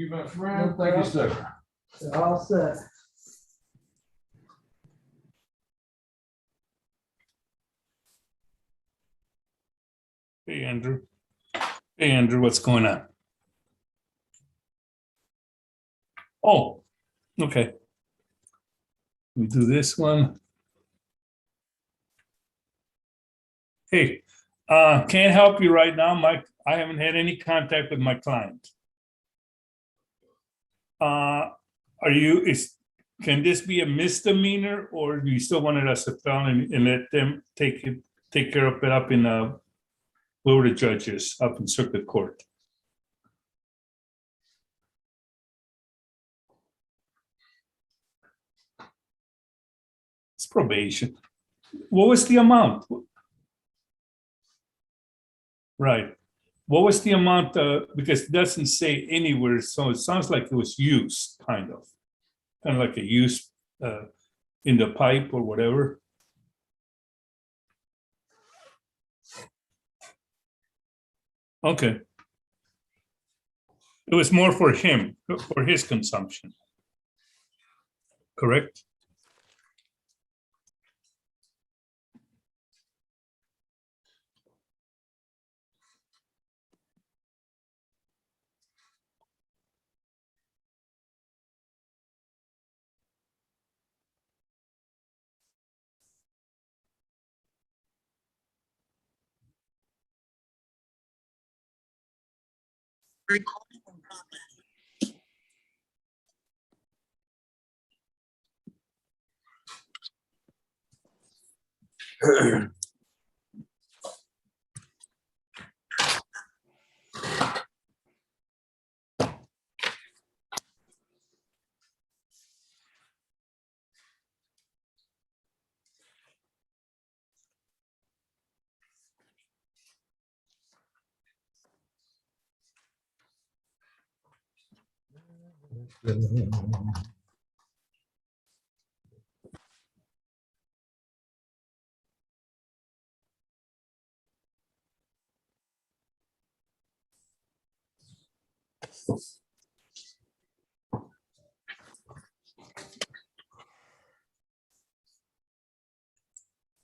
you, my friend. Thank you, sir. All set. Hey, Andrew. Hey, Andrew, what's going on? Oh, okay. We do this one. Hey, can't help you right now, Mike. I haven't had any contact with my client. Can this be a misdemeanor, or do you still wanted us to felon and let them take care of it up in where the judge is, up in circuit court? It's probation. What was the amount? Right. What was the amount? Because it doesn't say anywhere, so it sounds like it was used, kind of like a use in the pipe or whatever. Okay. It was more for him, for his consumption. Correct?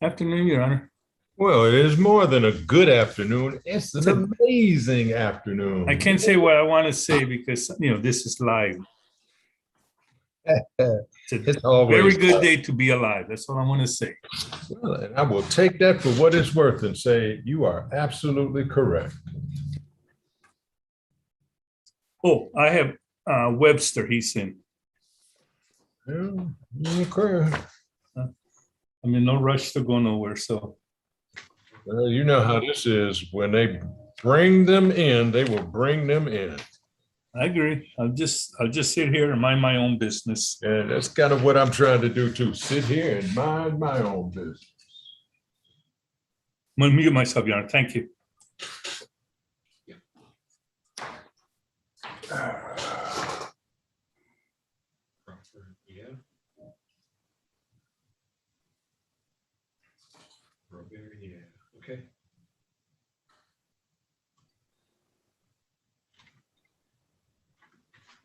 Afternoon, Your Honor. Well, it is more than a good afternoon. It's an amazing afternoon. I can't say what I want to say because this is live. It's a very good day to be alive. That's what I want to say. Well, and I will take that for what it's worth and say you are absolutely correct. Oh, I have Webster. He's in. Yeah, okay. I'm in no rush to go nowhere. So, well, you know how this is. When they bring them in, they will bring them in. I agree. I'll just sit here and mind my own business. And that's kind of what I'm trying to do too. Sit here and mind my own business. I'm going to mute myself, Your Honor. Thank you. Yeah. Yeah. Okay.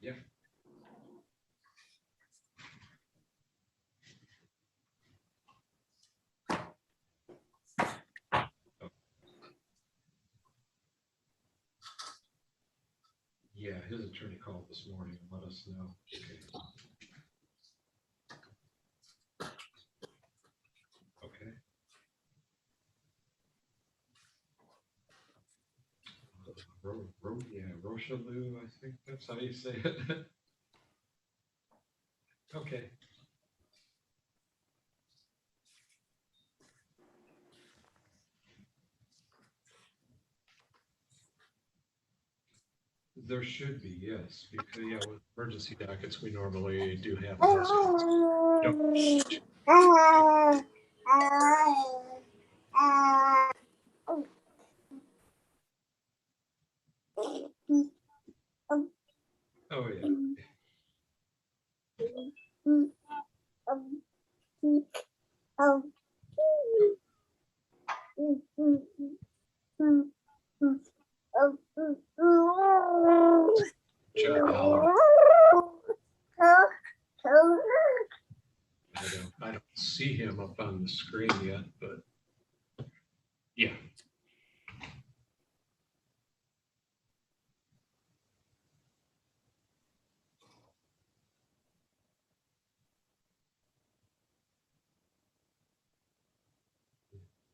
Yeah. Yeah, his attorney called this morning and let us know. Okay. Yeah, Rochelu, I think that's how you say it. Okay. There should be, yes, because yeah, with emergency dockets, we normally do have those. Yep. Oh yeah. Jack Holler. the screen yet, but yeah.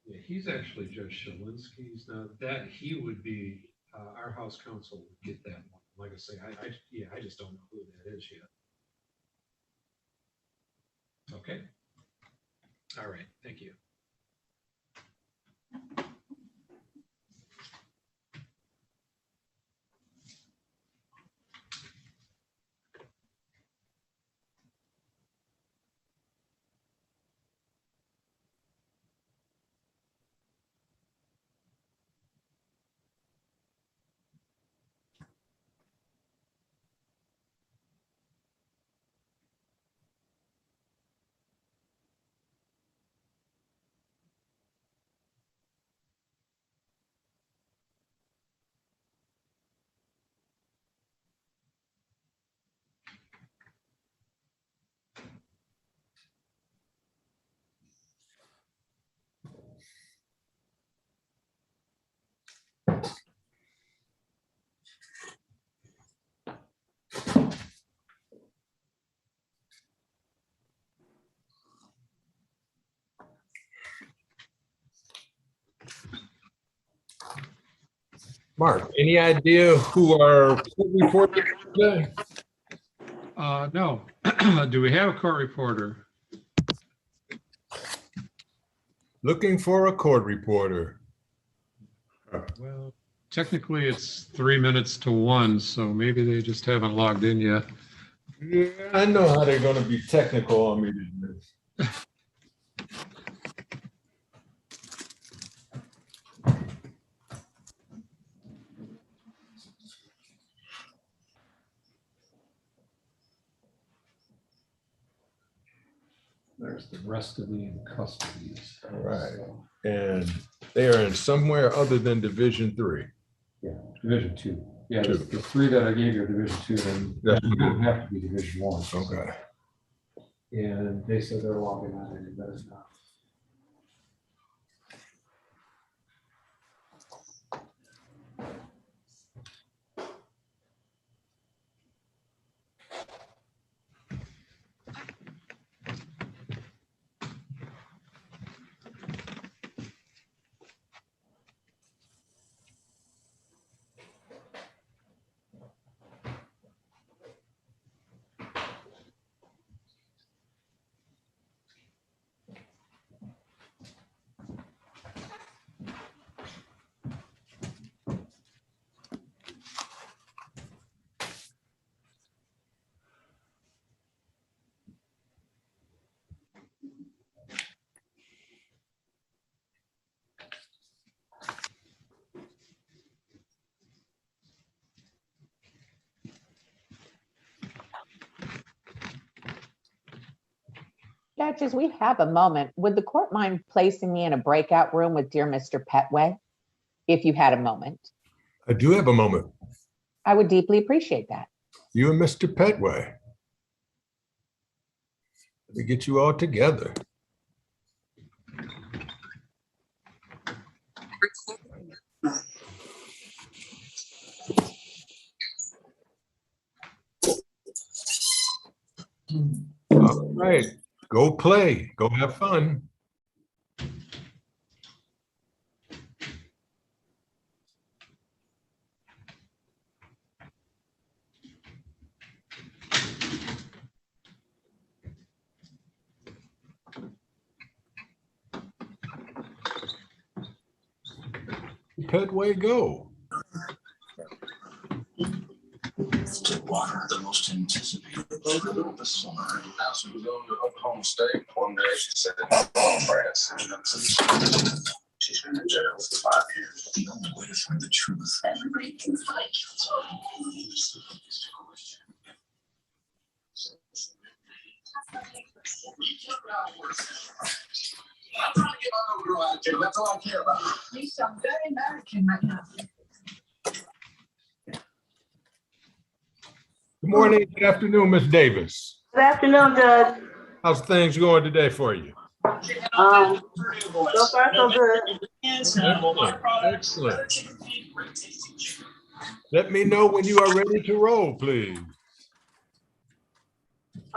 Yeah, he's actually Judge Shalinski's. Now that he would be, our House counsel would get that one. Like I say, I just don't know who that is yet. Okay. All right, thank you. Mark, any idea who our court reporter is today? No. Do we have a court reporter? Looking for a court reporter. Well, technically it's 3 minutes to 1, so maybe they just haven't logged in yet. Yeah, I know how they're going to be technical on me today. There's the rest of the custodies. All right. And they are in somewhere other than Division 3. Yeah, Division 2. Yeah, Two. the 3 that I gave you are Division 2, then That's you don't have to be Division 1. Okay. And they said they're logging on and that is not. Judges, we have a moment. Would the court mind placing me in a breakout room with dear Mr. Petway? If you had a moment, I do have a moment. I would deeply appreciate that. You and Mr. Petway. Let me get you all together. All right, go play, go have fun. Petway, go. Water, the most anticipated trip of the summer. As we was on to Oklahoma State, one day she said, France. She's been in jail for 5 years. The only way to find the truth. Everybody can fight. I'm trying to get my little girl out of jail. That's all I care about. You sound very American right now. Good morning, good afternoon, Ms. Davis. Good afternoon, Judge. How's things going today for you? So far so good. Excellent, excellent. Let me know when you are ready to roll, please.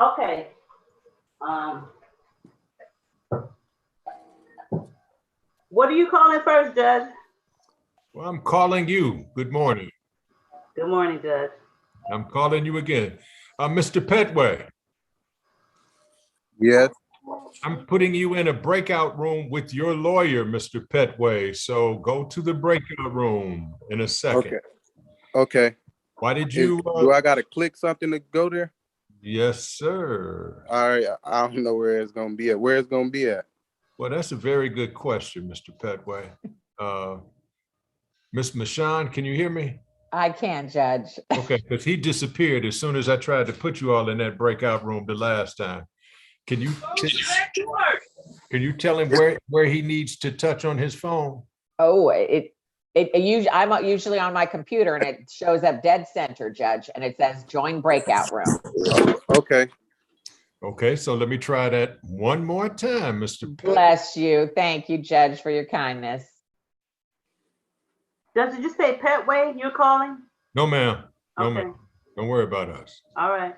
Okay. What are you calling first, Judge? Well, I'm calling you. Good morning. Good morning, Judge. I'm calling you again. Mr. Petway, Yes, I'm putting you in a breakout room with your lawyer, Mr. Petway. So go to the breakout room in a second. okay. Why did you? Do I gotta click something to go there? Yes, sir. All right, I don't know where it's gonna be at. Where it's gonna be at? Well, that's a very good question, Mr. Petway. Ms. Mashawn, can you hear me? I can, Judge. Okay, because he disappeared as soon as I tried to put you all in that breakout room the last time. Can you tell him where he needs to touch on his phone? Oh, I'm usually on my computer and it shows up dead center, Judge, and it says join breakout room. Okay. Okay, so let me try that one more time, Mr. Petway. Bless you. Thank you, Judge, for your kindness. Judge, did you say Petway you're calling? No, ma'am. No, Okay. ma'am. Don't worry about us. All right.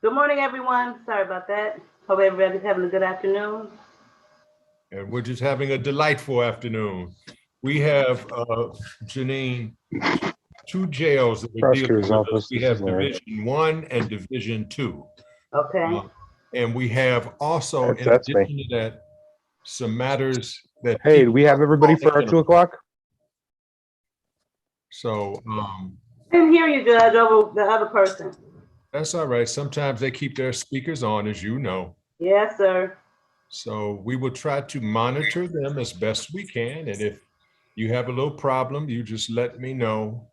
Good morning, everyone. Sorry about that. Hope everybody's having a good afternoon. And we're just having a delightful afternoon. We have, Janine, two jails that are dealing Prosecutor's with us. office, We this have is Larry. Division 1 and Division 2. Okay. And we have also, in That's me. addition to that, some matters that. Hey, do people we have are everybody for our calling in. 2 o'clock? So, I didn't hear you, Judge, over the other person. that's all right. Sometimes they keep their speakers on, as you know. Yes, sir. So we will try to monitor them as best we can. And if you have a little problem, you just let me know,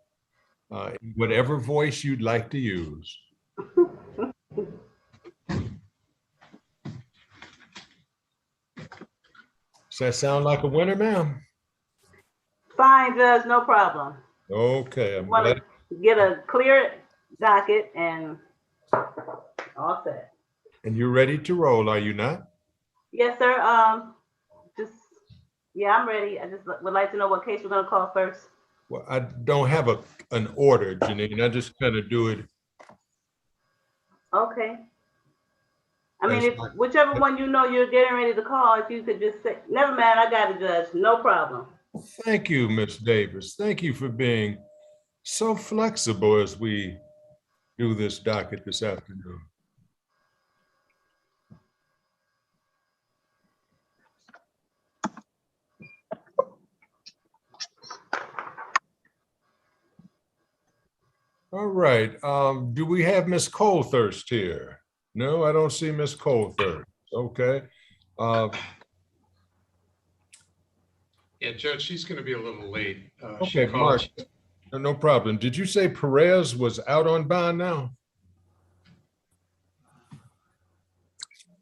in whatever voice you'd like to use. Does that sound like a winner, ma'am? Fine, Judge, no problem. Okay, I'm Want glad. to get a clear docket and all set. And you're ready to roll, are you not? Yes, sir. I'm ready. I just would like to know what case we're gonna call first. Well, I don't have an order, Janine. I just kind of do it. Okay. I mean, That's if fine. whichever one you know you're getting ready to call, if you could just say, never mind, I got it, Judge, no problem. Thank you, Ms. Davis. Thank you for being so flexible as we do this docket this afternoon. All right. Do we have Ms. Colthurst here? No, I don't see Ms. Colthurst. Okay. Yeah, Judge, she's going to be a little late. Okay, Mark. No problem. Did you say Perez was out on bond now?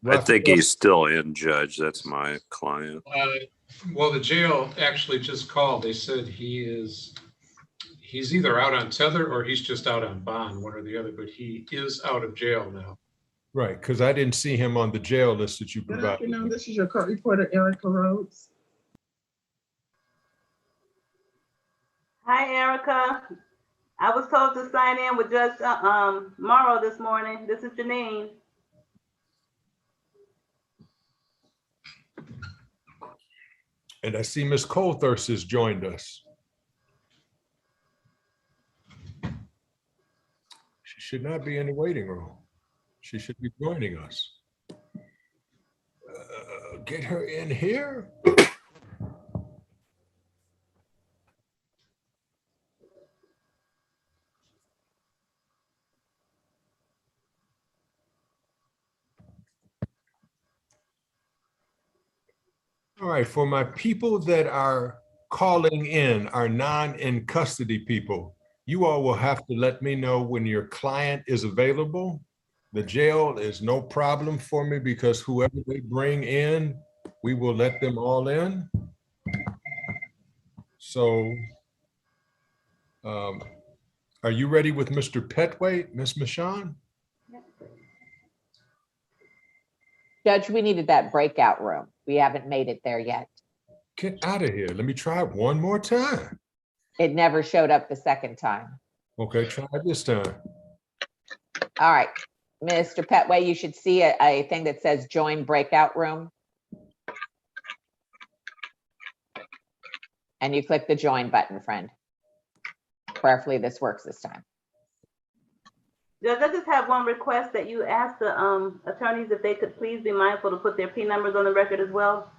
I think he's still in, Judge. That's my client. Well, the jail actually just called. They said he's either out on tether or he's just out on bond, one or the other, but he is out of jail now. Right, because I didn't see him on the jail list that you Good provided. afternoon, this is your court reporter, Erica Rhodes. Hi, Erica. I was told to sign in with Judge Morrow this morning. This is Janine. And I see Ms. Colthurst has joined us. She should not be in the waiting room. She should be joining us. Get her in here. All right, for my people that are calling in, our non-in custody people, you all will have to let me know when your client is available. The jail is no problem for me because whoever they bring in, we will let them all in. So Are you ready with Mr. Petway, Ms. Michon? Judge, we needed that breakout room. We haven't made it there yet. Get out of here. Let me try it one more time. It never showed up the second time. Okay, try it this time. All right, Mr. Petway, you should see a thing that says join breakout room. And you click the join button, friend. Prayerfully, this works this time. Judge, I just have one request that you ask the attorneys if they could please be mindful to put their P numbers on the record as well.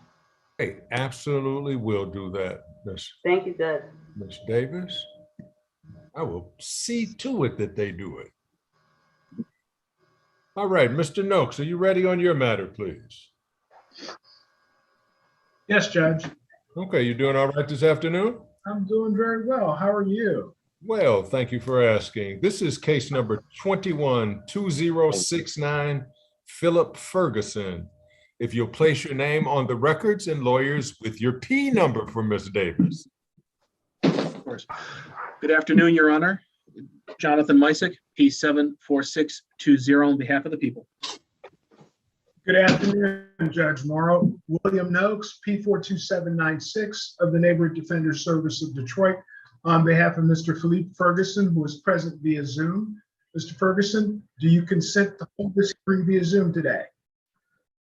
Hey, absolutely will do that, Ms. Thank you, Judge. Davis. I will see to it that they do it. All right, Mr. Noakes, are you ready on your matter, please? Yes, Judge. Okay, you doing all right this afternoon? I'm doing very well. How are you? Well, thank you for asking. This is case number 21-2069, Philip Ferguson. If you'll place your name on the records and lawyers with your P number for Ms. Davis. Of course. Good afternoon, Your Honor. Jonathan Mysick, P74620 on behalf of the people. Good afternoon, Judge Morrow. William Noakes, P42796 of the Neighborhood Defender Service of Detroit, on behalf of Mr. Philippe Ferguson, who is present via Zoom. Mr. Ferguson, do you consent to hold this hearing via Zoom today?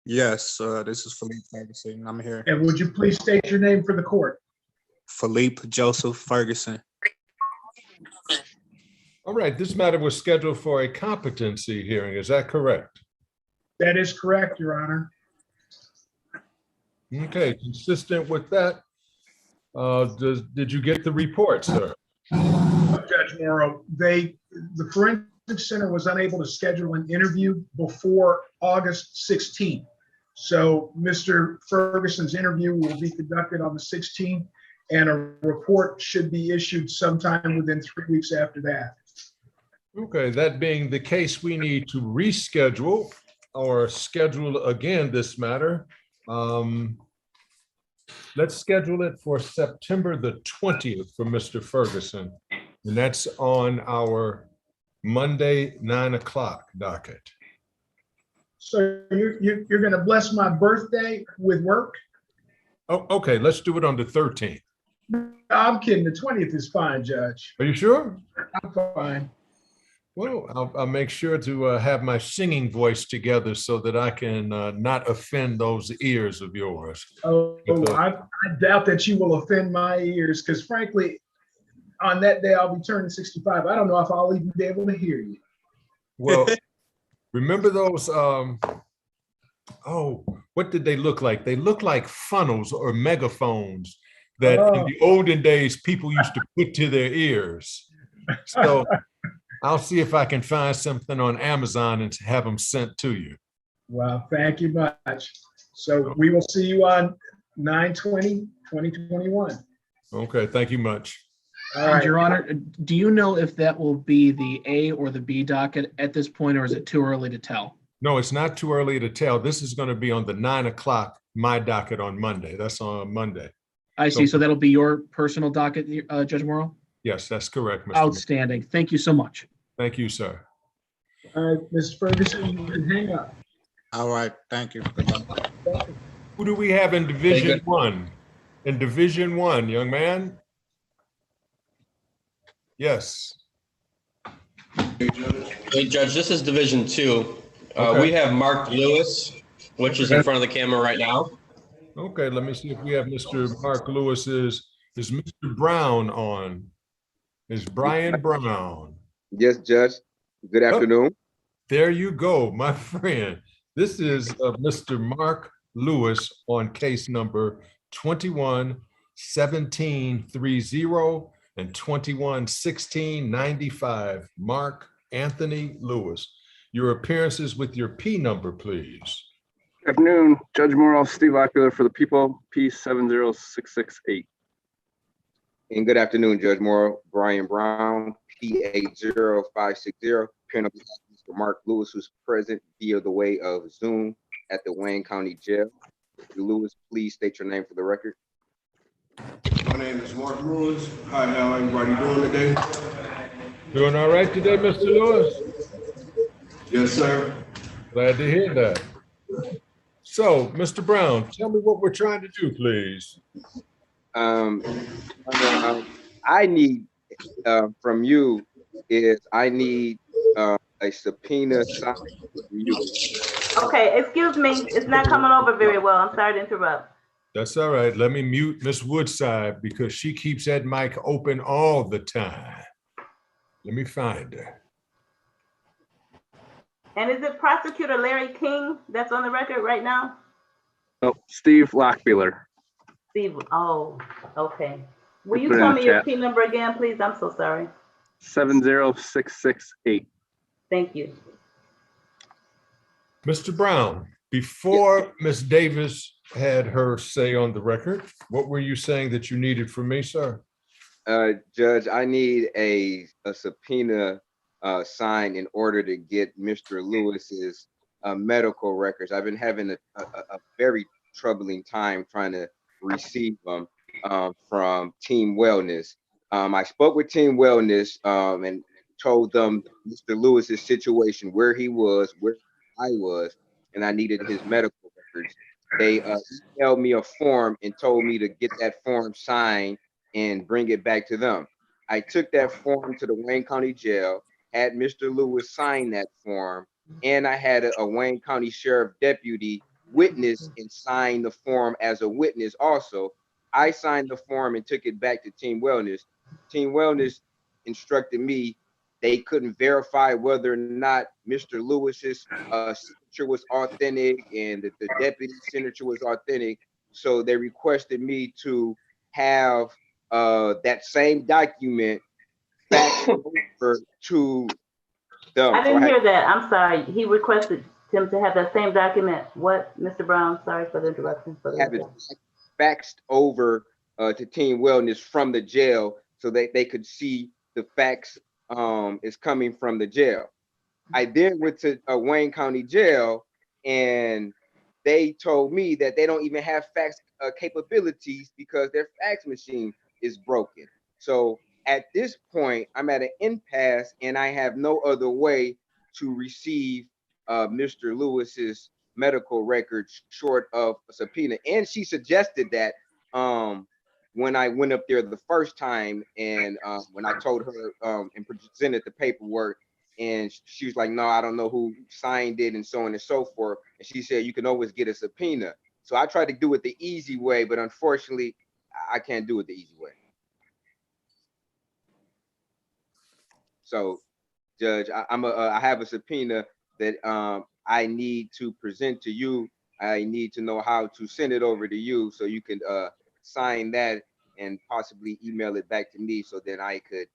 Yes, this is Philippe Ferguson. I'm here. And would you please state your name for the court? Philippe Joseph Ferguson. All right, this matter was scheduled for a competency hearing. Is that correct? That is correct, Your Honor. Okay, consistent with that, did you get the report, sir? Judge Morrow, the Forensic Center was unable to schedule an interview before August 16th. So Mr. Ferguson's interview will be conducted on the 16th, and a report should be issued sometime within 3 weeks after that. Okay, that being the case, we need to reschedule or schedule again this matter. Let's schedule it for September the 20th for Mr. Ferguson. And that's on our Monday, 9 o'clock docket. So you're going to bless my birthday with work? Oh, okay, let's do it on the 13th. I'm kidding. The 20th is fine, Judge. Are you sure? I'm fine. Well, I'll make sure to have my singing voice together so that I can not offend those ears of yours. Oh, I doubt that you will offend my ears, because frankly, on that day, I'll be turning 65. I don't know if I'll even be able to hear you. Well, remember those, what did they look like? They look like funnels or megaphones that in the olden days, people used to put to their ears. So I'll see if I can find something on Amazon and have them sent to you. Well, thank you much. So we will see you on 9/20/2021. Okay, thank you much. All right. Your Honor, do you know if that will be the A or the B docket at this point, or is it too early to tell? No, it's not too early to tell. This is going to be on the 9 o'clock, my docket on Monday. That's on Monday. I see. So that'll be your personal docket, Judge Morrow? Yes, that's correct, Mr. Outstanding. Thank you so much. Thank you, sir. All right, Mr. Ferguson, you can hang up. All right, thank you. Who do we have in Division 1? In Division 1, young man? Yes. Hey, Judge, this is Division 2. Okay. We have Mark Lewis, which is in front of the camera right now. Okay, let me see if we have Mr. Mark Lewis. Is Mr. Brown on? Is Brian Brown? Yes, Judge. Good afternoon. There you go, my friend. This is Mr. Mark Lewis on case number 21-1730 and 21-1695. Mark Anthony Lewis. Your appearances with your P number, please. Good afternoon, Judge Morrow, Steve Ocular for the people, P70668. And good afternoon, Judge Morrow. Brian Brown, P80560. Appearing on behalf of Mr. Mark Lewis, who's present via the way of Zoom at the Wayne County Jail. Mr. Lewis, please state your name for the record. My name is Mark Lewis. Hi, how everybody doing today? Doing all right today, Mr. Lewis? Yes, sir. Glad to hear that. So, Mr. Brown, tell me what we're trying to do, please. Um, I need from you is I need a subpoena signed from you. Okay, excuse me, it's not coming over very well. I'm sorry to interrupt. That's all right. Let me mute Miss Woodside because she keeps that mic open all the time. Let me find her. And is it Prosecutor Larry King that's on the record right now? Oh, Steve Lockbeeler. Steve, oh, okay. Will Put you it tell in me the your chat. P number again, please? I'm so sorry. 70668. Thank you. Mr. Brown, before Miss Davis had her say on the record, what were you saying that you needed from me, sir? Judge, I need a subpoena signed in order to get Mr. Lewis's medical records. I've been having a very troubling time trying to receive them from Team Wellness. I spoke with Team Wellness and told them Mr. Lewis's situation, where he was, where I was, and I needed his medical records. They emailed me a form and told me to get that form signed and bring it back to them. I took that form to the Wayne County Jail, had Mr. Lewis sign that form, and I had a Wayne County Sheriff deputy witness and sign the form as a witness also. I signed the form and took it back to Team Wellness. Team Wellness instructed me they couldn't verify whether or not Mr. Lewis's signature was authentic and that the deputy signature was authentic. So they requested me to have that same document faxed over to them. I didn't hear that. I'm sorry. He requested him to have that same document. What, Mr. Brown? Sorry for the interruption. Have it faxed over to Team Wellness from the jail so that they could see the fax is coming from the jail. I then went to Wayne County Jail and they told me that they don't even have fax capabilities because their fax machine is broken. So at this point, I'm at an impasse and I have no other way to receive Mr. Lewis's medical records short of a subpoena. And she suggested that when I went up there the first time and when I told her and presented the paperwork, and she was like, no, I don't know who signed it and so on and so forth. And she said, you can always get a subpoena. So I tried to do it the easy way, but unfortunately, I can't do it the easy way. So, Judge, I have a subpoena that I need to present to you. I need to know how to send it over to you so you can sign that and possibly email it back to me so then I could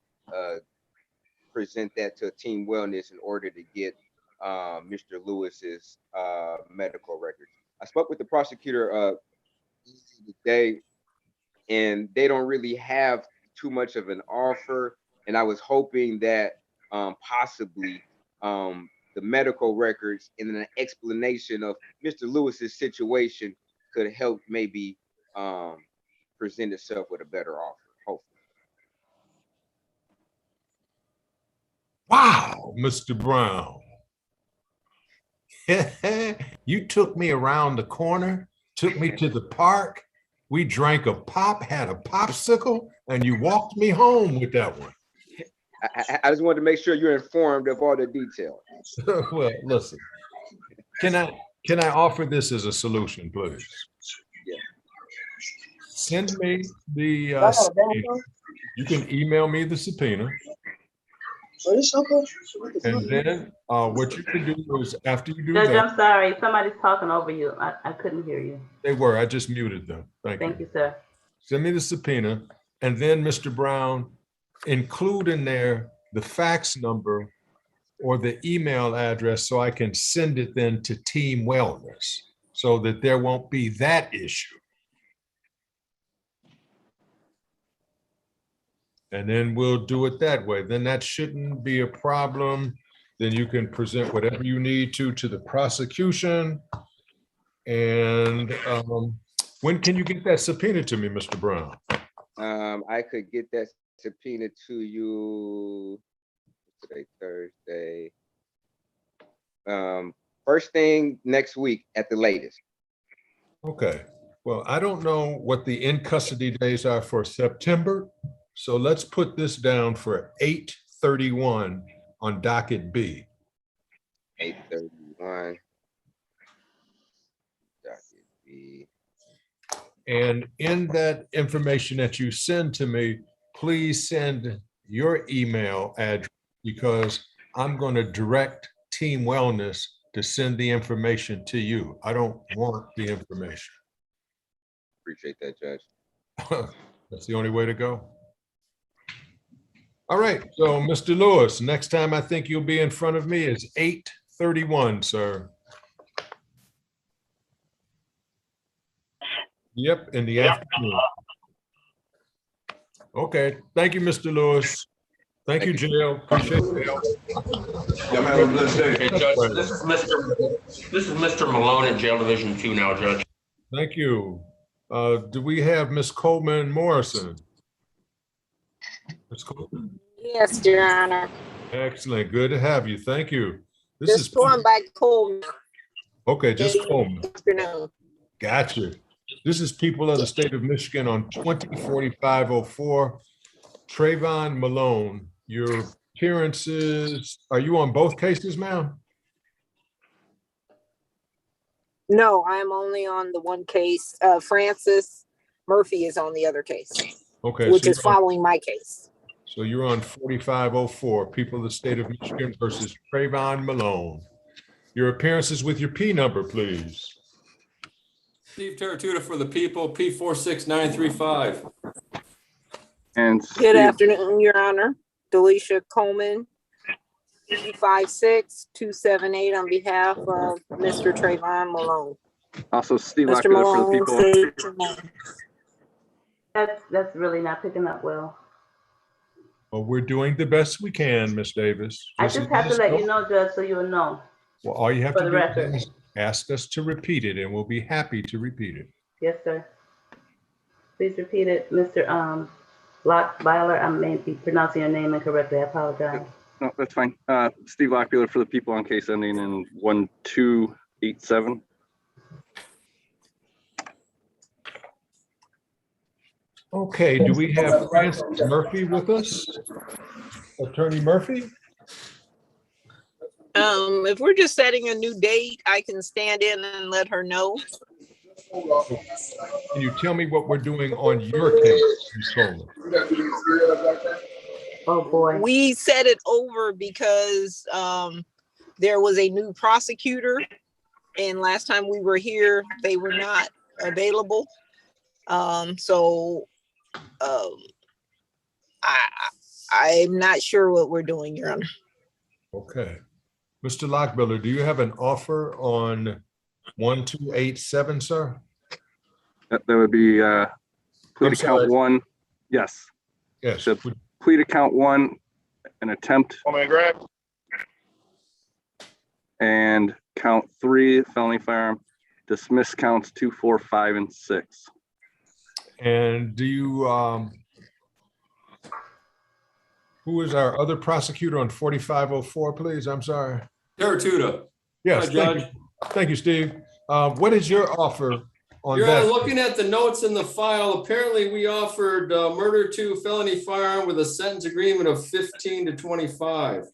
present that to Team Wellness in order to get Mr. Lewis's medical records. I spoke with the prosecutor today, and they don't really have too much of an offer. And I was hoping that possibly the medical records and an explanation of Mr. Lewis's situation could help maybe present itself with a better offer, hopefully. Wow, Mr. Brown. You took me around the corner, took me to the park. We drank a pop, had a popsicle, and you walked me home with that one. I just wanted to make sure you're informed of all the details. Well, listen, can I offer this as a solution, please? Yeah. Send me the subpoena. You can email me the subpoena. And then what you can do is after you do Judge, that. I'm sorry. Somebody's talking over you. I couldn't hear you. They were. I just muted them. Thank you, sir. Send me the subpoena. And then, Mr. Brown, include in there the fax number or the email address so I can send it then to Team Wellness so that there won't be that issue. And then we'll do it that way. Then that shouldn't be a problem. Then you can present whatever you need to the prosecution. And when can you get that subpoena to me, Mr. Brown? I could get that subpoena to you today Thursday. First thing next week at the latest. Okay. Well, I don't know what the in custody days are for September. So let's put this down for 8/31 on docket B. 8/31. Docket B. And in that information that you send to me, please send your email address because I'm going to direct Team Wellness to send the information to you. I don't want the information. Appreciate that, Judge. That's the only way to go. All right, so Mr. Lewis, next time I think you'll be in front of me is 8/31, sir. Yep, in the afternoon. Okay, thank you, Mr. Lewis. Thank you, Jail. Appreciate the help. Okay, Judge, this is Mr. Malone at Jail Division 2 now, Judge. Thank you. Do we have Ms. Coleman Morrison? Ms. Coleman? Yes, Your Honor. Excellent. Good to have you. Thank you. This Just is going by Coleman. okay. Just Coleman. Afternoon. Gotcha. This is people of the state of Michigan on 204504. Trayvon Malone, your appearances, are you on both cases, ma'am? No, I'm only on the one case. Francis Murphy is on the other case, Okay. which so is following my case. So you're on 4504, people of the state of Michigan versus Trayvon Malone. Your appearances with your P number, please. Steve Teratuta for the people, P46935. And Good afternoon, Your Honor. Delisha Coleman, 56278 on behalf of Mr. Trayvon Malone. Also Steve Mr. Lockwood for the Malone, people. state your name. That's really not picking up well. Well, we're doing the best we can, Ms. Davis. I just have to let you know, Judge, so you'll know. Well, all you have For to the do record. is ask us to repeat it and we'll be happy to repeat it. Yes, sir. Please repeat it, Mr. Lockbyler. I may be pronouncing your name incorrectly. I apologize. No, that's fine. Steve Lockwood for the people on case ending in 1287. Okay, do we have Francis Murphy with us? Attorney Murphy? If we're just setting a new date, I can stand in and let her know. Can you tell me what we're doing on your case, Ms. Coleman? Oh, boy. We set it over because there was a new prosecutor, and last time we were here, they were not available. I'm not sure what we're doing, Your Honor. Okay. Mr. Lockbiller, do you have an offer on 1287, sir? That would be plea to count one. Yes. Yes. So plea to count one, an attempt. And count 3, felony firearm. Dismiss counts 2, 4, 5, and 6. And do you, who is our other prosecutor on 4504, please? I'm sorry. Teratuta. Yes, Hi, Judge. Thank you, Steve. What is your offer on You're that? looking at the notes in the file. Apparently, we offered murder to felony firearm with a sentence agreement of 15 to 25.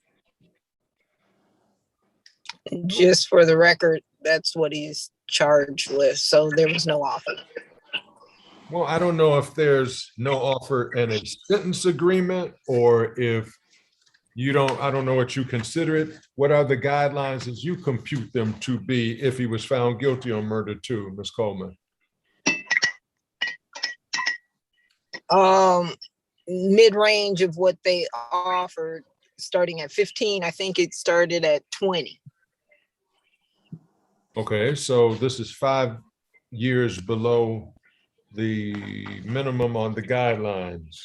Just for the record, that's what he's charged with. So there was no offer. Well, I don't know if there's no offer and a sentence agreement, or if you don't, I don't know what you consider it. What are the guidelines as you compute them to be if he was found guilty on murder too, Ms. Coleman? Mid-range of what they offered, starting at 15. I think it started at 20. Okay, so this is 5 years below the minimum on the guidelines.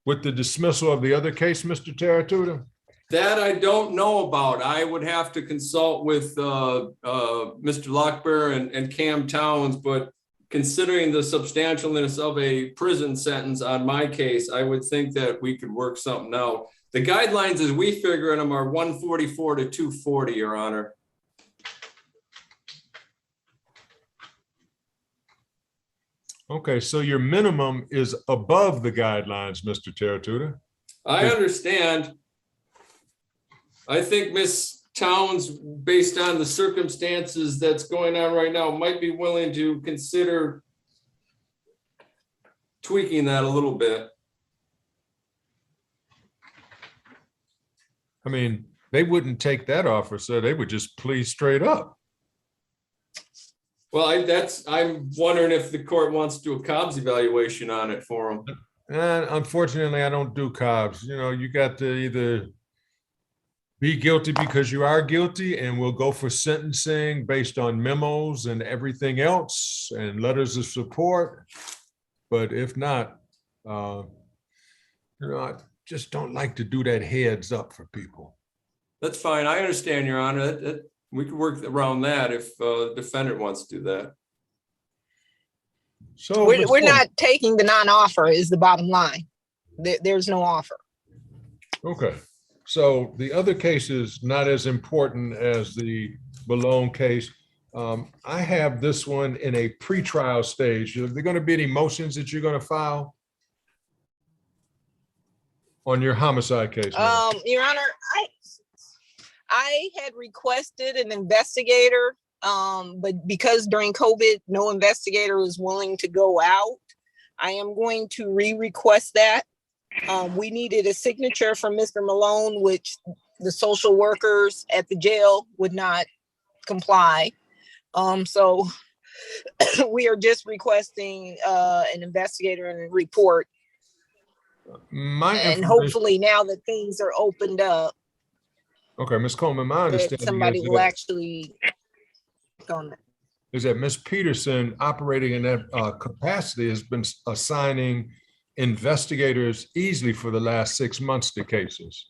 With the dismissal of the other case, Mr. Teratuta? That I don't know about. I would have to consult with Mr. Lockbear and Cam Towns, but considering the substantialness of a prison sentence on my case, I would think that we could work something out. The guidelines as we figure them are 144 to 240, Your Honor. Okay, so your minimum is above the guidelines, Mr. Teratuta. I understand. I think Ms. Towns, based on the circumstances that's going on right now, might be willing to consider tweaking that a little bit. I mean, they wouldn't take that offer, so they would just plead straight up. Well, I'm wondering if the court wants to do a Cobb's evaluation on it for them. And unfortunately, I don't do Cobb's. You know, you got to either be guilty because you are guilty, and we'll go for sentencing based on memos and everything else and letters of support. But if not, I just don't like to do that heads up for people. That's fine. I understand, Your Honor. We could work around that if the defendant wants to do that. So we're not taking the non-offer is the bottom line. There's no offer. Okay. So the other case is not as important as the Malone case. I have this one in a pretrial stage. Are there going to be any motions that you're going to file on your homicide case? Your Honor, I had requested an investigator, but because during COVID, no investigator was willing to go out, I am going to re-request that. We needed a signature from Mr. Malone, which the social workers at the jail would not comply. So we are just requesting an investigator and a report. And hopefully now that things are opened up, okay, Ms. Coleman, my understanding somebody will actually on it. Is that Ms. Peterson, operating in that capacity, has been assigning investigators easily for the last 6 months to cases.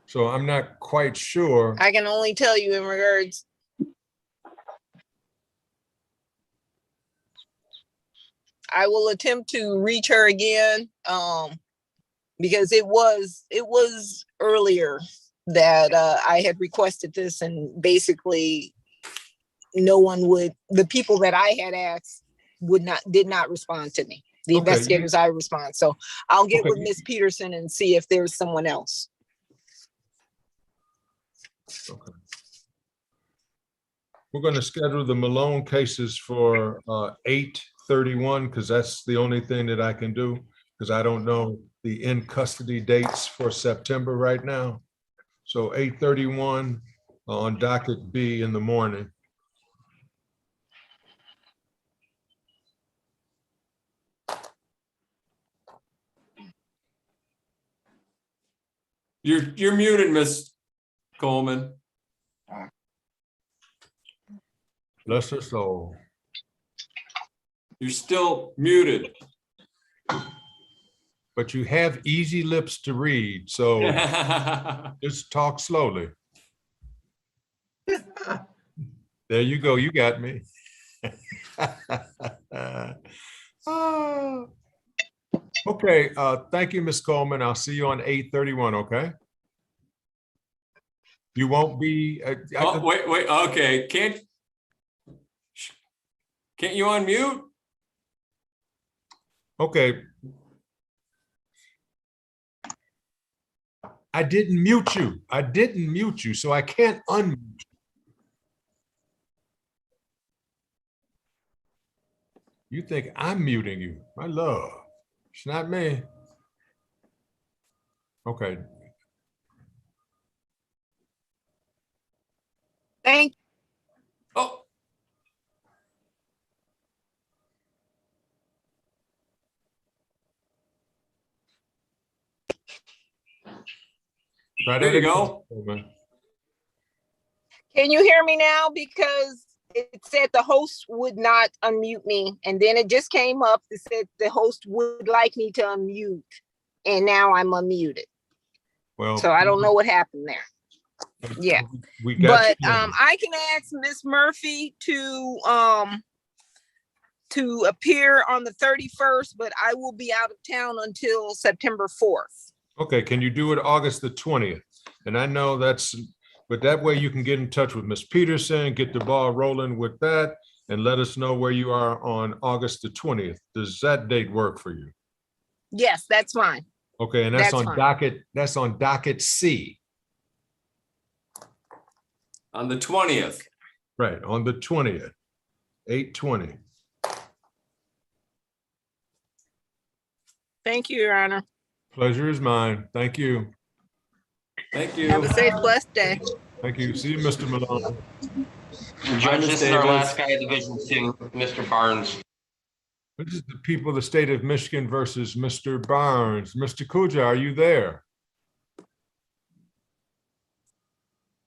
So I'm not quite sure. I can only tell you in regards. I will attempt to reach her again because it was earlier that I had requested this, and basically no one would, the people that I had asked did not respond to me. The investigators I respond. So I'll get with Ms. Peterson and see if there's someone else. Okay. We're going to schedule the Malone cases for 8/31 because that's the only thing that I can do, because I don't know the in custody dates for September right now. So 8/31 on docket B in the morning. You're muted, Miss Coleman. Bless her soul. You're still muted. But you have easy lips to read, so just talk slowly. There you go. You got me. Okay. Thank you, Ms. Coleman. I'll see you on 8/31. Okay. You won't be. Wait. Okay. Can't you unmute? Okay. I didn't mute you. I didn't mute you, so I can't unmute you. You think I'm muting you. My love. It's not me. Okay. Thank you. Oh. There you go. Can you hear me now? Because it said the host would not unmute me. And then it just came up. It said the host would like me to unmute. And now I'm unmuted. Well, so I don't know what happened there. Yeah. But I can ask Miss Murphy to appear on the 31st, but I will be out of town until September 4th. Okay, can you do it August the 20th? And I know that's, but that way you can get in touch with Ms. Peterson, get the ball rolling with that, and let us know where you are on August the 20th. Does that date work for you? Yes, that's fine. Okay, and that's That's on fine. docket C, On the 20th. right, on the 20th, 8:20. Thank you, Your Honor. Pleasure is mine. Thank you. Thank you. Have a safe, blessed day. Thank you. See you, Mr. Malone. Judge, Ms. this is our Davis. last guy at Division 2, Mr. Barnes. This is the people of the state of Michigan versus Mr. Barnes. Mr. Kuja, are you there?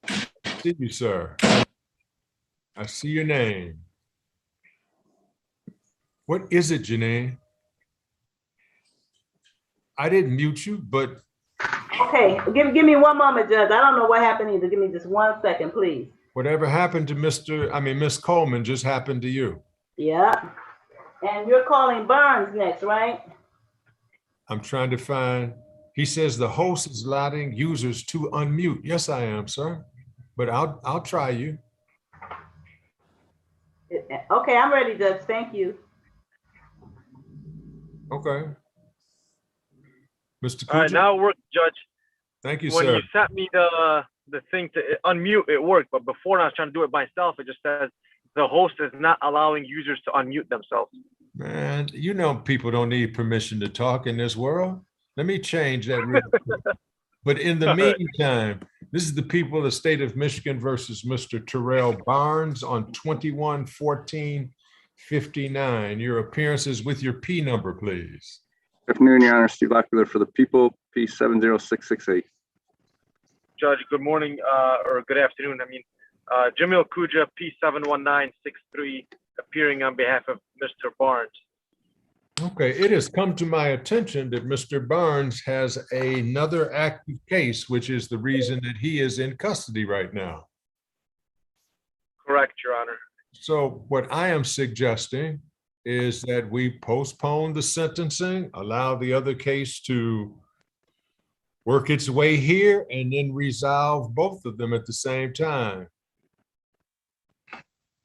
I see you, sir. I see your name. What is it, Janine? I didn't mute you, but Okay, give me one moment, Judge. I don't know what happened either. Give me just 1 second, please. whatever happened to Miss Coleman just happened to you. Yeah. And you're calling Barnes next, right? I'm trying to find, he says the host is allowing users to unmute. Yes, I am, sir. But I'll try you. Okay, I'm ready, Judge. Thank you. Okay. Mr. Kuja? All right, now it worked, Judge. Thank you, when sir. you sent me the thing to unmute, it worked. But before, when I was trying to do it myself, it just says the host is not allowing users to unmute themselves. Man, you know people don't need permission to talk in this world. Let me change that real quick. But in the meantime, this is the people of the state of Michigan versus Mr. Terrell Barnes on 21-14-59. Your appearances with your P number, please. Good afternoon, Your Honor. Steve Lockwood for the people, P70668. Judge, good morning or good afternoon. Jamil Kuja, P71963, appearing on behalf of Mr. Barnes. Okay, it has come to my attention that Mr. Barnes has another active case, which is the reason that he is in custody right now. Correct, Your Honor. So what I am suggesting is that we postpone the sentencing, allow the other case to work its way here, and then resolve both of them at the same time.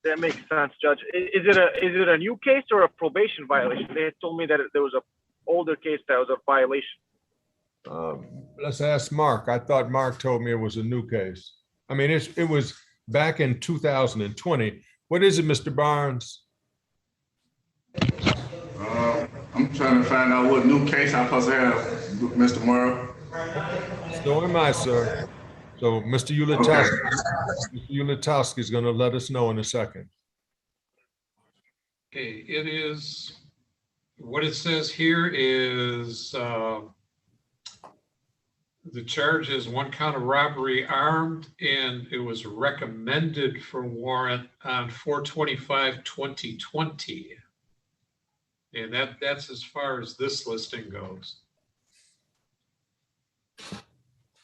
That makes sense, Judge. Is it a new case or a probation violation? They had told me that there was an older case that was a violation. Let's ask Mark. I thought Mark told me it was a new case. I mean, it was back in 2020. What is it, Mr. Barnes? I'm trying to find out what new case I'm supposed to have, Mr. Morrow. So am I, sir. So Mr. Ulatowski, Mr. Ulatowski is going to let us know in a second. Okay, it is, what it says here is the charge is 1 count of robbery armed, and it was recommended for warrant on 4/25/2020. And that's as far as this listing goes.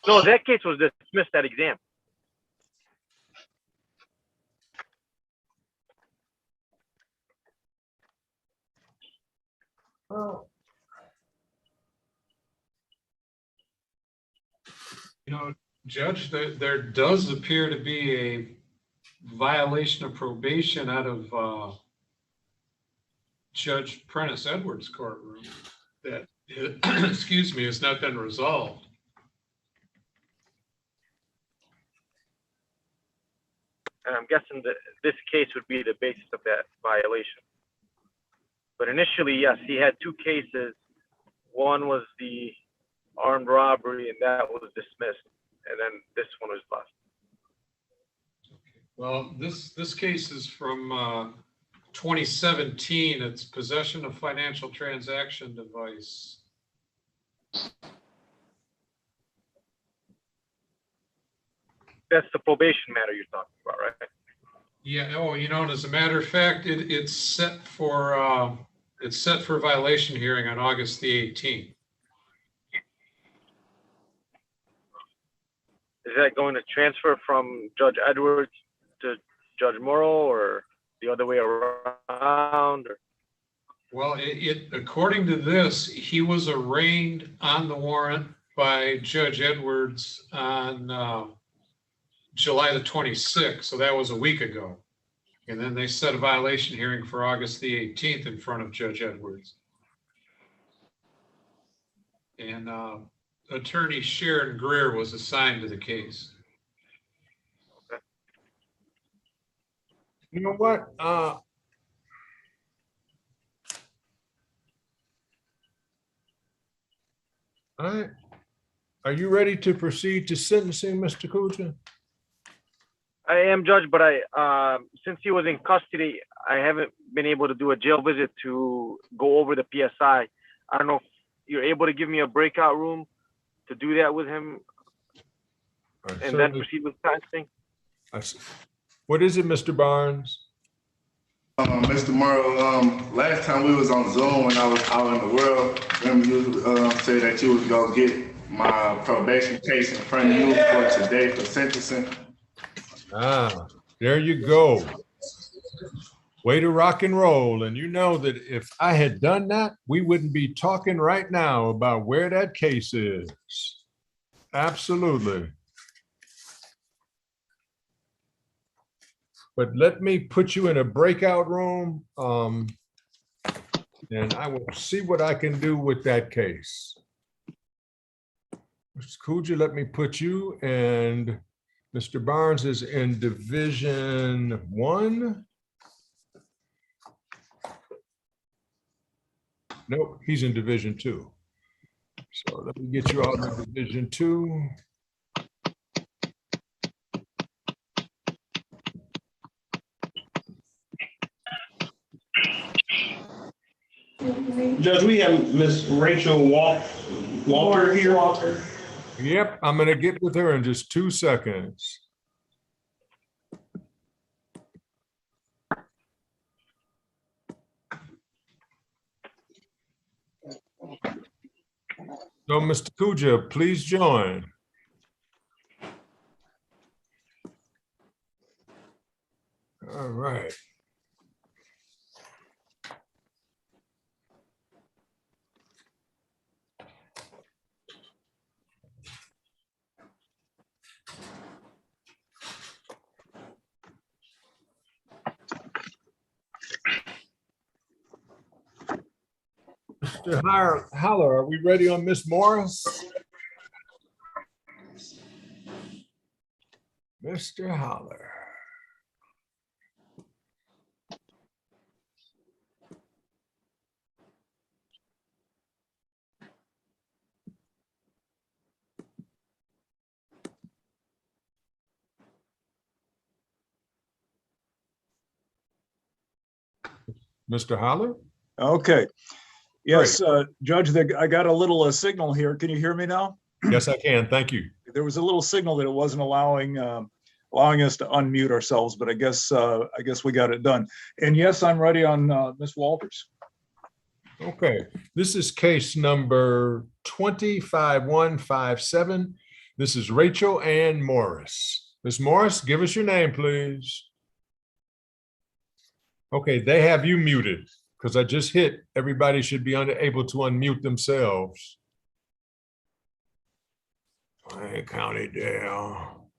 No, that case was dismissed at exam. Oh. You know, Judge, there does appear to be a violation of probation out of Judge Prentice Edwards' courtroom that, excuse me, has not been resolved. And I'm guessing that this case would be the basis of that violation. But initially, yes, he had 2 cases. One was the armed robbery, and that was dismissed. And then this one was left. Well, this case is from 2017. It's possession of financial transaction device. That's the probation matter you're talking about, right? Yeah. Oh, you know, and as a matter of fact, it's set for violation hearing on August the 18th. Is that going to transfer from Judge Edwards to Judge Morrow, or the other way around? Or? Well, according to this, he was arraigned on the warrant by Judge Edwards on July the 26th, so that was a week ago. And then they set a violation hearing for August the 18th in front of Judge Edwards. And Attorney Sharon Greer was assigned to the case. You know what? All right. Are you ready to proceed to sentencing, Mr. Kuja? I am, Judge, but since he was in custody, I haven't been able to do a jail visit to go over the PSI. I don't know if you're able to give me a breakout room to do that with him and then proceed with sentencing. What is it, Mr. Barnes? Mr. Morrow, last time we was on Zoom when I was out in the world, remember you said that you was gonna get my probation case in front of you for today for sentencing. Ah, there you go. Way to rock and roll. And you know that if I had done that, we wouldn't be talking right now about where that case is. Absolutely. But let me put you in a breakout room, and I will see what I can do with that case. Mr. Kuja, let me put you, and Mr. Barnes is in Division 1. Nope, he's in Division 2. So let me get you out of Division 2. Judge, we have Miss Rachel Walter here. Yep, I'm gonna get with her in just 2 seconds. So, Mr. Kuja, please join. All right. Mr. Haller, are we ready on Miss Morris? Mr. Haller. Mr. Haller? Okay. Yes, Judge, I got a little signal here. Can you hear me now? Yes, I can. Thank you. There was a little signal that it wasn't allowing us to unmute ourselves, but I guess we got it done. And yes, I'm ready on Ms. Walters. Okay, this is case number 25157. This is Rachel Ann Morris. Ms. Morris, give us your name, please. Okay, they have you muted because I just hit. Everybody should be able to unmute themselves. Hey, County Dale.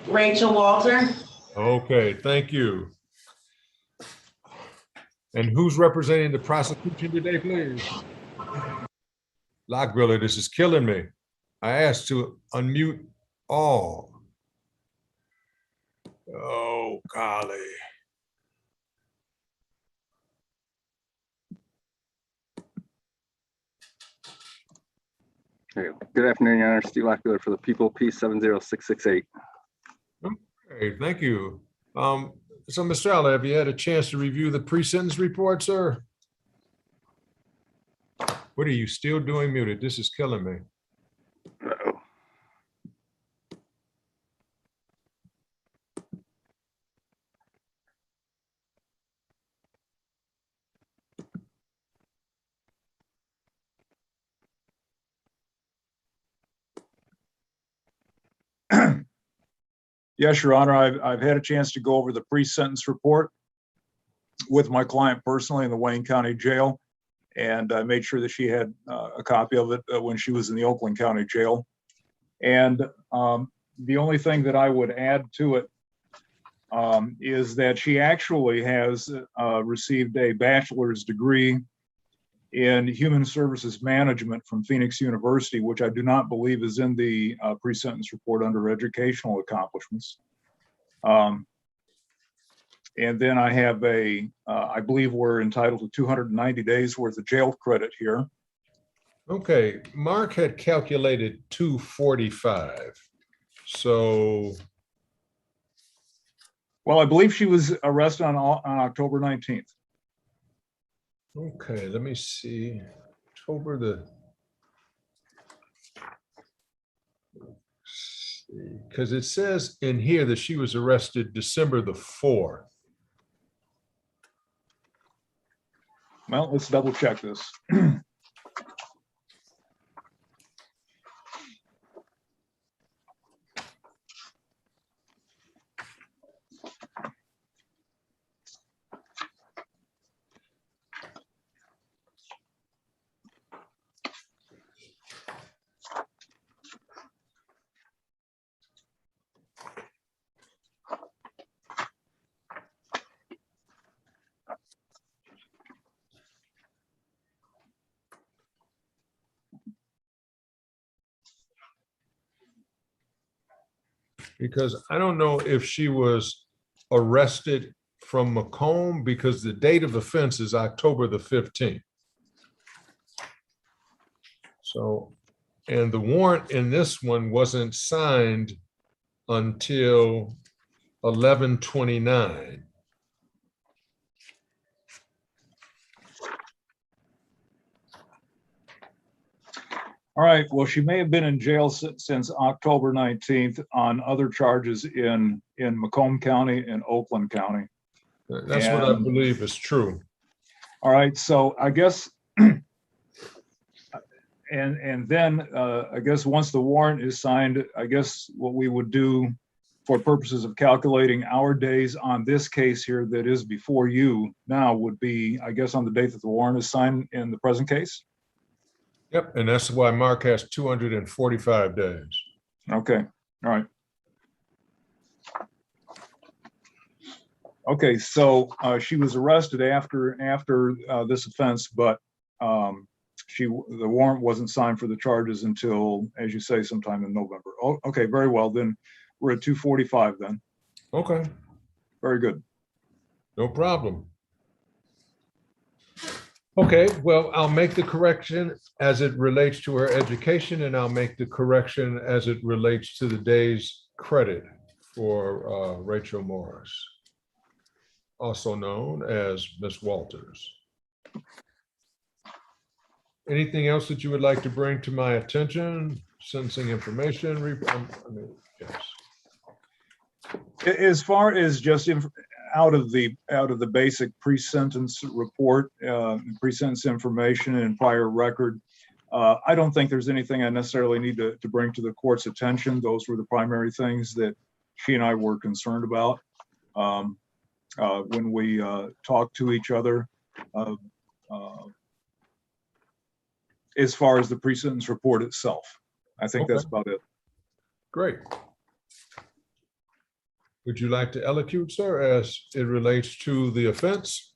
Rachel Walter. Okay, thank you. And who's representing the prosecution today, please? Lockbiller, this is killing me. I asked to unmute all. Oh, golly. Good afternoon, Your Honor. Steve Lockbiller for the People, P70668. Okay, thank you. So, Mr. Alla, have you had a chance to review the pre-sentence report, sir? What are you still doing muted? This is killing me. Uh-oh. Yes, Your Honor, I've had a chance to go over the pre-sentence report. with my client personally in the Wayne County Jail. And I made sure that she had a copy of it when she was in the Oakland County Jail. And the only thing that I would add to it is that she actually has received a bachelor's degree in human services management from Phoenix University, which I do not believe is in the pre-sentence report under educational accomplishments. And then I have I believe we're entitled to 290 days worth of jail credit here. Okay, Mark had calculated 245. So. Well, I believe she was arrested on October 19th. Okay, let me see. Because it says in here that she was arrested December the 4th. Well, let's double check this. Because I don't know if she was arrested from Macomb because the date of offense is October the 15th. So, and the warrant in this one wasn't signed until 11/29. All right, well, she may have been in jail since October 19th on other charges in Macomb County and Oakland County. That's what I believe is true. All right, so I guess, and then I guess once the warrant is signed, I guess what we would do for purposes of calculating our days on this case here that is before you now would be, I guess, on the date that the warrant is signed in the present case. Yep, and that's why Mark has 245 days. Okay, all right. Okay, so she was arrested after this offense, but the warrant wasn't signed for the charges until, as you say, sometime in November. Oh, okay, very well. Then we're at 245 then. Okay. Very good. No problem. Okay, well, I'll make the correction as it relates to her education, and I'll make the correction as it relates to the day's credit for Rachel Morris, also known as Miss Walters. Anything else that you would like to bring to my attention? Sensing information? Yes. As far as just out of the basic pre-sentence report, pre-sentence information and prior record, I don't think there's anything I necessarily need to bring to the court's attention. Those were the primary things that she and I were concerned about when we talked to each other. As far as the pre-sentence report itself, I think that's about it. Great. Would you like to elocute, sir, as it relates to the offense?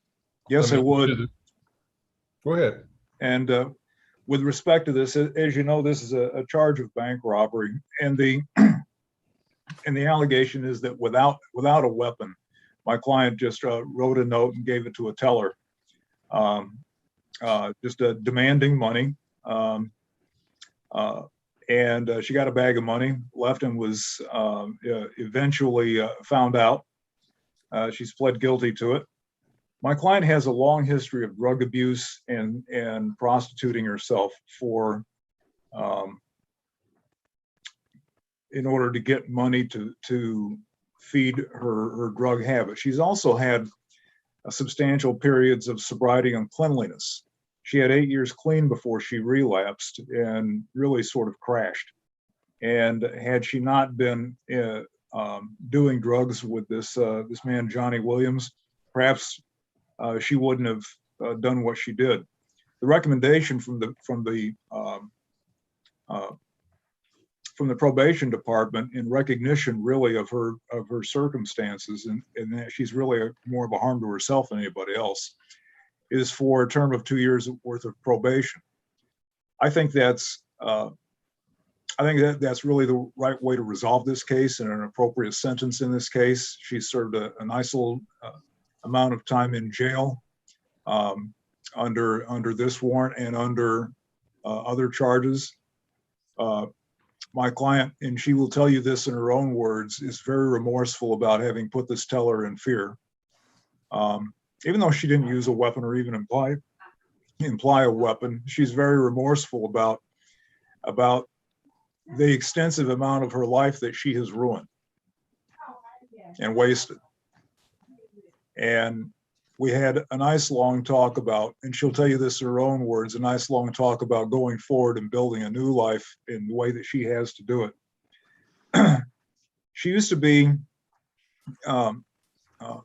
Yes, I would. Go ahead. And with respect to this, as you know, this is a charge of bank robbery, and the allegation is that without a weapon, my client just wrote a note and gave it to a teller, just demanding money. And she got a bag of money, left, and was eventually found out. She's pled guilty to it. My client has a long history of drug abuse and prostituting herself in order to get money to feed her drug habit. She's also had substantial periods of sobriety and cleanliness. She had 8 years clean before she relapsed and really sort of crashed. And had she not been doing drugs with this man, Johnny Williams, perhaps she wouldn't have done what she did. The recommendation from the probation department, in recognition really of her circumstances, and that she's really more of a harm to herself than anybody else, is for a term of 2 years worth of probation. I think that's really the right way to resolve this case, and an appropriate sentence in this case. She served a nice little amount of time in jail under this warrant and under other charges. My client, and she will tell you this in her own words, is very remorseful about having put this teller in fear. Even though she didn't use a weapon or even imply a weapon, she's very remorseful about the extensive amount of her life that she has ruined and wasted. And we had a nice long talk about, and she'll tell you this in her own words, a nice long talk about going forward and building a new life in the way that she has to do it. She used to be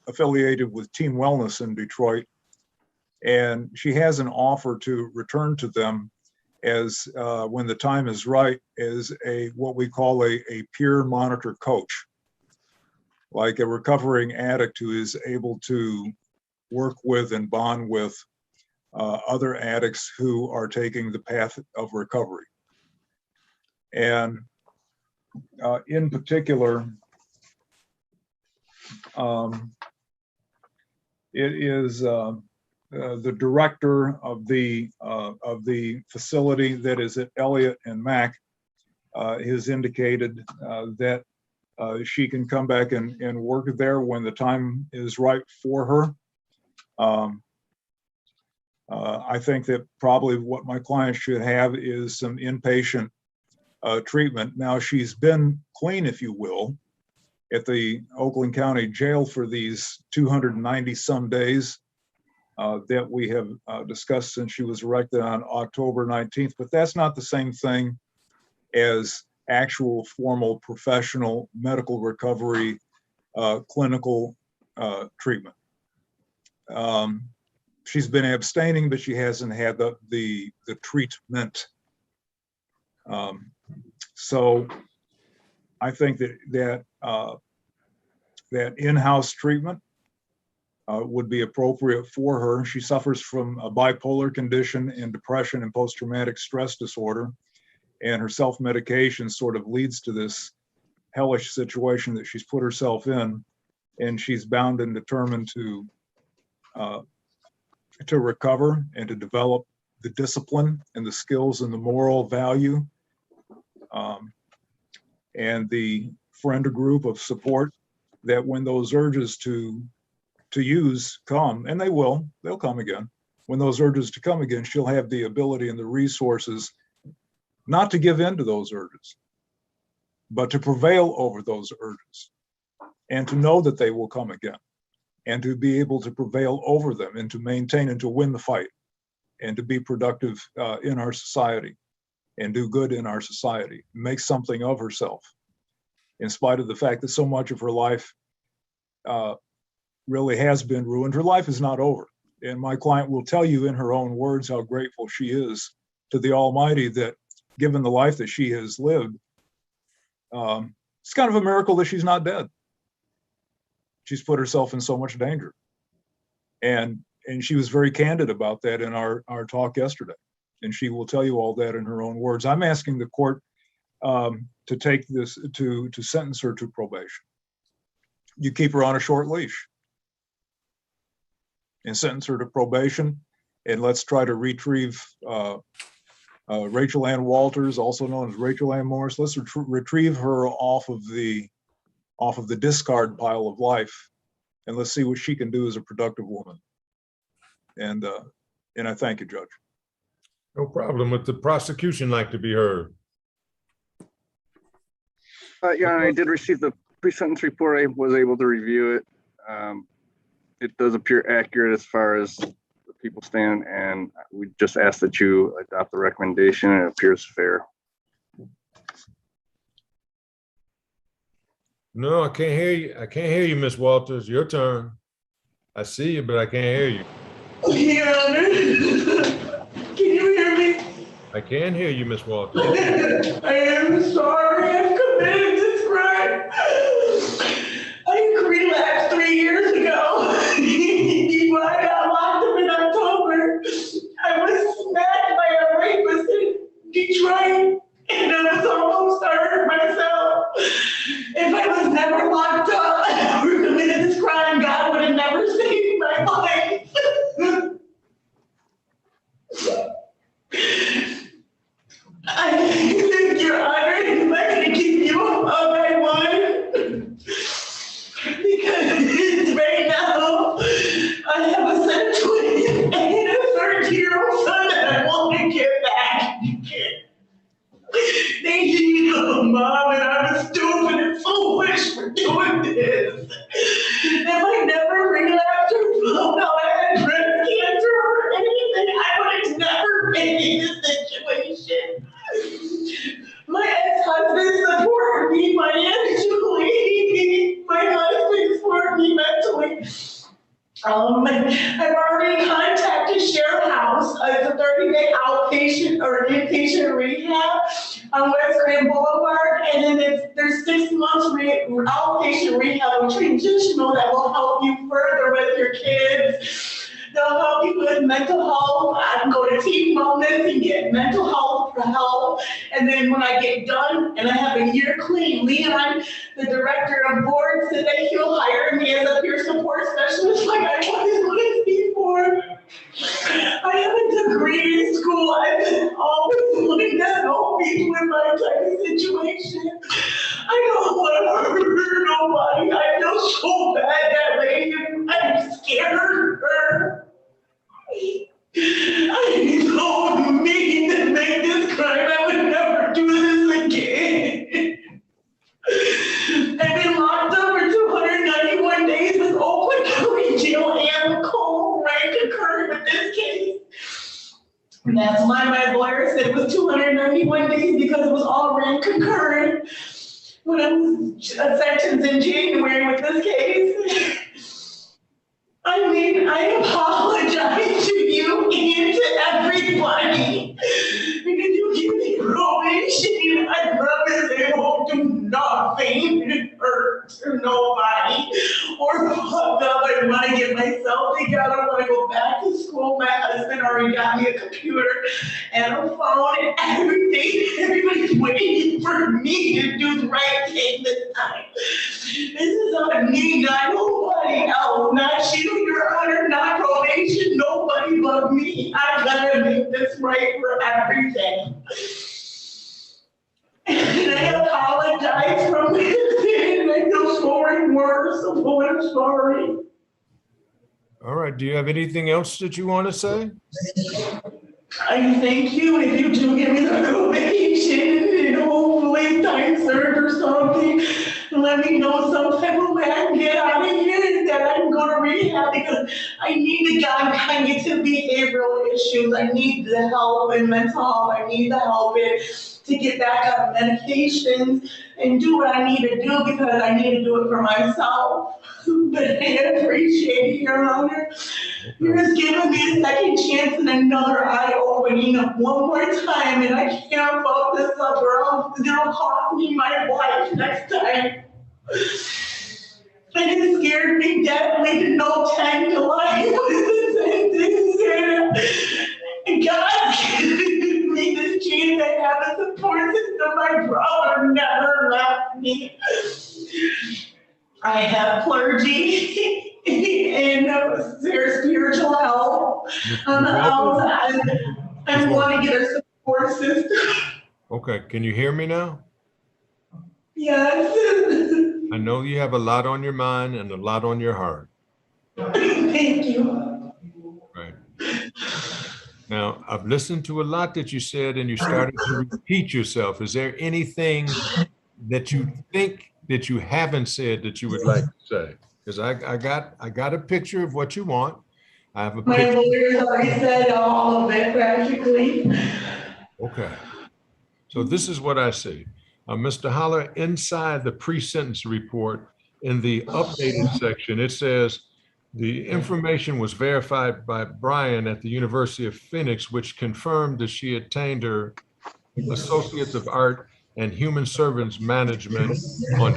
affiliated with Team Wellness in Detroit, and she has an offer to return to them as when the time is right, as what we call a peer monitor coach, like a recovering addict who is able to work with and bond with other addicts who are taking the path of recovery. And in particular, it is the director of the facility that is at Elliott and Mack has indicated that she can come back and work there when the time is right for her. I think that probably what my client should have is some inpatient treatment. Now, she's been clean, if you will, at the Oakland County Jail for these 290 some days that we have discussed since she was arrested on October 19th, but that's not the same thing as actual formal professional medical recovery clinical treatment. She's been abstaining, but she hasn't had the treatment. So I think that in-house treatment would be appropriate for her. She suffers from a bipolar condition and depression and post-traumatic stress disorder, and her self-medication sort of leads to this hellish situation that she's put herself in, and she's bound and determined to recover and to develop the discipline and the skills and the moral value and the friend group of support that when those urges to use come, and they'll come again. When those urges to come again, she'll have the ability and the resources not to give in to those urges, but to prevail over those urges and to know that they will come again and to be able to prevail over them and to maintain and to win the fight and to be productive in our society and do good in our society, make something of herself, in spite of the fact that so much of her life really has been ruined. Her life is not over. And my client will tell you in her own words how grateful she is to the Almighty that given the life that she has lived, it's kind of a miracle that she's not dead. She's put herself in so much danger. And she was very candid about that in our talk yesterday. And she will tell you all that in her own words. I'm asking the court to take this, to sentence her to probation. You keep her on a short leash and sentence her to probation. And let's try to retrieve Rachel Ann Walters, also known as Rachel Ann Morris. Let's retrieve her off of the discard pile of life, and let's see what she can do as a productive woman. And I thank you, Judge. No problem. Would the prosecution like to be heard? Yeah, I did receive the pre-sentence report. I was able to review it. It does appear accurate as far as the people stand, and we just ask that you adopt the recommendation, and it appears fair. No, I can't hear you. I can't hear you, Miss Walters. Your turn. I see you, but I can't hear you. Your Honor, can you hear me? I can hear you, Miss Walters. I am sorry I've committed this crime. I relapsed 3 years ago. Before I got locked up in October, I was smacked by a rapist in Detroit, and I was almost hurt myself. If I was never locked up or committed this crime, God would have never saved my life. I think Your Honor, if I could give you a hug, I would. Because right now, I have a son of twins and a 13-year-old son that I want to get back. They need a mom, and I'm stupid and foolish for doing this. If I never relapsed or found out I had breast cancer or anything, I would have never been in this situation. My ex-husband supported me financially. My husband supported me mentally. I've already contacted Sheriff House as a 30-day outpatient or inpatient rehab on West Grand Boulevard, and then there's 6 months outpatient rehab with transitional that will help you further with your kids. They'll help you with mental health. I can go to Team Wellness and get mental health for help. And then when I get done and I have a year clean, Leon, the director of board, said that he'll hire me as a peer support specialist like I was before. I have a degree in school. I've been always wanting to help people in my type of situation. I don't want to hurt nobody. I feel so bad that lady. I'm scared of her. I told me to make this crime. I would never do this again. I've been locked up for 291 days with Oakland County Jail and Cole rank concurrent with this case. And that's why my lawyer said it was 291 days because it was all rank concurrent when I was sentenced in January with this case. I mean, I apologize to you and to everybody because you give me probation. I promise I won't do nothing to hurt nobody or fuck up. I want to get myself together. I want to go back to school. My husband already got me a computer and a phone and everything. Everybody's waiting for me to do the right thing this time. This is on me, not nobody else, not you, Your Honor, not probation, nobody but me. I gotta make this right for everything. And I apologize from within, and I feel so remorseful, I'm sorry. All right, do you have anything else that you want to say? I thank you if you do give me the probation and hopefully time served or something. Let me know some type of way I can get out of here and that I can go to rehab because I need to get on cognitive behavioral issues. I need the help in mental health. I need the help to get back on medications and do what I need to do because I need to do it for myself. But I appreciate it, Your Honor. You're just giving me a second chance and another eye-opening of one more time, and I can't fuck this up or else it'll cost me my life next time. And it scared me deathly to know 10 to life was the sentence. And God gave me this chance to have a support system. My brother never left me. I have clergy and their spiritual help. I want to get a support system. Okay, can you hear me now? Yes. I know you have a lot on your mind and a lot on your heart. Thank you. Right. Now, I've listened to a lot that you said and you started to repeat yourself. Is there anything that you think that you haven't said that you would like to say? Because I got a picture of what you want. I have a My picture. lawyer's already said all of it practically. Okay. So this is what I see. Mr. Holler, inside the pre-sentence report in the updated section, it says, The information was verified by Brian at the University of Phoenix, which confirmed that she attained her Associates of Art and Human Service Management on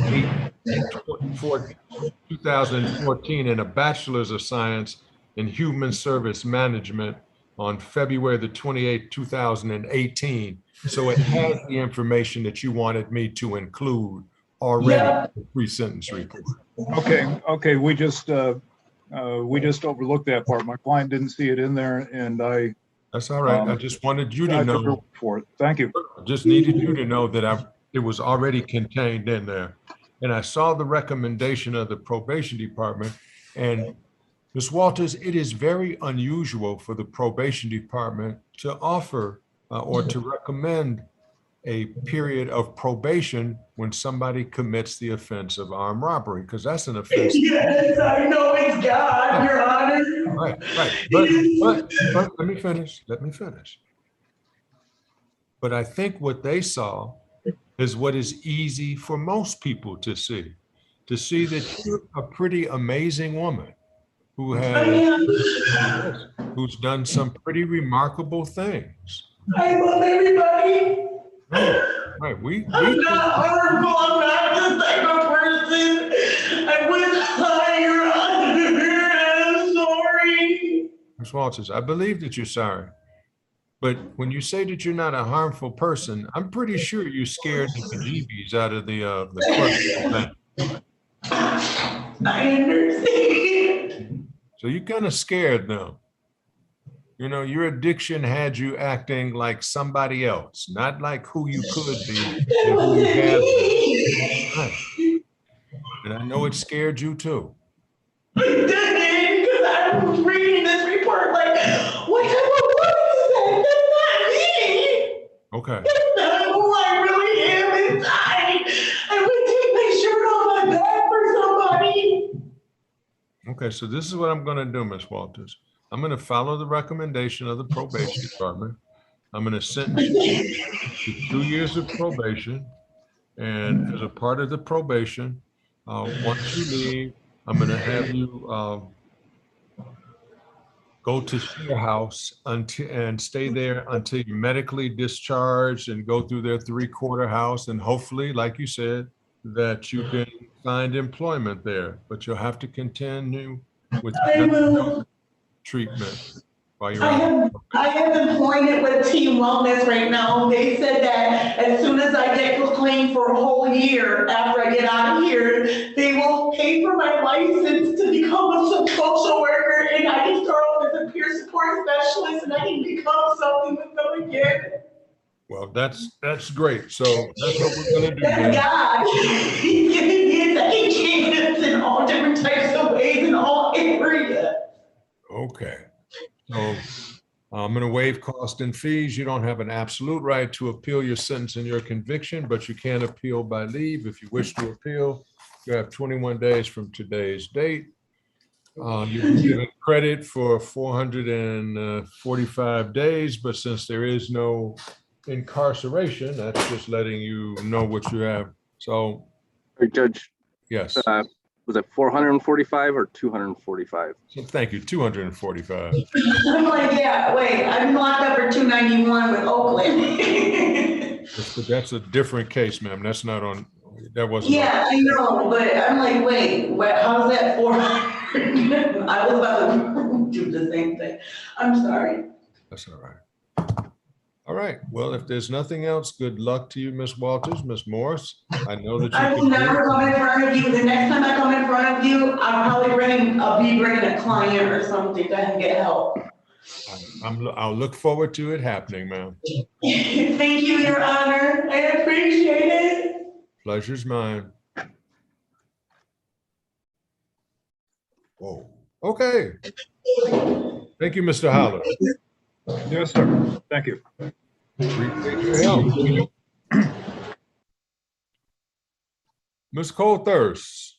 8/4/2014 and a Bachelor's of Science in Human Service Management on February the 28th, 2018. So it has the information that you wanted me to include already in the pre-sentence report. Okay, we just overlooked that part. My client didn't see it in there, and That's all right. I just wanted you to know. For it. Thank you. I just needed you to know that it was already contained in there. And I saw the recommendation of the probation department. And Ms. Walters, it is very unusual for the probation department to offer or to recommend a period of probation when somebody commits the offense of armed robbery, because that's an offense. Yes, I know it's God, Your Honor. Right. But let me finish. But I think what they saw is what is easy for most people to see that you're a pretty amazing woman who's done some pretty remarkable things. I love everybody. Right. I'm not harmful. I'm not this type of person. I was high, Your Honor. I'm sorry. Ms. Walters, I believe that you're sorry. But when you say that you're not a harmful person, I'm pretty sure you scared the bejeebies out of the clerk. I understand. So you're kind of scared now. You know, your addiction had you acting like somebody else, not like who you could be and who you have been. Right. And I know it scared you too. I didn't, because I was reading this report like, what type of woman is that? That's not me. Okay. That's not who I really am inside. I would take my shirt off my back for somebody. Okay, so this is what I'm going to do, Ms. Walters. I'm going to follow the recommendation of the probation department. I'm going to sentence you to 2 years of probation. And as a part of the probation, once you leave, I'm going to have you go to your house and stay there until you're medically discharged and go through their 3/4 house. And hopefully, like you said, that you can find employment there, but you'll have to continue with treatment while you're out. I have employment with Team Wellness right now. They said that as soon as I get clean for a whole year after I get out of here, they will pay for my license to become a social worker, and I can start off as a peer support specialist, and I can become something with them again. Well, that's great. So that's what we're going to do. Thank God. He's giving me a second chance in all different types of ways in all areas. Okay. So I'm going to waive cost and fees. You don't have an absolute right to appeal your sentence and your conviction, but you can appeal by leave. If you wish to appeal, you have 21 days from today's date. You'll be given credit for 445 days, but since there is no incarceration, that's just letting you know what you have. So, Hey, Judge. Yes. Was it 445 or 245? Thank you, 245. I'm like, yeah, wait, I'm locked up for 291 with Oakland. That's a different case, ma'am. That's not on, that wasn't. Yeah, I know, but I'm like, wait, how's that 400? I was about to do the same thing. I'm sorry. That's all right. All right. Well, if there's nothing else, good luck to you, Ms. Walters, Ms. Morris. I know that you I will never come in front of you. The next time I come in front of you, I'll be bringing a client or something that can get help. I'll look forward to it happening, ma'am. Thank you, Your Honor. I appreciate it. Pleasure's mine. Whoa. Okay. Thank you, Mr. Howler. Yes, sir. Thank you. Appreciate your help. Ms. Colthurst.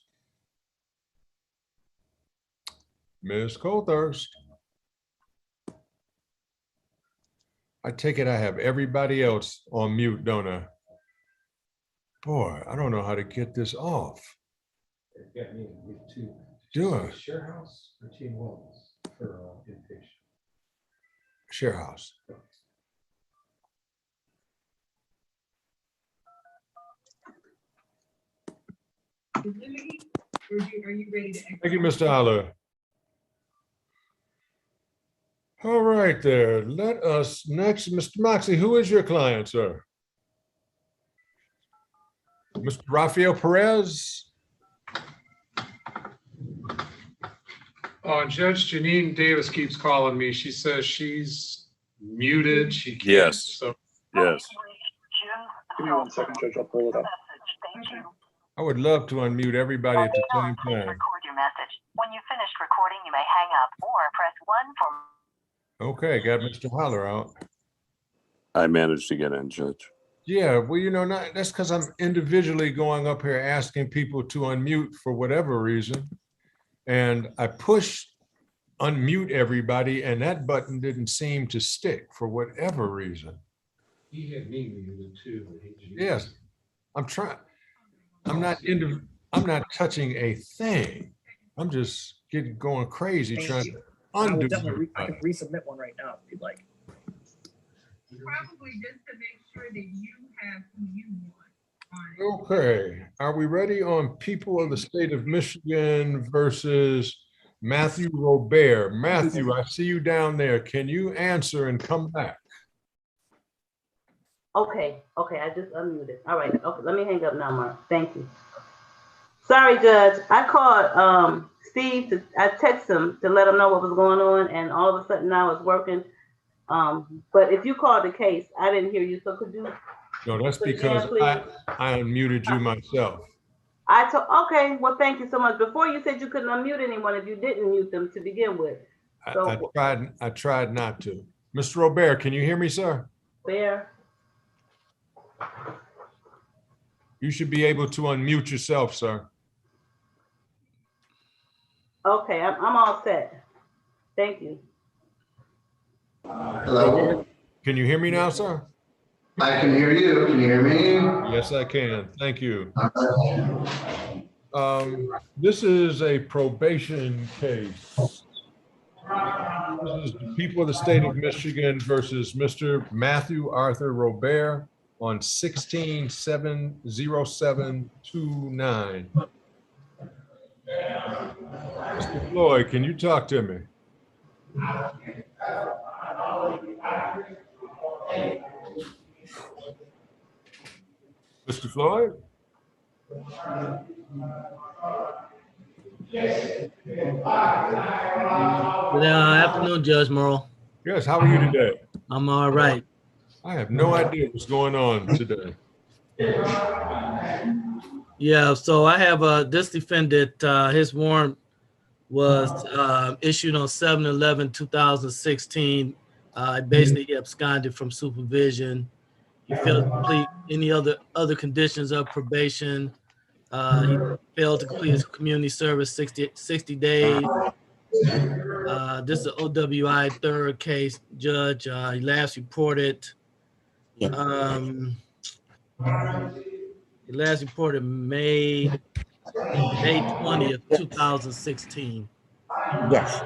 Ms. Colthurst. I take it I have everybody else on mute, don't I? Boy, I don't know how to get this off. Sure. Share house or team wellness for inpatient? Share house. Are you ready to? Thank you, Mr. Holler. All right there. Let us next, Mr. Moxie, who is your client, sir? Mr. Rafael Perez? Oh, Judge Janine Davis keeps calling me. She says she's muted. She can't. Yes. So Yes. Give me 1 second, Judge. I'll pull it up. I would love to unmute everybody at the same time. Record your message. When you've finished recording, you may hang up or press 1 for. Okay, got Mr. Holler out. I managed to get in, Judge. Yeah, well, you know, that's because I'm individually going up here asking people to unmute for whatever reason. And I pushed unmute everybody and that button didn't seem to stick for whatever reason. he had me muted too. But he Yes, I'm trying. I'm not touching a thing. I'm just going crazy trying to undo. I can resubmit one right now if you'd like. Probably just to make sure that you have who you want. Okay, are we ready on people of the state of Michigan versus Matthew Robert? Matthew, I see you down there. Can you answer and come back? Okay, I just unmuted. All right, okay, let me hang up now, Mark. Thank you. Sorry, Judge. I called Steve, I texted him to let him know what was going on, and all of a sudden now it's working. But if you called the case, I didn't hear you, so could you? No, that's Please, because please. I unmuted you myself. Okay, well, thank you so much. Before you said you couldn't unmute anyone if you didn't mute them to begin with. So, I tried not to. Mr. Robert, can you hear me, sir? Bear. You should be able to unmute yourself, sir. Okay, I'm all set. Thank you. Hello. Can you hear me now, sir? I can hear you. Can you hear me? Yes, I can. Thank you. This is a probation case. This is the people of the state of Michigan versus Mr. Matthew Arthur Robert on 16-70729. Mr. Floyd, can you talk to me? Mr. Floyd? Good afternoon, Judge Morrow. Yes, how are you today? I'm all right. I have no idea what's going on today. Yeah, so I have this defendant, his warrant was issued on 7/11/2016. Basically, he absconded from supervision. He failed to complete any other conditions of probation. He failed to complete his community service 60 days. This is an OWI third case, Judge. He last reported May 20th, 2016. Yes.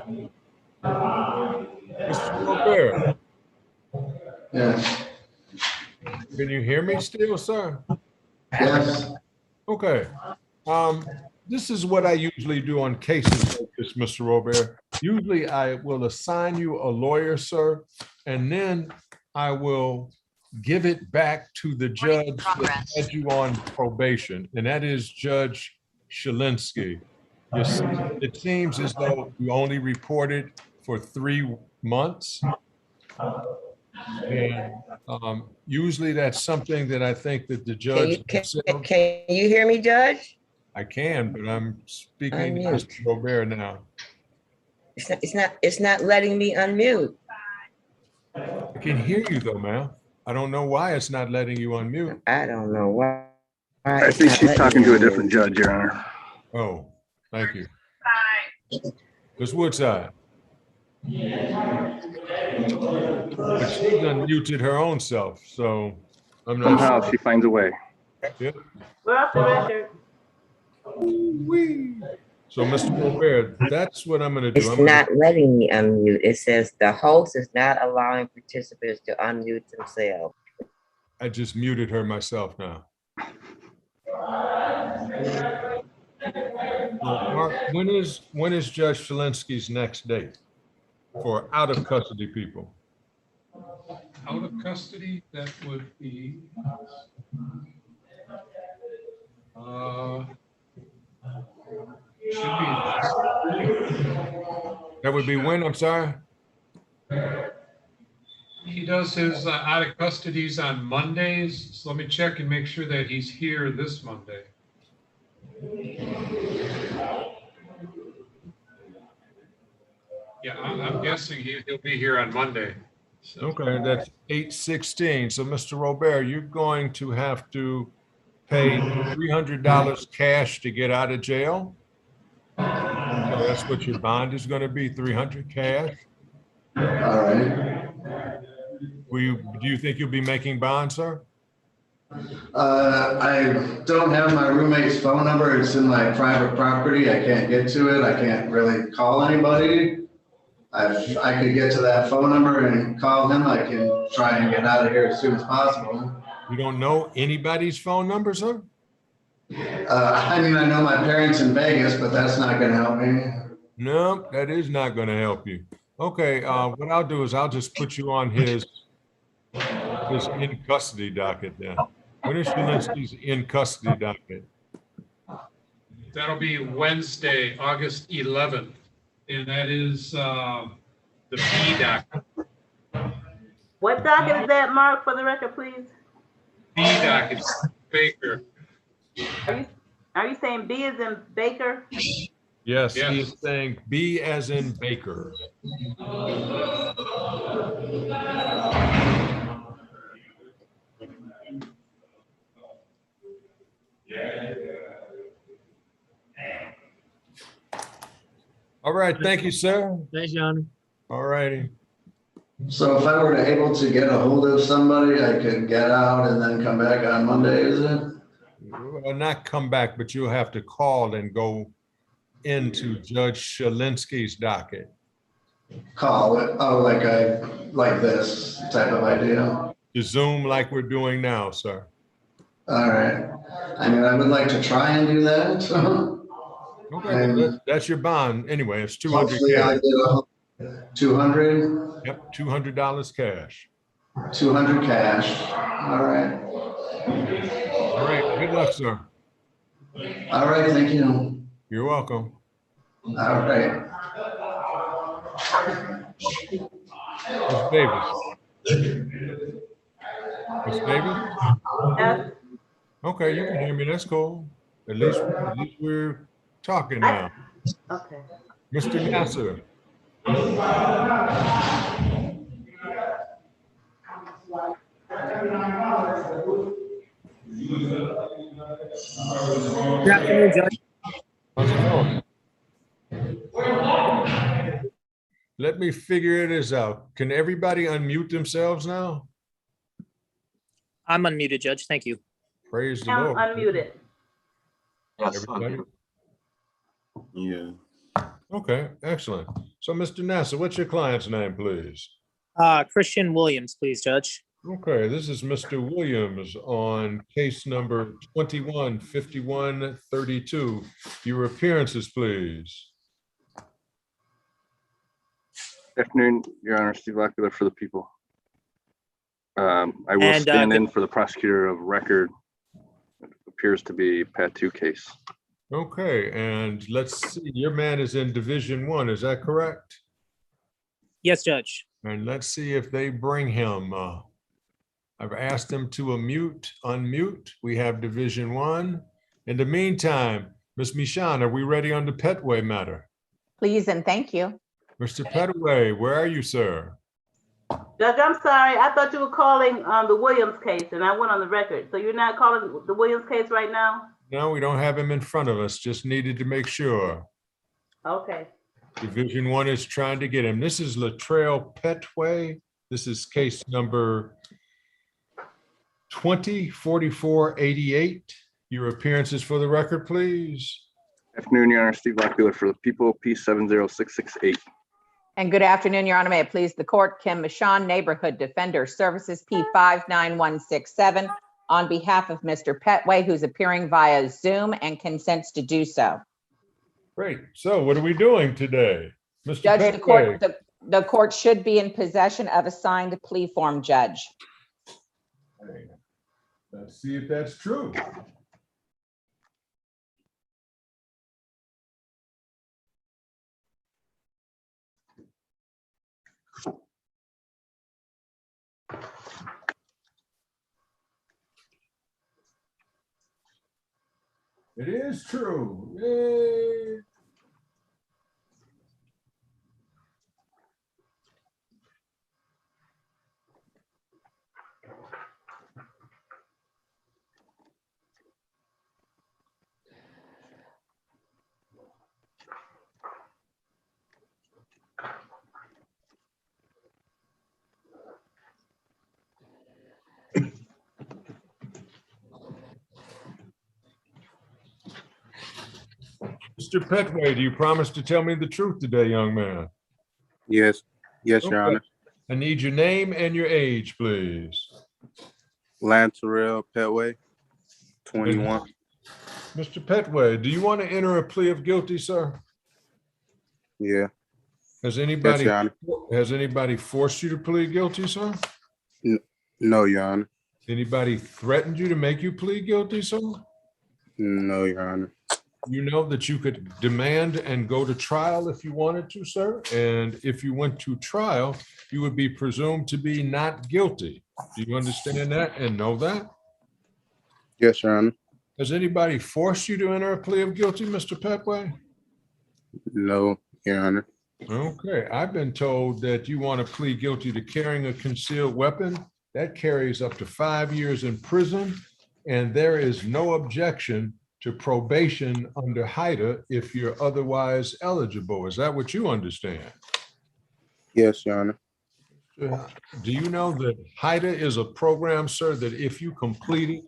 Mr. Robert. Yes. Can you hear me still, sir? Yes. Okay. This is what I usually do on cases like this, Mr. Robert. Usually I will assign you a lawyer, sir, and then I will give it back to the judge that had you on probation, and that is Judge Shalinsky. It seems as though you only reported for 3 months. And usually that's something that I think that the judge. Can you hear me, Judge? I can, but I'm speaking to Mr. Robert now. It's not letting me unmute. I can hear you though, ma'am. I don't know why it's not letting you unmute. I don't know why. I think she's talking to a different judge, Your Honor. Oh, thank you. Ms. Woodside. But she's unmuted her own self, so I'm not Somehow sure. she finds a way. Yeah. We're off the record. Wee. So, Mr. Robert, that's what I'm gonna do. It's not letting me unmute. It says the host is not allowing participants to unmute themselves. I just muted her myself now. So, Mark, when is Judge Shalinsky's next date for out of custody people? Out of custody, that would be. Should be. That would be when, I'm sorry? He does his out of custodies on Mondays. So let me check and make sure that he's here this Monday. Yeah, I'm guessing he'll be here on Monday. So. Okay, that's 8/16. So, Mr. Robert, you're going to have to pay $300 cash to get out of jail. So that's what your bond is going to be, $300 cash. All right. Do you think you'll be making bond, sir? I don't have my roommate's phone number. It's in my private property. I can't get to it. I can't really call anybody. If I could get to that phone number and call him, I can try and get out of here as soon as possible. You don't know anybody's phone number, sir? I mean, I know my parents in Vegas, but that's not going to help me. No, that is not going to help you. Okay, what I'll do is I'll just put you on his in custody docket then. When is Shalinsky's in custody docket? That'll be Wednesday, August 11th, and that is the B docket. What docket is that, Mark, for the record, please? B docket, Baker. Are you saying B as in Baker? Yes, he is saying B as in Baker. All right, thank you, sir. Thanks, Johnny. All righty. So if I were able to get a hold of somebody, I could get out and then come back on Monday, is it? Well, not come back, but you'll have to call and go into Judge Shalinsky's docket. Call it, oh, like this type of idea. To Zoom like we're doing now, sir. All right. I mean, I would like to try and do that. Okay, well, that's your bond. Anyway, it's $200 Hopefully I cash. get 200. Yep, $200 cash. 200 cash. All right. All right, good luck, sir. All right, thank you. You're welcome. All right. Ms. Davis. Ms. Davis? Yes. Okay, you can hear me. That's cool. At least we're talking now. Okay. Mr. Nasser. Good afternoon, Judge. How's it going? Let me figure this out. Can everybody unmute themselves now? I'm unmuted, Judge. Thank you. Praise the I'm Lord. unmuted. Everybody? Yeah. Okay, excellent. So, Mr. Nasser, what's your client's name, please? Christian Williams, please, Judge. Okay, this is Mr. Williams on case number 215132. Your appearances, please. Afternoon, Your Honor, Steve Locklear for the people. I will stand in for the prosecutor of record. It appears to be Pat 2 case. Okay, and let's see, your man is in Division 1, is that correct? Yes, Judge. And let's see if they bring him. I've asked them to unmute. We have Division 1. In the meantime, Ms. Michan, are we ready on the Petway matter? Please and thank you. Mr. Petway, where are you, sir? Judge, I'm sorry. I thought you were calling the Williams case, and I went on the record. So you're not calling the Williams case right now? No, we don't have him in front of us. Just needed to make sure. Okay. Division 1 is trying to get him. This is Latrell Petway. This is case number 204488. Your appearances for the record, please. Afternoon, Your Honor. Steve Lockbeeler for the People, P70668. And good afternoon, Your Honor. May it please the court, Kim Michon, Neighborhood Defender Services, P59167, on behalf of Mr. Petway, who's appearing via Zoom and consents to do so. Great. So what are we doing today? Mr. Judge, Petway? the court should be in possession of a signed plea form, Judge. Hey, let's see if that's true. It is true. Yay. Mr. Petway, do you promise to tell me the truth today, young man? Yes, yes, Your Okay. Honor. I need your name and your age, please. Lance Terrell Petway, 21. Mr. Petway, do you want to enter a plea of guilty, sir? Yeah. Has Yes, anybody Your Honor. forced you to plead guilty, sir? No, Your Honor. Anybody threatened you to make you plead guilty, sir? No, Your Honor. You know that you could demand and go to trial if you wanted to, sir. And if you went to trial, you would be presumed to be not guilty. Do you understand that and know that? Yes, Your Honor. Has anybody forced you to enter a plea of guilty, Mr. Petway? No, Your Honor. Okay, I've been told that you want to plead guilty to carrying a concealed weapon. That carries up to 5 years in prison, and there is no objection to probation under HIDA if you're otherwise eligible. Is that what you understand? Yes, Your Honor. Do you know that HIDA is a program, sir, that if you complete it,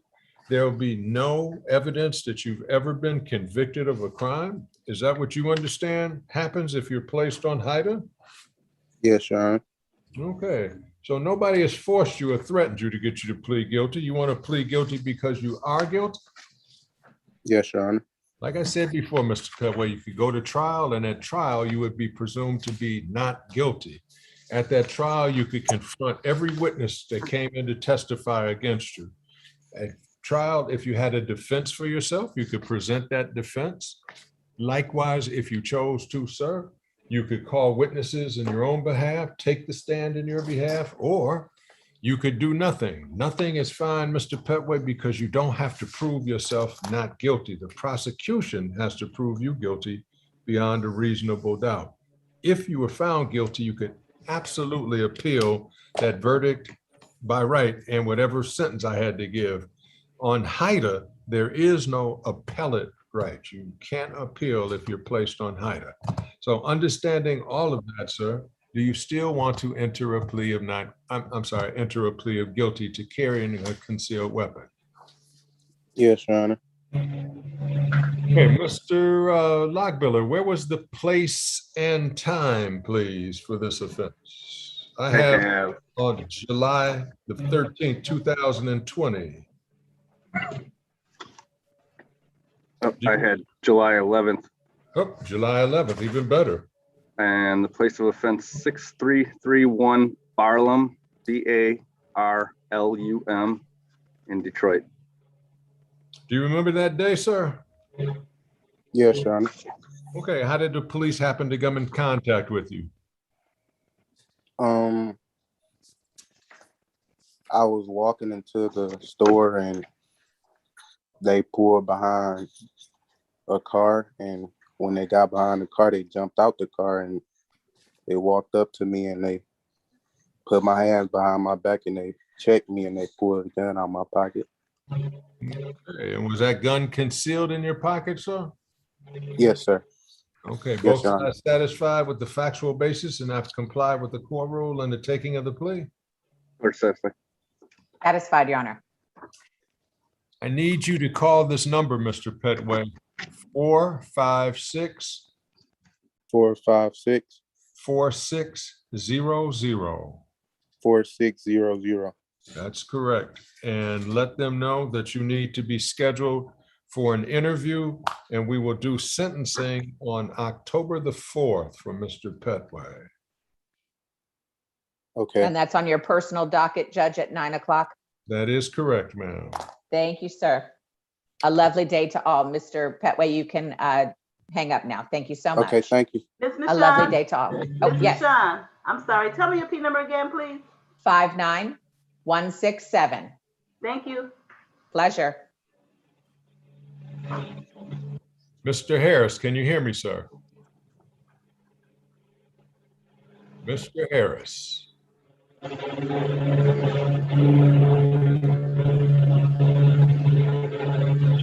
there will be no evidence that you've ever been convicted of a crime? Is that what you understand happens if you're placed on HIDA? Yes, Your Honor. Okay, so nobody has forced you or threatened you to get you to plead guilty. You want to plead guilty because you are guilty? Yes, Your Honor. Like I said before, Mr. Petway, you could go to trial, and at trial, you would be presumed to be not guilty. At that trial, you could confront every witness that came in to testify against you. At trial, if you had a defense for yourself, you could present that defense. Likewise, if you chose to, sir, you could call witnesses in your own behalf, take the stand in your behalf, or you could do nothing. Nothing is fine, Mr. Petway, because you don't have to prove yourself not guilty. The prosecution has to prove you guilty beyond a reasonable doubt. If you were found guilty, you could absolutely appeal that verdict by right and whatever sentence I had to give. On HIDA, there is no appellate right. You can't appeal if you're placed on HIDA. So understanding all of that, sir, do you still want to enter a plea of enter a plea of guilty to carrying a concealed weapon? Yes, Your Honor. Okay, Mr. Lockbiller, where was the place and time, please, for this offense? I have on July the 13th, 2020. Oh, I had July 11th. Oh, July 11th, even better. And the place of offense 6331 Barlum, Barlum in Detroit. Do you remember that day, sir? Yes, Your Honor. Okay, how did the police happen to come in contact with you? I was walking into the store and they pulled behind a car, and when they got behind the car, they jumped out the car and they walked up to me and they put my hands behind my back and they checked me and they pulled a gun out my pocket. Okay, and was that gun concealed in your pocket, sir? Yes, sir. Okay, Yes, both Your Honor. sides satisfied with the factual basis and have complied with the court rule and the taking of the plea? Satisfied, Your Honor. I need you to call this number, Mr. Petway, 456 456 4600. 4600. That's correct. And let them know that you need to be scheduled for an interview, and we will do sentencing on October the 4th for Mr. Petway. Okay. And that's on your personal docket, Judge, at 9 o'clock? That is correct, ma'am. Thank you, sir. A lovely day to all. Mr. Petway, you can hang up now. Thank you so much. Okay, thank you. Ms. A lovely Michon, day to all. Oh, Ms. yes. Michon, I'm sorry. Tell me your P number again, please. 59167. Thank you. Pleasure. Mr. Harris, can you hear me, sir? Mr. Harris.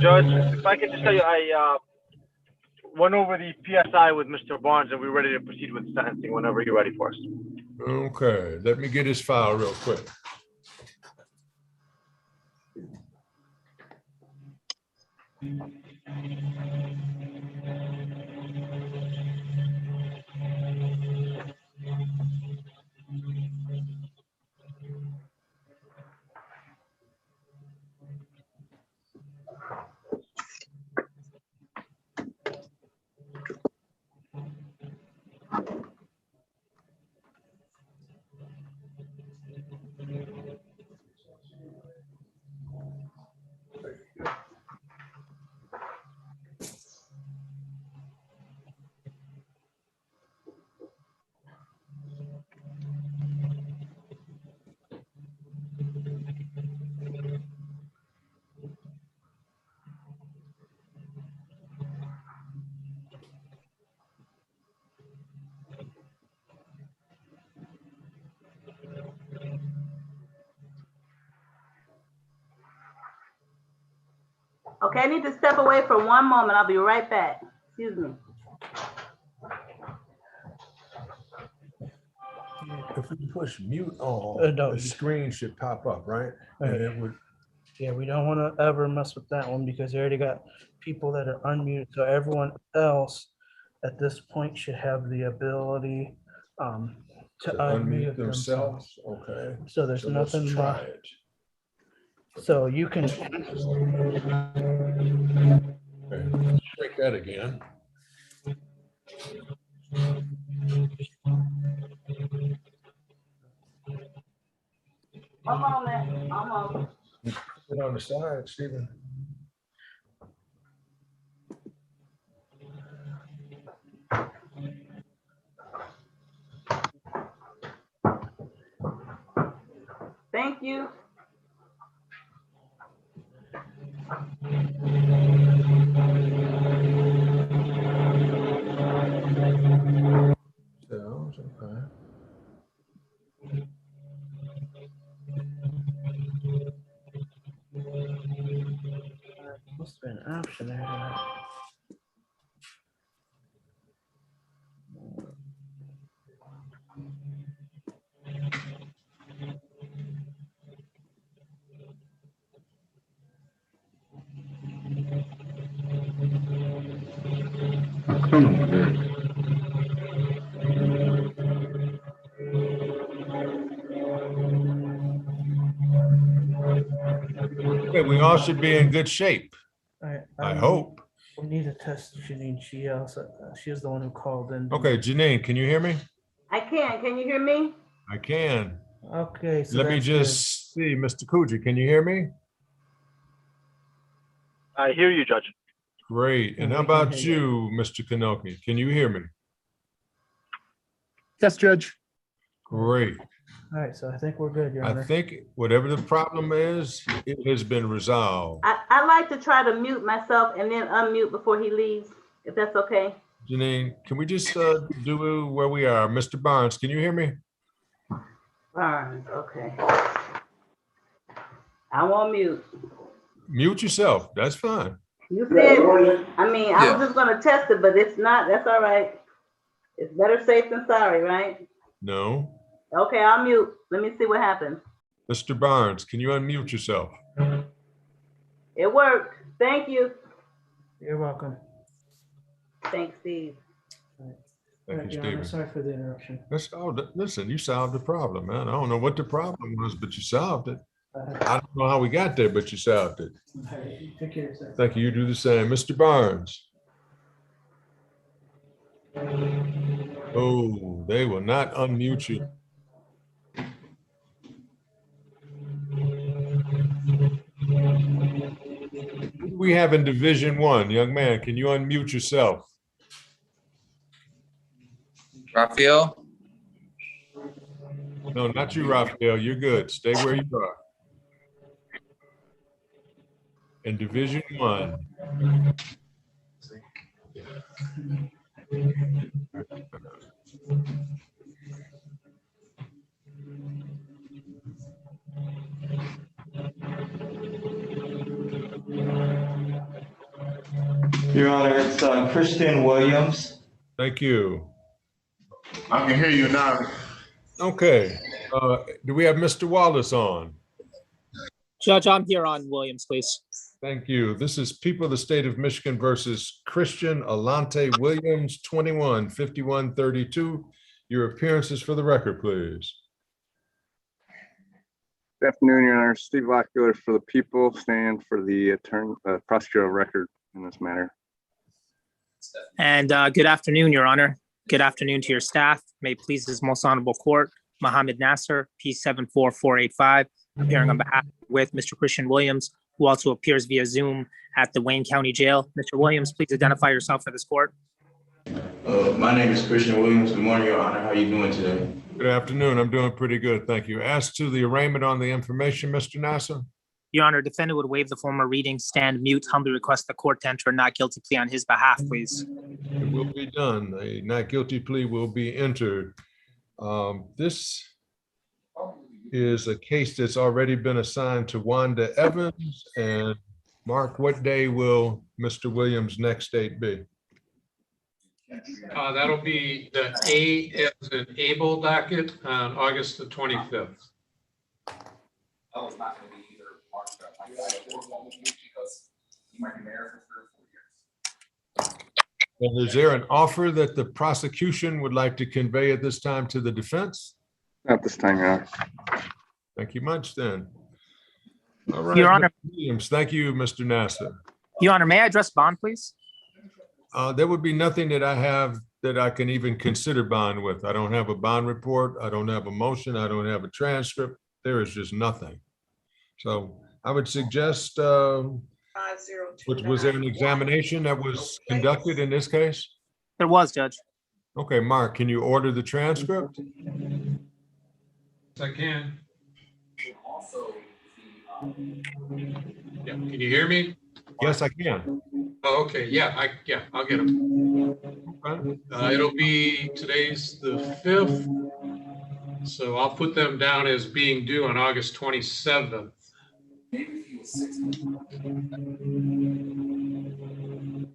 Judge, if I can just tell you, I went over the PSI with Mr. Barnes and we're ready to proceed with sentencing whenever you're ready for us. Okay, let me get his file real quick. Okay, I need to step away for one moment. I'll be right back. Excuse me. If we push mute on, No. the screen should pop up, right? Right. And it would. Yeah, we don't want to ever mess with that one because they already got people that are unmuted. So everyone else at this point should have the ability to unmute themselves. Okay. So there's let's nothing try left. it. So you can. Okay, check that again. One moment. Almost. Put it on the side, Stephen. Thank you. Okay. Must be an option there. Okay, we all should be in good shape. All right, I hope. We need to test Janine. She also she is the one who called in. Okay, Janine, can you hear me? I can. Can you hear me? I can. Okay, so Let me just see, Mr. Coogee, can you hear me? I hear you, Judge. Great. And Yeah, how we can about hear you, Mr. Kanoki? Can you hear me? Yes, Judge. Great. All right, so I think we're good, Your I Honor. think whatever the problem is, it has been resolved. I like to try to mute myself and then unmute before he leaves, if that's okay. Janine, can we just do where we are? Mr. Barnes, can you hear me? Barnes, okay. I won't mute. Mute yourself. That's fine. You said, I mean, I was just gonna test it, but it's not, that's all right. It's better safe than sorry, right? No. Okay, I'll mute. Let me see what happens. Mr. Barnes, can you unmute yourself? It worked. Thank you. You're welcome. Thanks, Steve. Thank you, Your Honor, Stephen. sorry for the interruption. Listen, you solved the problem, man. I don't know what the problem was, but you solved it. I don't know how we got there, but you solved it. All right, take care of yourself. Thank you. You do the same. Mr. Barnes. Oh, they will not unmute you. Who do we have in Division 1? Young man, can you unmute yourself? Raphael? No, not you, Raphael. You're good. Stay where you are. In Division 1. Your Honor, it's Christian Williams. Thank you. I can hear you now. Okay. Do we have Mr. Wallace on? Judge, I'm here on Williams, please. Thank you. This is People of the State of Michigan versus Christian Alante Williams, 21-5132. Your appearances for the record, please. Good afternoon, Your Honor. Steve Lockiller for the people, stand for the prosecutorial record in this matter. And good afternoon, Your Honor. Good afternoon to your staff. May it please His Most Honorable Court, Mohammed Nasser, P74485, appearing on behalf with Mr. Christian Williams, who also appears via Zoom at the Wayne County Jail. Mr. Williams, please identify yourself for this court. My name is Christian Williams. Good morning, Your Honor. How are you doing today? Good afternoon. I'm doing pretty good. Thank you. As to the arraignment on the information, Mr. Nasser? Your Honor, defendant would waive the former reading, stand mute, humbly request the court to enter a not guilty plea on his behalf, please. It will be done. A not guilty plea will be entered. This is a case that's already been assigned to Wanda Evans. And Mark, what day will Mr. Williams' next date be? That'll be the A as an able docket on August the 25th. And is there an offer that the prosecution would like to convey at this time to the defense? Not this time, Your Honor. Thank you much then. All right, Your Honor. Mr. Williams, thank you, Mr. Nasser. Your Honor, may I address bond, please? There would be nothing that I have that I can even consider bond with. I don't have a bond report. I don't have a motion. I don't have a transcript. There is just nothing. So I would suggest, was there an examination that was conducted in this case? There was, Judge. Okay, Mark, can you order the transcript? Yes, I can. Yeah, can you hear me? Yes, I can. Oh, okay, yeah, I'll get them. It'll be, today's the 5th. So I'll put them down as being due on August 27th.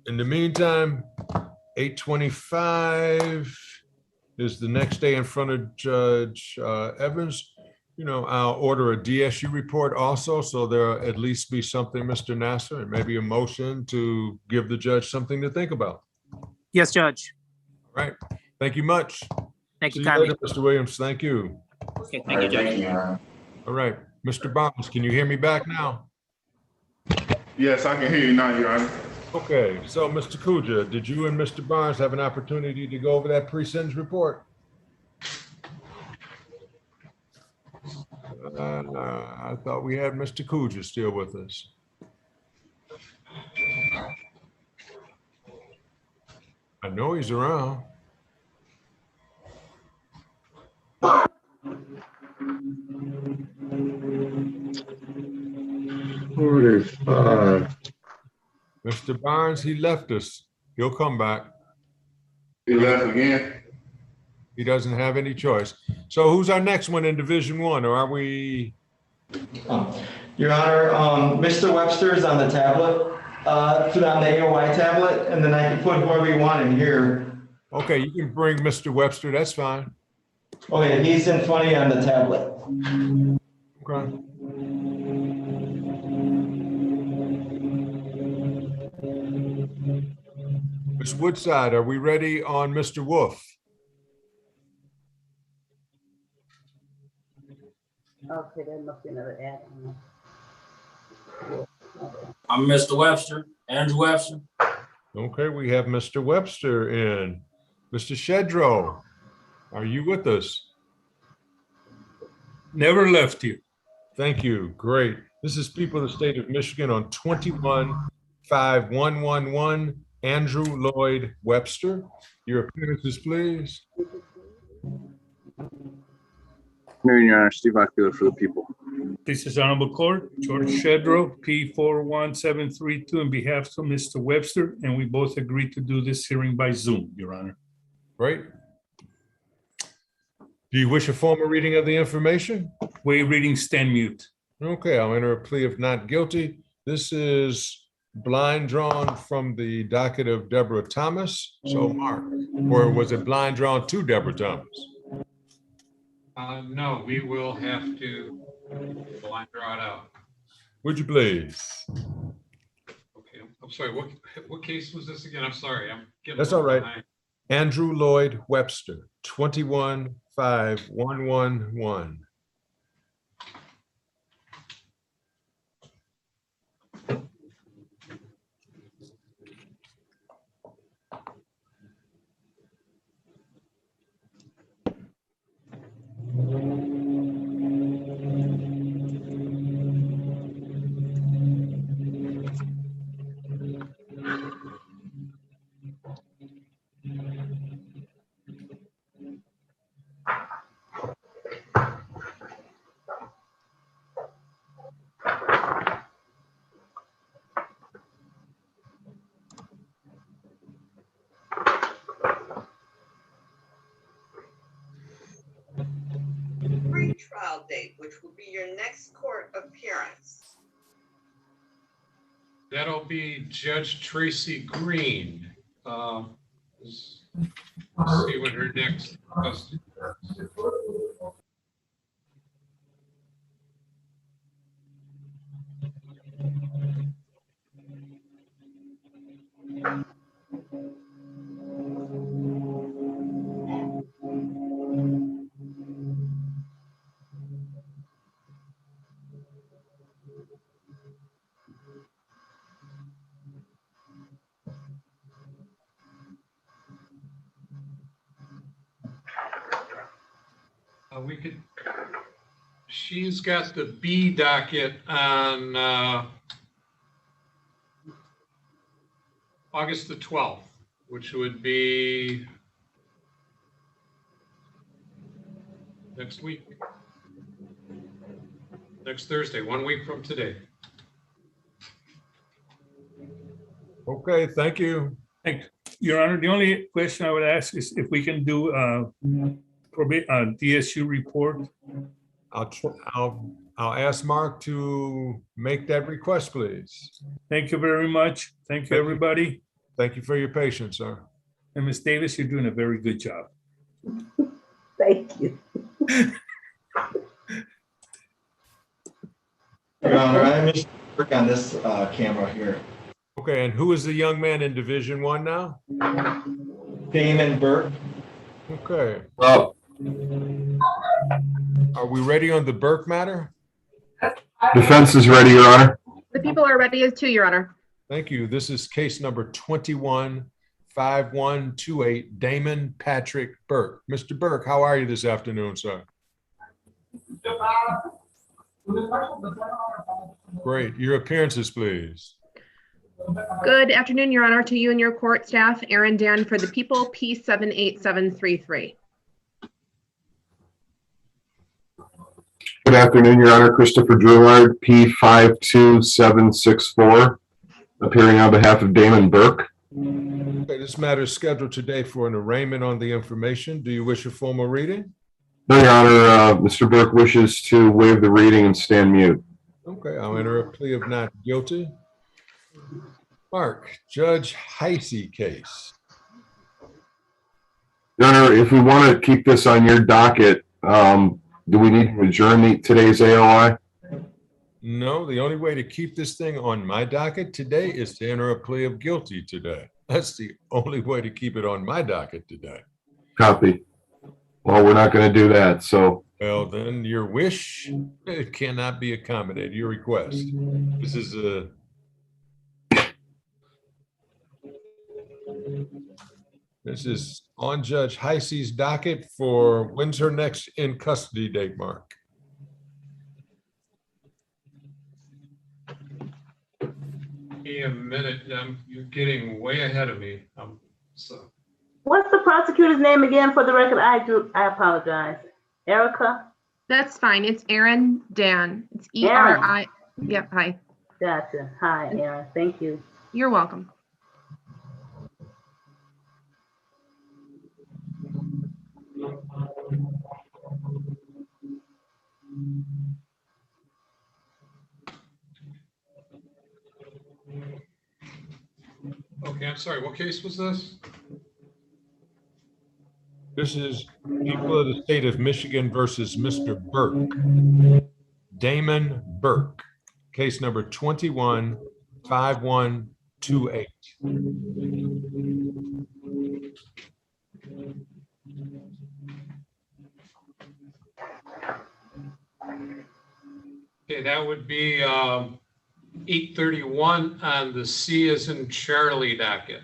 In the meantime, 8:25 is the next day in front of Judge Evans. You know, I'll order a DSU report also, so there'll at least be something, Mr. Nasser, and maybe a motion to give the judge something to think about. Yes, Judge. All right. Thank you much. Thank you See kindly. later, Mr. Williams. Thank you. Okay, thank you, Judge. All right. Mr. Barnes, can you hear me back now? Yes, I can hear you now, Your Honor. Okay, so Mr. Kuja, did you and Mr. Barnes have an opportunity to go over that pre-sentence report? I thought we had Mr. Kuja still with us. I know he's around. Mr. Barnes, he left us. He'll come back. He left again? He doesn't have any choice. So who's our next one in Division 1, or are we? Your Honor, Mr. Webster's on the tablet, on the AOI tablet, and then I can put whoever you want in here. Okay, you can bring Mr. Webster, that's fine. Okay, he's in front of you on the tablet. Okay. Ms. Woodside, are we ready on Mr. Wolf? Okay, that must be another ad. I'm Mr. Webster, Andrew Webster. Okay, we have Mr. Webster in. Mr. Shedrow, are you with us? Never left you. Thank you. Great. This is people of the state of Michigan on 21-5111, Andrew Lloyd Webster. Your appearances, please. Mayor, Your Honor, Steve Ockfield for the people. This is Honorable Court, George Shedrow, P41732, on behalf of Mr. Webster, and we both agreed to do this hearing by Zoom, Your Honor. Right. Do you wish a formal reading of the information? Waive reading, stand mute. Okay, I'll enter a plea of not guilty. This is blind drawn from the docket of Deborah Thomas. So Mark, or was it blind drawn to Deborah Thomas? No, we will have to blind draw it out. Would you please? Okay, I'm sorry, what case was this again? I'm sorry, I'm getting. That's all right. Andrew Lloyd Webster, 21-5111. Pre-trial date, which will be your next court appearance. That'll be Judge Tracy Green. Let's see when her next custody. We could, she's got the B docket on August the 12th, which would be next week. Next Thursday, 1 week from today. Okay, thank you. Thank you. Your Honor, the only question I would ask is if we can do DSU report. I'll ask Mark to make that request, please. Thank you very much. Thank you, everybody. Thank you for your patience, sir. And Ms. Davis, you're doing a very good job. Thank you. Your Honor, I missed work on this camera here. Okay, and who is the young man in Division 1 now? Damon Burke. Okay. Well, are we ready on the Burke matter? defense is ready, Your Honor. The people are ready as too, Your Honor. Thank you. This is case number 21-5128, Damon Patrick Burke. Mr. Burke, how are you this afternoon, sir? Great. Your appearances, please. Good afternoon, Your Honor, to you and your court staff. Erin Dan for the people, P78733. Good afternoon, Your Honor. Christopher Drillard, P52764, appearing on behalf of Damon Burke. Okay, this matter is scheduled today for an arraignment on the information. Do you wish a formal reading? No, Your Honor. Mr. Burke wishes to waive the reading and stand mute. Okay, I'll enter a plea of not guilty. Mark, Judge Heisey case. Your Honor, if we want to keep this on your docket, do we need to adjourn today's AOI? No, the only way to keep this thing on my docket today is to enter a plea of guilty today. That's the only way to keep it on my docket today. Copy. Well, we're not going to do that. So, Well, then your wish it cannot be accommodated, your request. This is on Judge Heisey's docket for when's her next in custody date, Mark? Give me a minute. You're getting way ahead of me. So What's the prosecutor's name again for the record? I apologize. Erica? That's fine. It's Aaron Dan. It's E-R-I. Yep, hi. Gotcha. Hi, Aaron. Thank you. You're welcome. okay, I'm sorry. What case was this? This is people of the state of Michigan versus Mr. Burke. Damon Burke, case number 21-5128. Okay, that would be 831 on the C as in Charlie docket.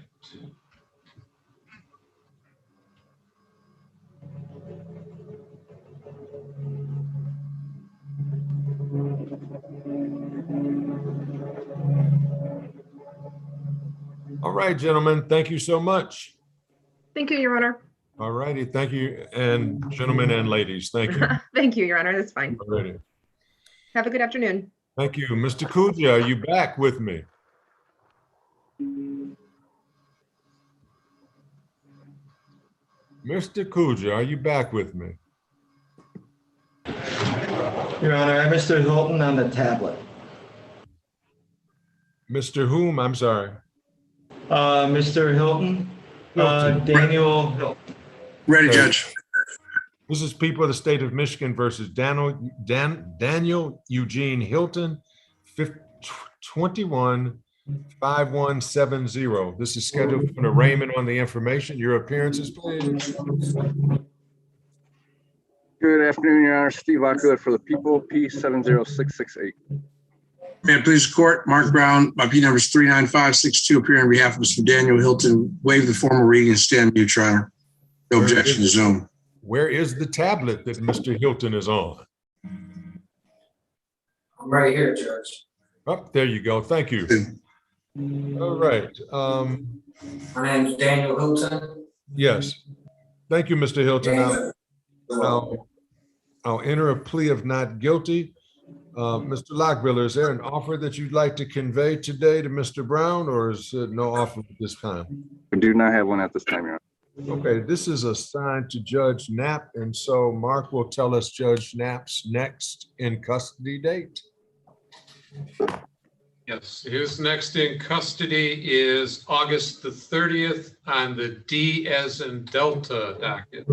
All right, gentlemen, thank you so much. Thank you, Your Honor. All righty, thank you, and gentlemen and ladies, thank you. Thank you, Your Honor. That's fine. All righty. Have a good afternoon. Thank you. Mr. Kuja, are you back with me? Mr. Kuja, are you back with me? Your Honor, I have Mr. Hilton on the tablet. Mr. whom? I'm sorry. Mr. Hilton, Hilton. Daniel Hilton. Ready, Judge. This is people of the state of Michigan versus Daniel Eugene Hilton, 21-5170. This is scheduled for an arraignment on the information. Your appearances, please. good afternoon, Your Honor. Steve Lockwood for the people, P70668. May it please the court, Mark Brown, my P number is 39562, appearing on behalf of Mr. Daniel Hilton. Waive the formal reading and stand mute, Your Honor. No objection to Zoom. Where is the tablet that Mr. Hilton is on? I'm right here, Judge. Oh, there you go. Thank you. All right. My name is Daniel Hilton. Yes. Thank you, Mr. Hilton. I'll enter a plea of not guilty. Mr. Lockbiller, is there an offer that you'd like to convey today to Mr. Brown, or is there no offer at this time? I do not have one at this time, Your Honor. Okay, this is assigned to Judge Knapp, and so Mark will tell us Judge Knapp's next in custody date. Yes, his next in custody is August the 30th on the D as in Delta docket.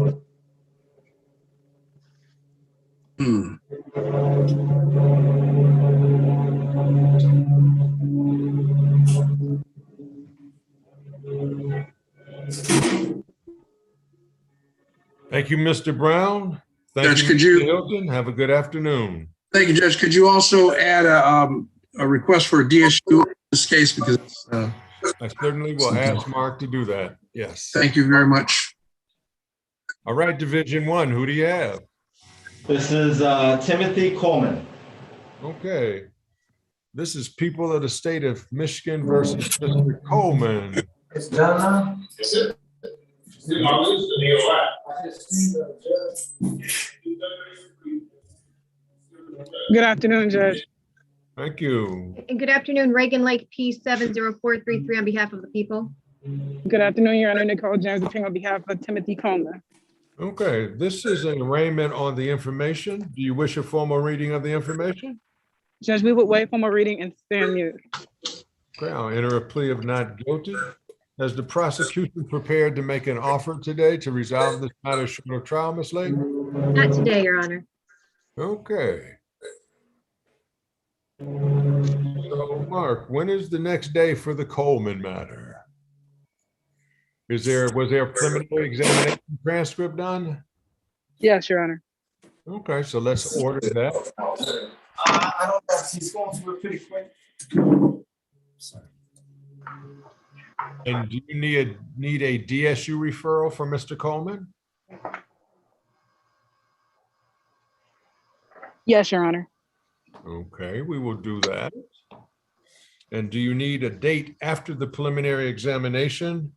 Thank you, Mr. Brown. Thank Judge, you, could Mr. you- Hilton. Have a good afternoon. Thank you, Judge. Could you also add a request for a DSU in this case? Because I certainly will ask Mark to do that. Yes. thank you very much. All right, Division 1, who do you have? This is Timothy Coleman. Okay. This is people of the state of Michigan versus Mr. Coleman. It's done now? Yes, sir. Good afternoon, Judge. Thank you. And good afternoon, Reagan Lake P70433 on behalf of the people. Good afternoon, Your Honor. Nicole Jones appearing on behalf of Timothy Coleman. Okay, this is an arraignment on the information. Do you wish a formal reading of the information? Judge, we would waive formal reading and stand mute. Okay, I'll enter a plea of not guilty. Has the prosecution prepared to make an offer today to resolve this matter short of trial, Ms. Lake? Not today, Your Honor. Okay. So, Mark, when is the next day for the Coleman matter? Was there a preliminary examination transcript done? Yes, Your Honor. Okay, so let's order that. I don't know. He's going through it pretty quick. And do you need a DSU referral for Mr. Coleman? Yes, Your Honor. Okay, we will do that. And do you need a date after the preliminary examination?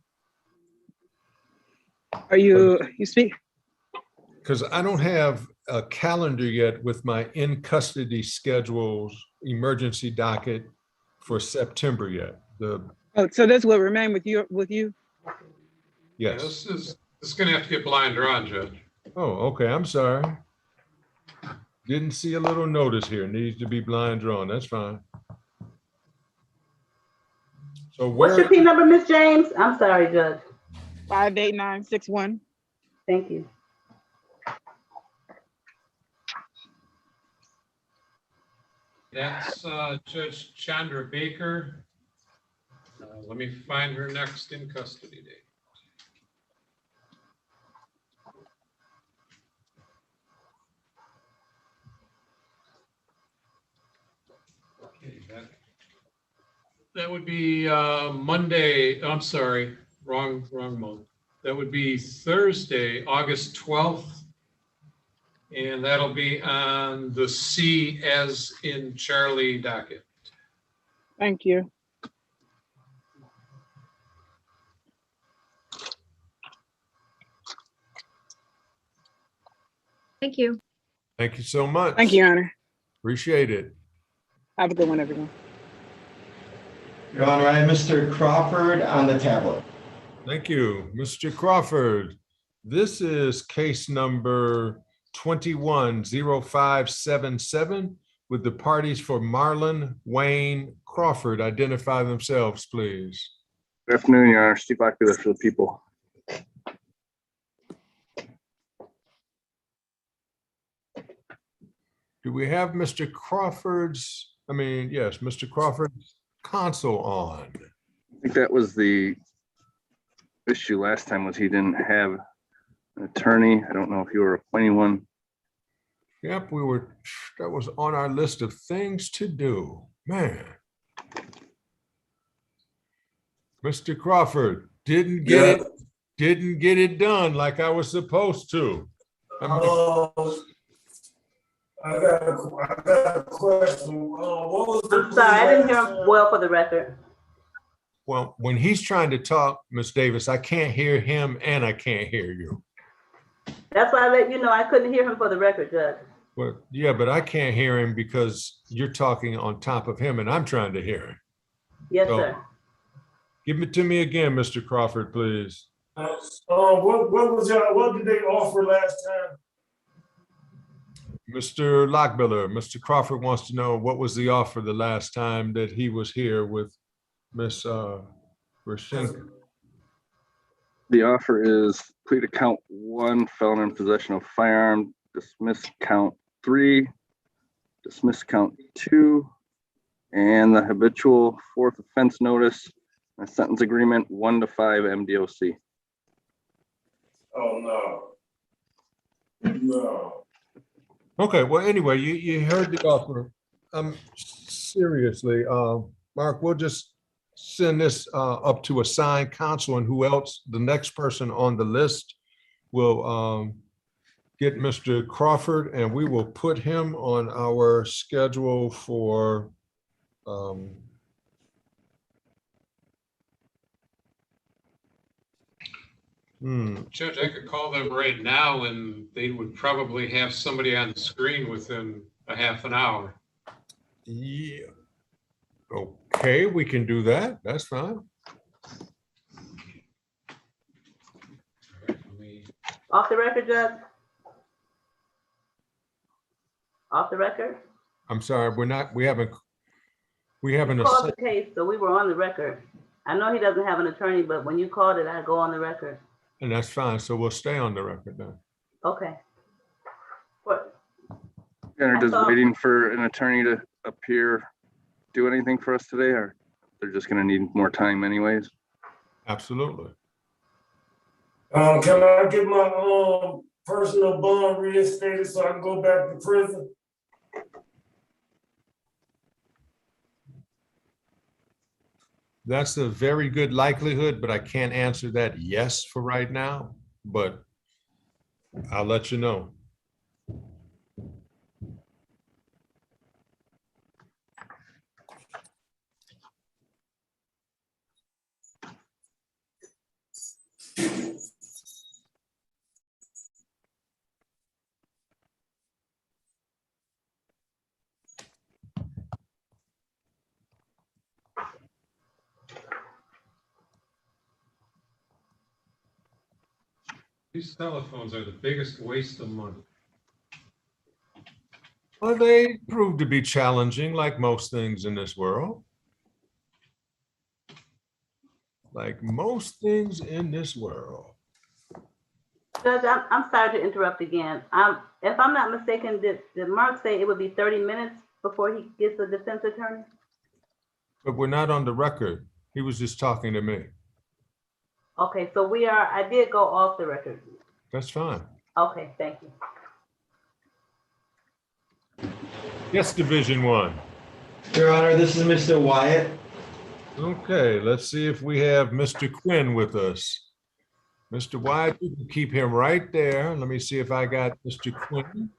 Are you speak? Because I don't have a calendar yet with my in custody schedules emergency docket for September yet. Oh, so this will remain with you? Yes. This is gonna have to get blind drawn, Judge. Oh, okay, I'm sorry. Didn't see a little notice here, needs to be blind drawn, that's fine. So What's your P number, Miss James? I'm sorry, Judge. 58961. Thank you. That's Judge Chandra Baker. Let me find her next in custody date. Okay, that would be Monday. I'm sorry, wrong month. That would be Thursday, August 12th. And that'll be on the C as in Charlie docket. Thank you. Thank you. Thank you so much. Thank you, Your Honor. Appreciate it. Have a good one, everyone. Your Honor, I have Mr. Crawford on the tablet. Thank you, Mr. Crawford. This is case number 210577 with the parties for Marlon Wayne Crawford. Identify themselves, please. Good afternoon, Your Honor. Steve Lockbeeler for the people. Do we have Mr. Crawford's, Mr. Crawford's console on? I think that was the issue last time, was he didn't have an attorney. I don't know if you were appointing one. Yep, that was on our list of things to do, man. Mr. Crawford didn't get it done like I was supposed to. I got a question. What was the I'm sorry, I didn't hear him well for the record. Well, when he's trying to talk, Ms. Davis, I can't hear him and I can't hear you. That's why I let you know I couldn't hear him for the record, Judge. Well, yeah, but I can't hear him because you're talking on top of him and I'm trying to hear him. Yes, So, sir. give it to me again, Mr. Crawford, please. what did they offer last time? Mr. Lockbiller, Mr. Crawford wants to know what was the offer the last time that he was here with Ms. Rashenka. The offer is plead to count 1, felon in possession of firearm, dismiss count 3, dismiss count 2, and the habitual 4th offense notice, a sentence agreement 1 to 5 MDOC. Oh, no. Okay, well, anyway, you heard the offer. Seriously, Mark, we'll just send this up to assigned counsel, and who else, the next person on the list will get Mr. Crawford, and we will put him on our schedule for Judge, I could call them right now and they would probably have somebody on the screen within a half an hour. Yeah. Okay, we can do that. That's fine. Off the record, Judge? Off the record? I'm sorry, we haven't You called the case, so we were on the record. I know he doesn't have an attorney, but when you called it, I go on the record. and that's fine. So we'll stay on the record then. Okay. What? And are just waiting for an attorney to appear, do anything for us today, or they're just gonna need more time anyways? Absolutely. Can I get my personal bond reinstated so I can go back to prison? That's a very good likelihood, but I can't answer that yes for right now, but I'll let you know. These telephones are the biggest waste of money. Well, they prove to be challenging, like most things in this world. Like most things in this world. Judge, I'm sorry to interrupt again. If I'm not mistaken, did Mark say it would be 30 minutes before he gets a defense attorney? But we're not on the record. He was just talking to me. Okay, so I did go off the record. That's fine. Okay, thank you. Yes, Division 1. Your Honor, this is Mr. Wyatt. Okay, let's see if we have Mr. Quinn with us. Mr. Wyatt, you can keep him right there. Let me see if I got Mr. Quinn.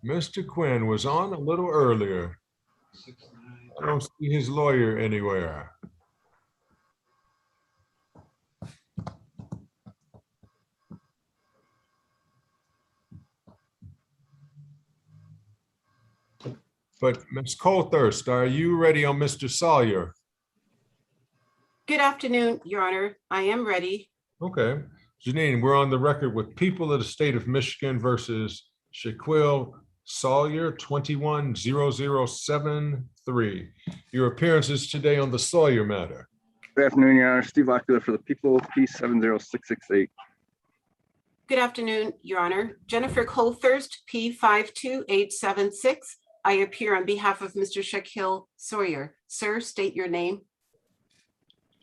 Mr. Quinn was on a little earlier. I don't see his lawyer anywhere. But Ms. Colthurst, are you ready on Mr. Sawyer? Good afternoon, Your Honor. I am ready. Okay. Janine, we're on the record with People of the State of Michigan versus Shaquille Sawyer, 210073. Your appearances today on the Sawyer matter. Good afternoon, Your Honor. Steve Locklear for the People, P70668. Good afternoon, Your Honor. Jennifer Colthurst, P52876. I appear on behalf of Mr. Shaquille Sawyer. Sir, state your name.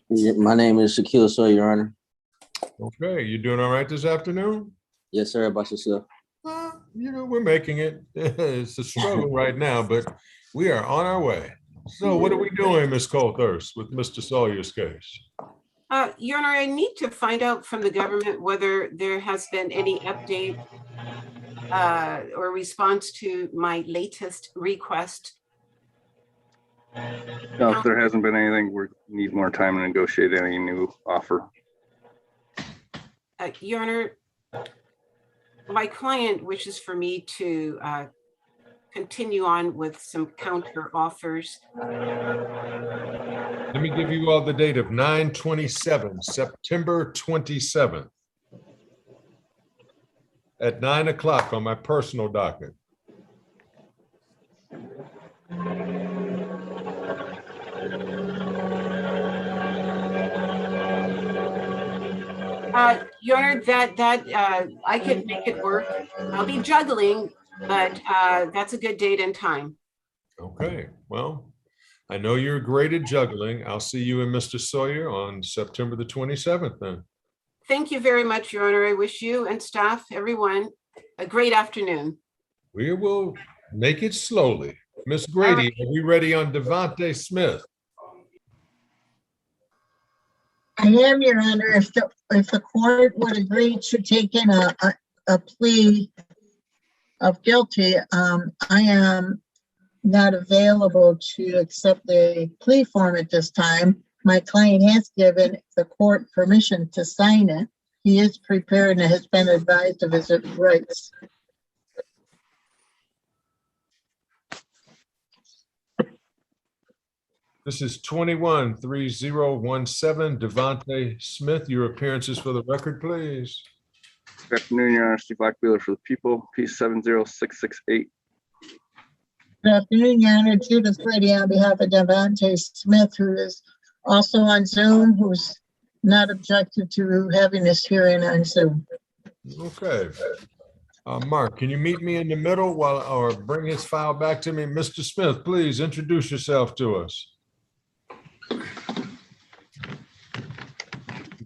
Yeah, my name is Shaquille Sawyer, Your Honor. Okay, you doing all right this afternoon? Yes, sir. About yourself? You know, we're making it. It's a struggle right now, but we are on our way. So what are we doing, Ms. Colthurst, with Mr. Sawyer's case? Your Honor, I need to find out from the government whether there has been any update or response to my latest request. No, if there hasn't been anything, we need more time to negotiate any new offer. Your Honor, my client wishes for me to continue on with some counter offers. Let me give you all the date of 9/27, September 27th. At 9 o'clock on my personal docket. Your Honor, that I could make it work. I'll be juggling, but that's a good date and time. Okay, well, I know you're great at juggling. I'll see you and Mr. Sawyer on September the 27th then. Thank you very much, Your Honor. I wish you and staff, everyone, a great afternoon. We will make it slowly. Miss Grady, are we ready on Devontae Smith? I am, Your Honor. If the court would agree to take in a plea of guilty, I am not available to accept the plea form at this time. My client has given the court permission to sign it. He is prepared and has been advised of his rights. This is 213017, Devontae Smith. Your appearances for the record, please. Good afternoon, Your Honor. Steve Locklear for the People, P70668. Good afternoon, Your Honor. Judith Brady on behalf of Devontae Smith, who is also on Zoom, who's not objected to having this hearing on Zoom. Okay. Mark, can you meet me in the middle or bring his file back to me? Mr. Smith, please introduce yourself to us.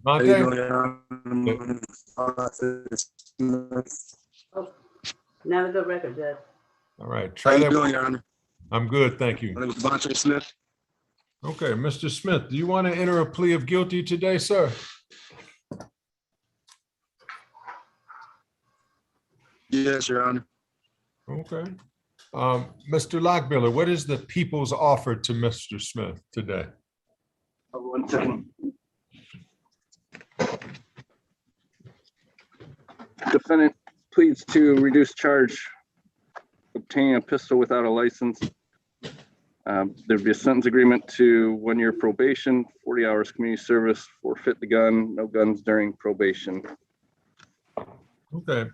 How you doing, Your Not a good record, Judge. All right. How Try you that. doing, Your Honor? I'm good, thank you. My name is Devontae Smith. Okay, Mr. Smith, do you want to enter a plea of guilty today, sir? Yes, Your Honor. Okay. Mr. Lockbiller, what is the people's offer to Mr. Smith today? 1 second. Defendant pleads to reduce charge, obtaining a pistol without a license. There'd be a sentence agreement to 1 year probation, 40 hours community service, forfeit the gun, no guns during probation. Okay.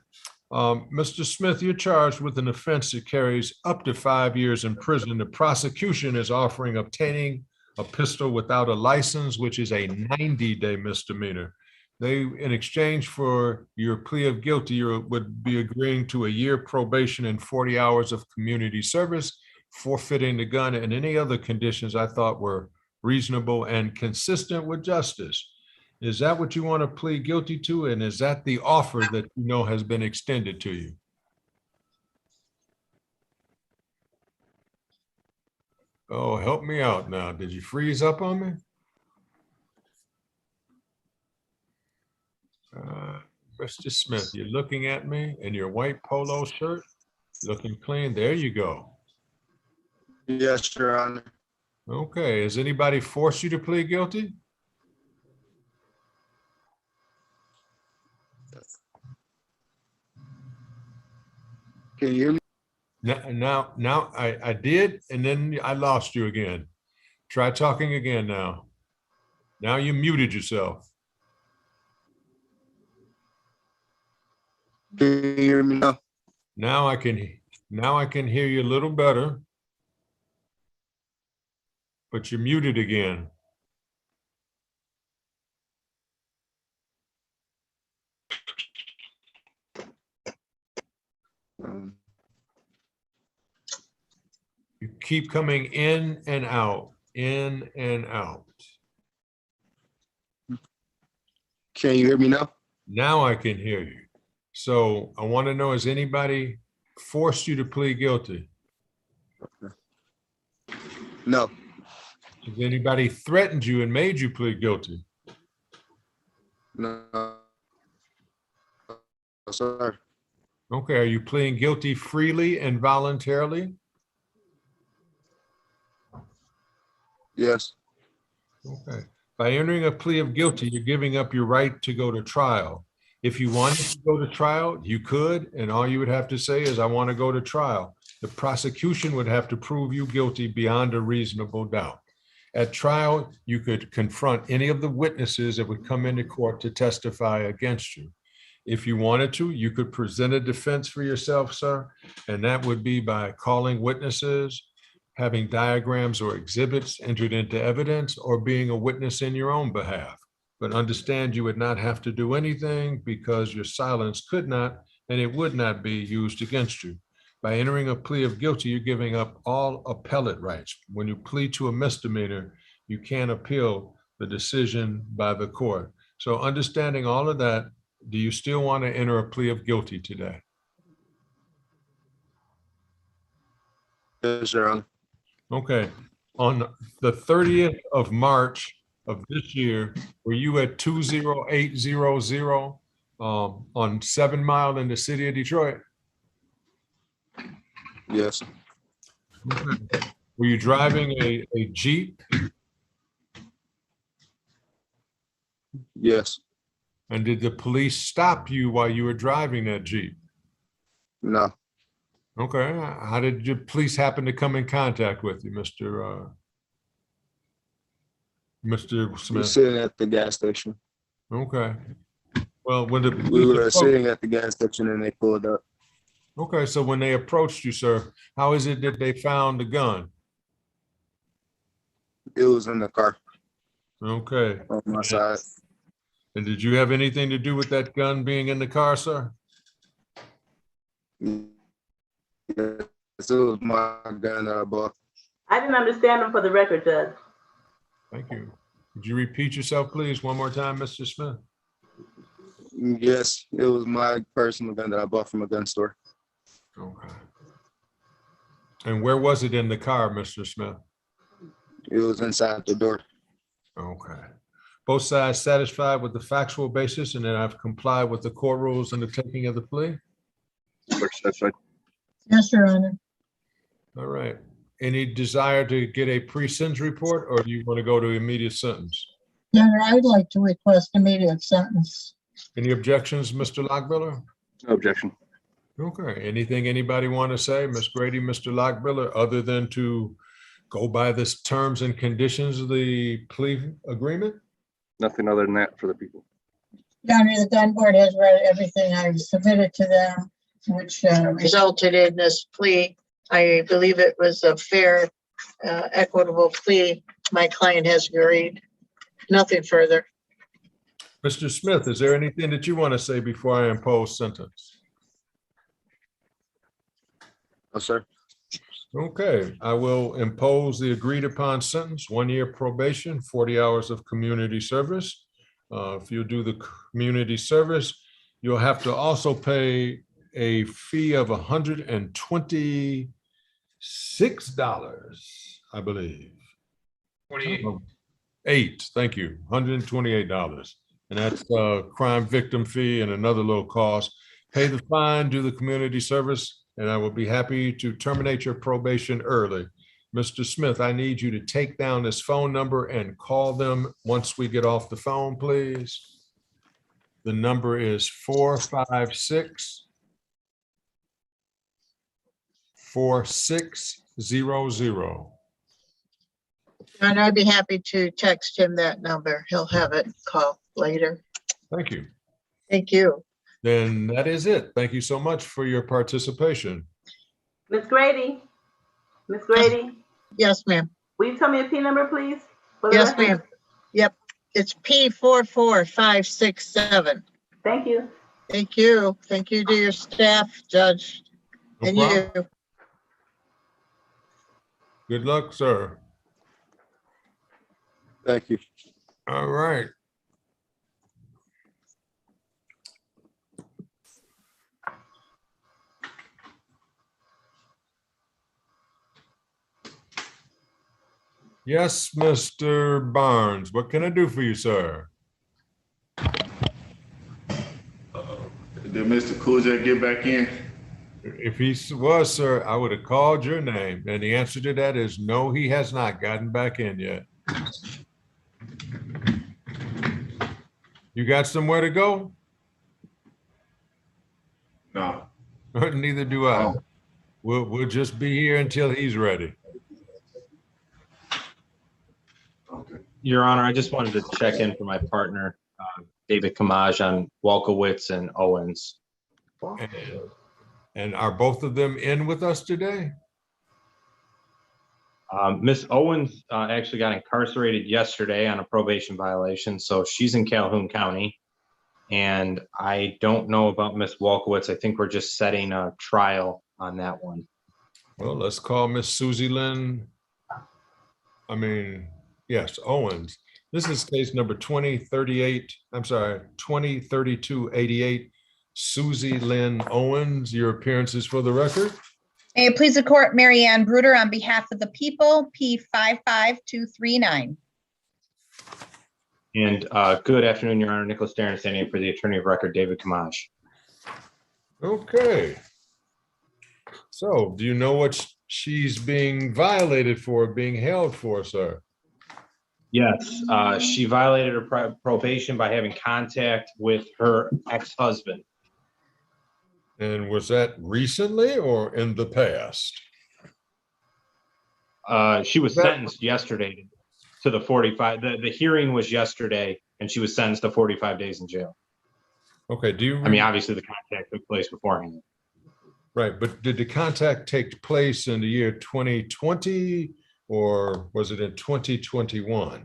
Mr. Smith, you're charged with an offense that carries up to 5 years in prison. The prosecution is offering obtaining a pistol without a license, which is a 90-day misdemeanor. They, in exchange for your plea of guilty, you would be agreeing to a year probation and 40 hours of community service, forfeiting the gun, and any other conditions I thought were reasonable and consistent with justice. Is that what you want to plead guilty to? And is that the offer that you know has been extended to you? Oh, help me out now. Did you freeze up on me? Mr. Smith, you're looking at me in your white polo shirt, looking clean. There you go. Yes, Your Honor. Okay, has anybody forced you to plead guilty? Can you hear me? Now I did, and then I lost you again. Try talking again now. Now you muted yourself. Can you hear me now? Now I can hear you a little better, but you're muted again. You keep coming in and out, in and out. Can you hear me now? Now I can hear you. So I want to know, has anybody forced you to plead guilty? No. Has anybody threatened you and made you plead guilty? No. Sir. Okay, are you pleading guilty freely and voluntarily? Yes. Okay. By entering a plea of guilty, you're giving up your right to go to trial. If you wanted to go to trial, you could, and all you would have to say is, I want to go to trial. The prosecution would have to prove you guilty beyond a reasonable doubt. At trial, you could confront any of the witnesses that would come into court to testify against you. If you wanted to, you could present a defense for yourself, sir, and that would be by calling witnesses, having diagrams or exhibits entered into evidence, or being a witness in your own behalf. But understand you would not have to do anything because your silence could not and it would not be used against you. By entering a plea of guilty, you're giving up all appellate rights. When you plead to a misdemeanor, you can't appeal the decision by the court. So understanding all of that, do you still want to enter a plea of guilty today? Yes, Your Honor. Okay. On the 30th of March of this year, were you at 20800 on 7 Mile in the city of Detroit? Yes. Okay. Were you driving a Jeep? Yes. And did the police stop you while you were driving that Jeep? No. Okay. How did your police happen to come in contact with you, Mr. We're Smith? sitting at the gas station. Okay. Well, when the We police were approached, sitting at the gas station and they pulled up. okay, so when they approached you, sir, how is it that they found the gun? It was in the car Okay. on my side. And did you have anything to do with that gun being in the car, sir? Yes, it was my gun that I bought. I didn't understand them for the record, Judge. Thank you. Would you repeat yourself, please, one more time, Mr. Smith? Yes, it was my personal gun that I bought from a gun store. Okay. And where was it in the car, Mr. Smith? It was inside the door. Okay. Both sides satisfied with the factual basis and that I've complied with the court rules in the taking of the plea? Yes, Your Honor. All right. Any desire to get a pre-sentence report, or do you want to go to immediate sentence? Your Honor, I'd like to request immediate sentence. Any objections, Mr. Lockbiller? No objection. Okay. Anything anybody want to say, Ms. Grady, Mr. Lockbiller, other than to go by the terms and conditions of the plea agreement? Nothing other than that for the people. Your Honor, the gun board has read everything I've submitted to them, which resulted in this plea. I believe it was a fair, equitable plea. My client has agreed. Nothing further. Mr. Smith, is there anything that you want to say before I impose sentence? No, sir. Okay, I will impose the agreed upon sentence, 1 year probation, 40 hours of community service. If you do the community service, you'll have to also pay a fee of $126, I believe. 28, thank you, $128. And that's a crime victim fee and another little cost. Pay the fine, do the community service, and I will be happy to terminate your probation early. Mr. Smith, I need you to take down this phone number and call them once we get off the phone, please. The number is 456-4600. And I'd be happy to text him that number. He'll have it call later. Thank you. Thank you. Then that is it. Thank you so much for your participation. Ms. Grady? Ms. Grady? Yes, ma'am. Will you tell me a P number, please? for the Yes, record? ma'am. Yep. It's P44567. Thank you. Thank you. Thank you to your staff, Judge, No and problem. you. Good luck, sir. Thank you. All right. Yes, Mr. Barnes, what can I do for you, sir? Did Mr. Kuzak get back in? If he was, sir, I would have called your name. And the answer to that is no, he has not gotten back in yet. You got somewhere to go? No. Neither do I. We'll just be here until he's ready. Your Honor, I just wanted to check in for my partner, David Kamaj, on Wolkowitz and Owens. And are both of them in with us today? Miss Owens actually got incarcerated yesterday on a probation violation, so she's in Calhoun County. And I don't know about Miss Wolkowitz. I think we're just setting a trial on that one. Well, let's call Miss Susie Lynn. Yes, Owens. This is case number 203288. Susie Lynn Owens, your appearances for the record. May it please the court, Mary Ann Bruder on behalf of the people, P55239. And good afternoon, Your Honor. Nicholas Darren standing in for the attorney of record, David Kamaj. Okay. So do you know what she's being violated for, being held for, sir? Yes, she violated her probation by having contact with her ex-husband. And was that recently or in the past? She was sentenced yesterday to the 45. The hearing was yesterday, and she was sentenced to 45 days in jail. Okay, obviously the contact took place beforehand. Right, but did the contact take place in the year 2020 or was it in 2021?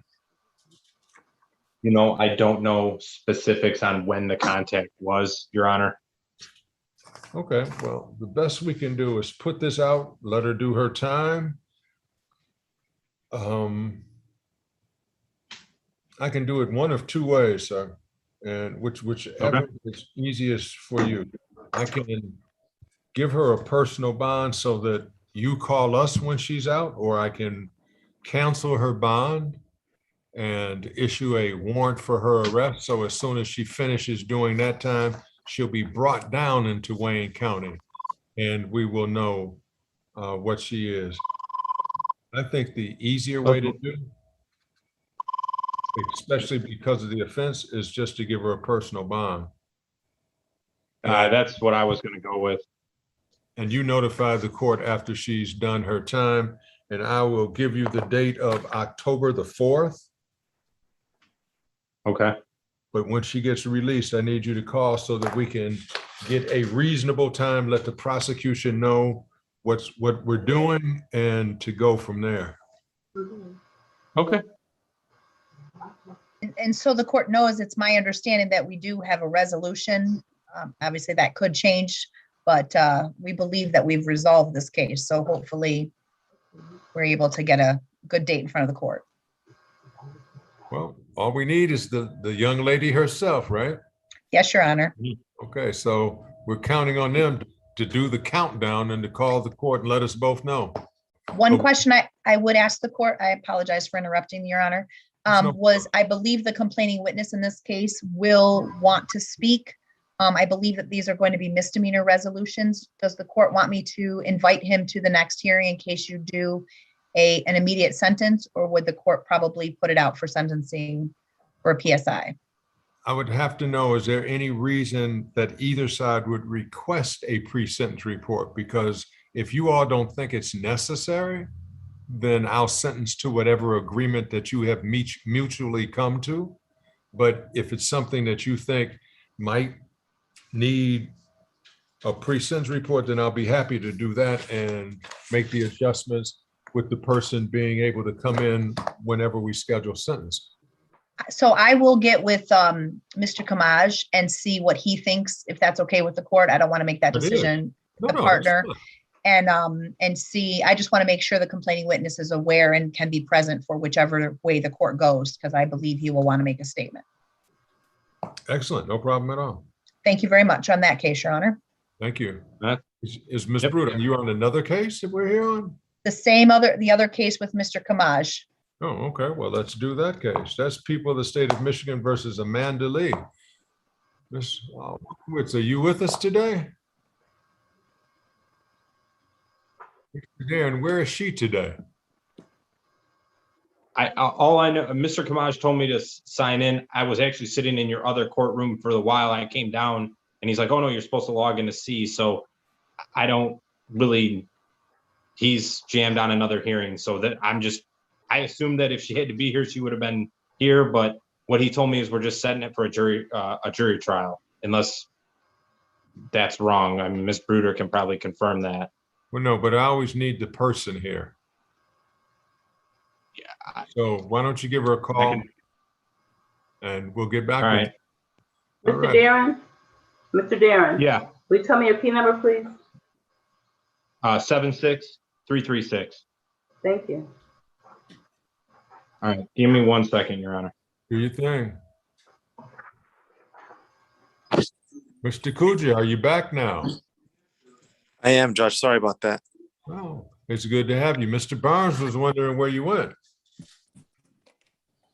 You know, I don't know specifics on when the contact was, Your Honor. Okay, well, the best we can do is put this out, let her do her time. I can do it one of two ways, sir, and whichever is easiest for you. I can give her a personal bond so that you call us when she's out, or I can cancel her bond and issue a warrant for her arrest. So as soon as she finishes doing that time, she'll be brought down into Wayne County and we will know what she is. I think the easier way to do, especially because of the offense, is just to give her a personal bond. That's what I was going to go with. And you notify the court after she's done her time, and I will give you the date of October the 4th. Okay. But when she gets released, I need you to call so that we can get a reasonable time, let the prosecution know what we're doing, and to go from there. Okay. And so the court knows, it's my understanding that we do have a resolution. Obviously that could change, but we believe that we've resolved this case. So hopefully we're able to get a good date in front of the court. Well, all we need is the young lady herself, right? Yes, Your Honor. Okay, so we're counting on them to do the countdown and to call the court and let us both know. One question I would ask the court, I apologize for interrupting, Your Honor, was I believe the complaining witness in this case will want to speak. I believe that these are going to be misdemeanor resolutions. Does the court want me to invite him to the next hearing in case you do an immediate sentence, or would the court probably put it out for sentencing for a PSI? I would have to know, is there any reason that either side would request a pre-sentence report? Because if you all don't think it's necessary, then I'll sentence to whatever agreement that you have mutually come to. But if it's something that you think might need a pre-sentence report, then I'll be happy to do that and make the adjustments with the person being able to come in whenever we schedule sentence. So I will get with Mr. Kamaj and see what he thinks, if that's okay with the court. I don't want to make that decision, the partner. And see, I just want to make sure the complaining witness is aware and can be present for whichever way the court goes, because I believe he will want to make a statement. Excellent, no problem at all. Thank you very much on that case, Your Honor. Thank you. Is Ms. Bruder, are you on another case that we're here on? The other case with Mr. Kamaj. Oh, okay. Well, let's do that case. That's people of the state of Michigan versus Amanda Lee. Ms. Witz, are you with us today? Darren, where is she today? All I know, Mr. Kamaj told me to sign in. I was actually sitting in your other courtroom for the while. I came down and he's like, oh no, you're supposed to log in to see. So I don't really, he's jammed on another hearing. So that I assumed that if she had to be here, she would have been here. But what he told me is we're just setting it for a jury trial, unless that's wrong. I mean, Ms. Bruder can probably confirm that. Well, no, but I always need the person here. Yeah. So why don't you give her a call and we'll get back. All right. Mr. Darren? Mr. Darren? Yeah. Will you tell me your P number, please? 76336. Thank you. All right. Give me 1 second, Your Honor. Do your thing. Mr. Kuja, are you back now? I am, Judge. Sorry about that. Oh, it's good to have you. Mr. Barnes was wondering where you went.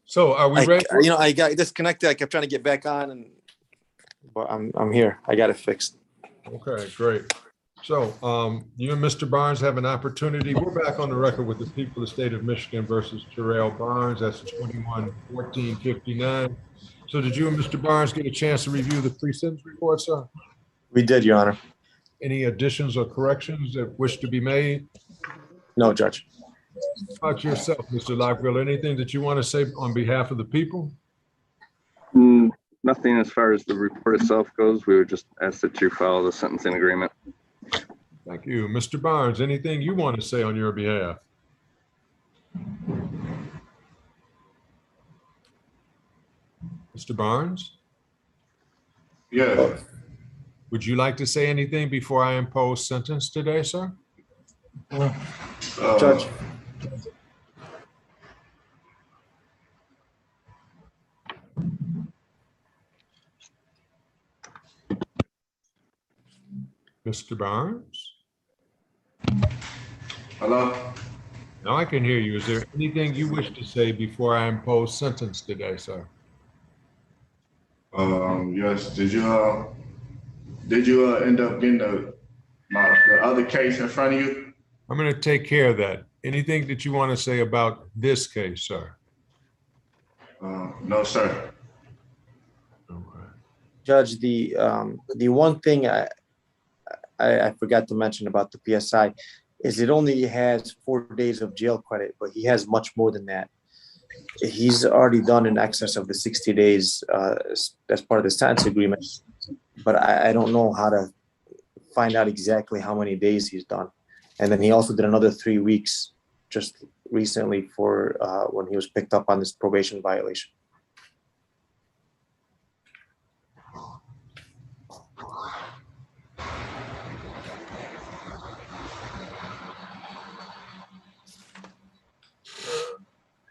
So are we ready? I got disconnected. I kept trying to get back on, but I'm here. I got it fixed. Okay, great. So you and Mr. Barnes have an opportunity. We're back on the record with the people of the state of Michigan versus Terrell Barnes. That's 21-14-59. So did you and Mr. Barnes get a chance to review the pre-sentence report, sir? We did, Your Honor. Any additions or corrections that wish to be made? No, Judge. How about yourself, Mr. Lockville? Anything that you want to say on behalf of the people? Nothing as far as the report itself goes. We would just ask that you follow the sentencing agreement. Thank you. Mr. Barnes, anything you want to say on your behalf? Mr. Barnes? Yeah. Would you like to say anything before I impose sentence today, sir? Judge. Mr. Barnes? Hello? Now I can hear you. Is there anything you wish to say before I impose sentence today, sir? Yes, did you end up getting the other case in front of you? I'm going to take care of that. Anything that you want to say about this case, sir? No, sir. Judge, the one thing I forgot to mention about the PSI is it only has 4 days of jail credit, but he has much more than that. He's already done in excess of the 60 days as part of the sentence agreement, but I don't know how to find out exactly how many days he's done. And then he also did another 3 weeks just recently for when he was picked up on this probation violation.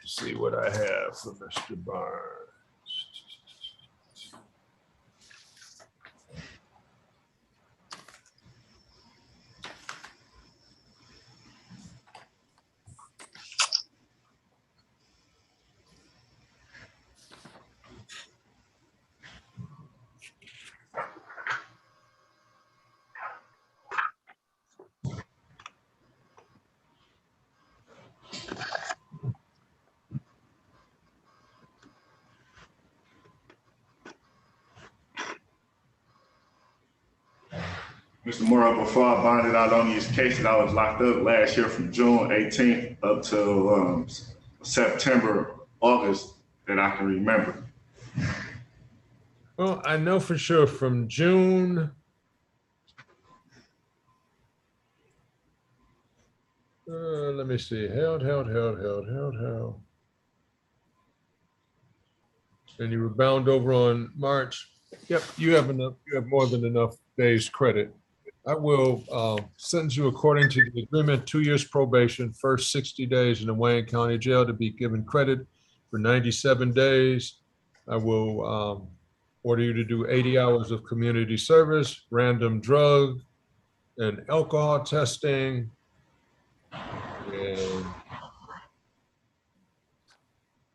See what I have for Mr. Barnes. Mr. Moore, before I bonded out on these cases, I was locked up last year from June 18th up to September, August that I can remember. Well, I know for sure from June. Let me see. Held. And you were bound over on March. Yep, you have enough. You have more than enough days credit. I will sentence you according to the agreement, 2 years probation, first 60 days in the Wayne County Jail to be given credit for 97 days. I will order you to do 80 hours of community service, random drug and alcohol testing. And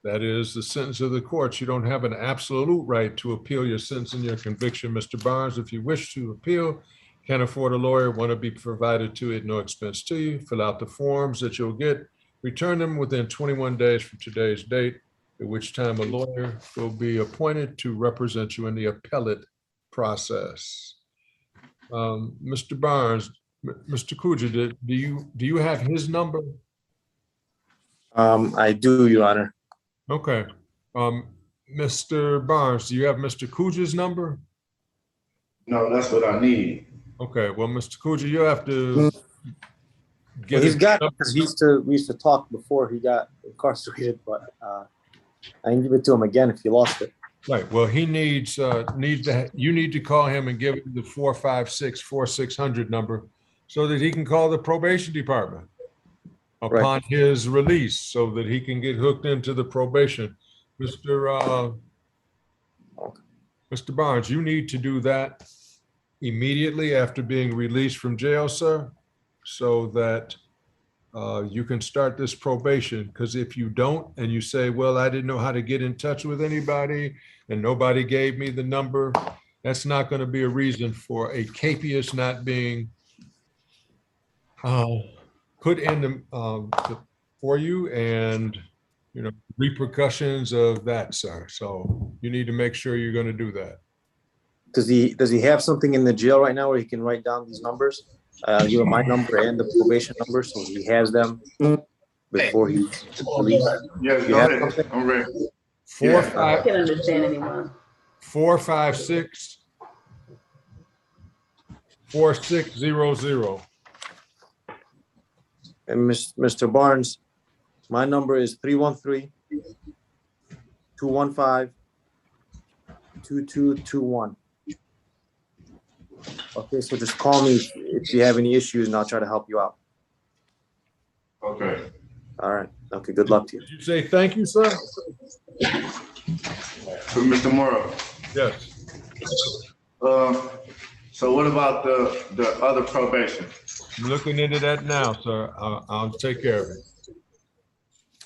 that is the sentence of the courts. You don't have an absolute right to appeal your sentence and your conviction, Mr. Barnes. If you wish to appeal, can't afford a lawyer, want to be provided to at no expense to you, fill out the forms that you'll get, return them within 21 days from today's date, at which time a lawyer will be appointed to represent you in the appellate process. Mr. Barnes, Mr. Kuja, do you have his number? I do, Your Honor. Okay. Mr. Barnes, do you have Mr. Kuja's number? No, that's what I need. Okay, well, Mr. Kuja, you have to Well, he's got, because we used to talk before he got incarcerated, but I can give it to him again if he lost it. Right, well, he needs you need to call him and give him the 456-4600 number so that he can call the probation department upon his release so that he can get hooked into the probation. Mr. Barnes, you need to do that immediately after being released from jail, sir, so that you can start this probation. Because if you don't, and you say, well, I didn't know how to get in touch with anybody and nobody gave me the number, that's not going to be a reason for a capias not being put in for you, and repercussions of that, sir. So you need to make sure you're going to do that. Does he have something in the jail right now where he can write down these numbers? Give him my number and the probation number so he has them before he's released. Yes, go ahead. I'm ready. 456 I can't understand anyone. 456 4600. And Mr. Barnes, my number is 313-215-2221. Okay, so just call me if you have any issues and I'll try to help you out. Okay. All right. Okay, good luck to you. Did you say thank you, sir? For Mr. Morrow. Yes. So what about the other probation? I'm looking into that now, sir. I'll take care of it.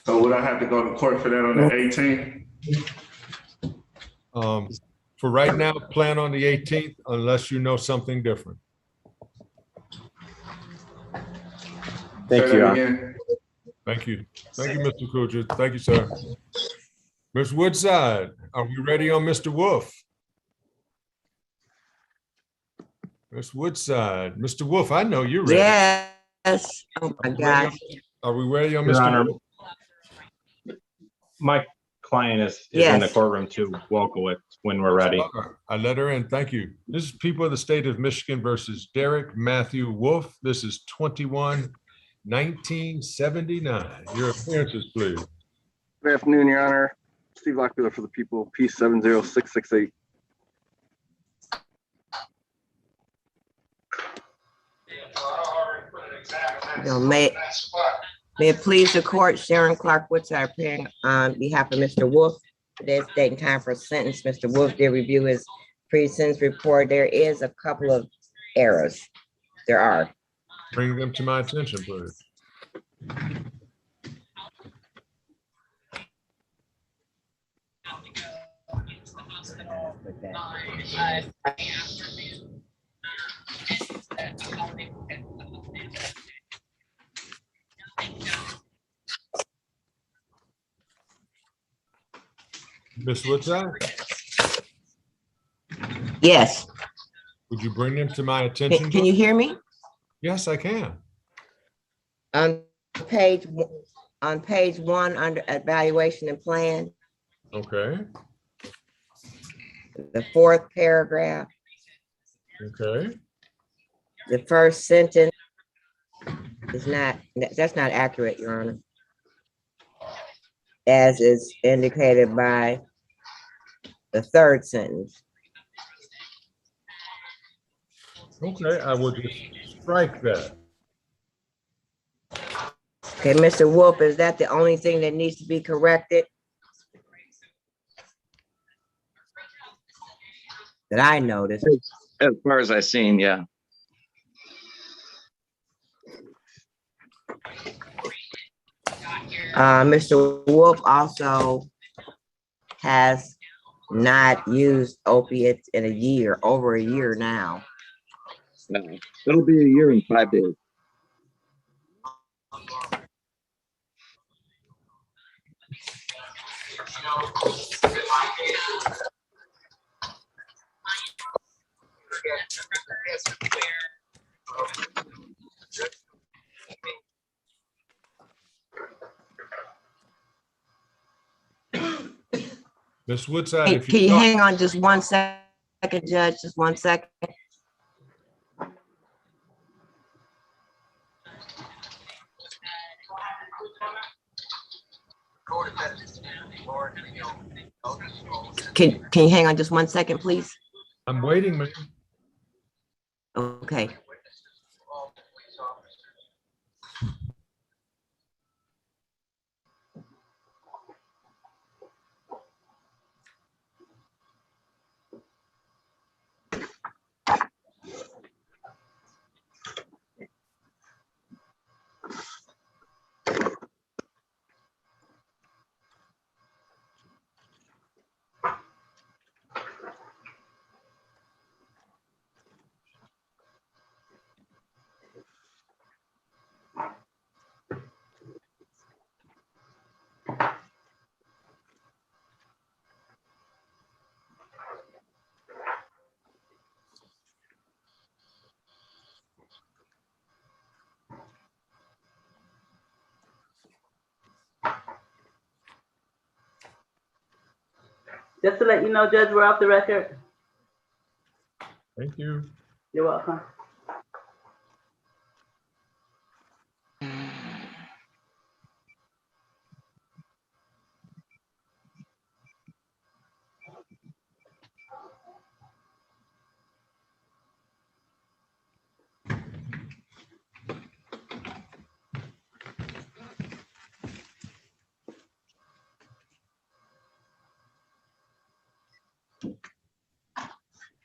So would I have to go to court for that on the 18th? For right now, plan on the 18th unless you know something different. Thank Say you. that again? Thank you. Thank you, Mr. Kuchar. Thank you, sir. Ms. Woodside, are we ready on Mr. Wolf? Ms. Woodside, Mr. Wolf, I know you're ready. Yes. Oh my gosh. Are we ready on Your Mr. Honor, Wolf? my client is in Yes. the courtroom too, Wolkowitz, when we're ready. I let her in. Thank you. This is People of the State of Michigan versus Derek Matthew Wolf. This is 21-1979. Your appearances, please. Good afternoon, Your Honor. Steve Lockbeeler for the people, P70668. May it please the court, Sharon Clark Woodside appearing on behalf of Mr. Wolf. Today's date and time for sentence. Mr. Wolf did review his pre-sentence report. There is a couple of errors. There are. Bring them to my attention, please. Ms. Woodside? Yes. Would you bring them to my attention? Can you hear me? Yes, I can. On page 1 under evaluation and plan, Okay. the 4th paragraph, Okay. the first sentence is that's not accurate, Your Honor. As is indicated by the 3rd sentence. Okay, I will just strike that. Okay, Mr. Wolf, is that the only thing that needs to be corrected? That I noticed. As far as I've seen, yeah. Mr. Wolf also has not used opiates in a year, over a year now. No, it'll be a year and 5 days. Ms. Woodside, Can you hang on just 1 second, Judge? Just 1 second. Can you hang on just 1 second, please? I'm waiting, man. Okay. Just to let you know, Judge, we're off the record. Thank you. You're welcome.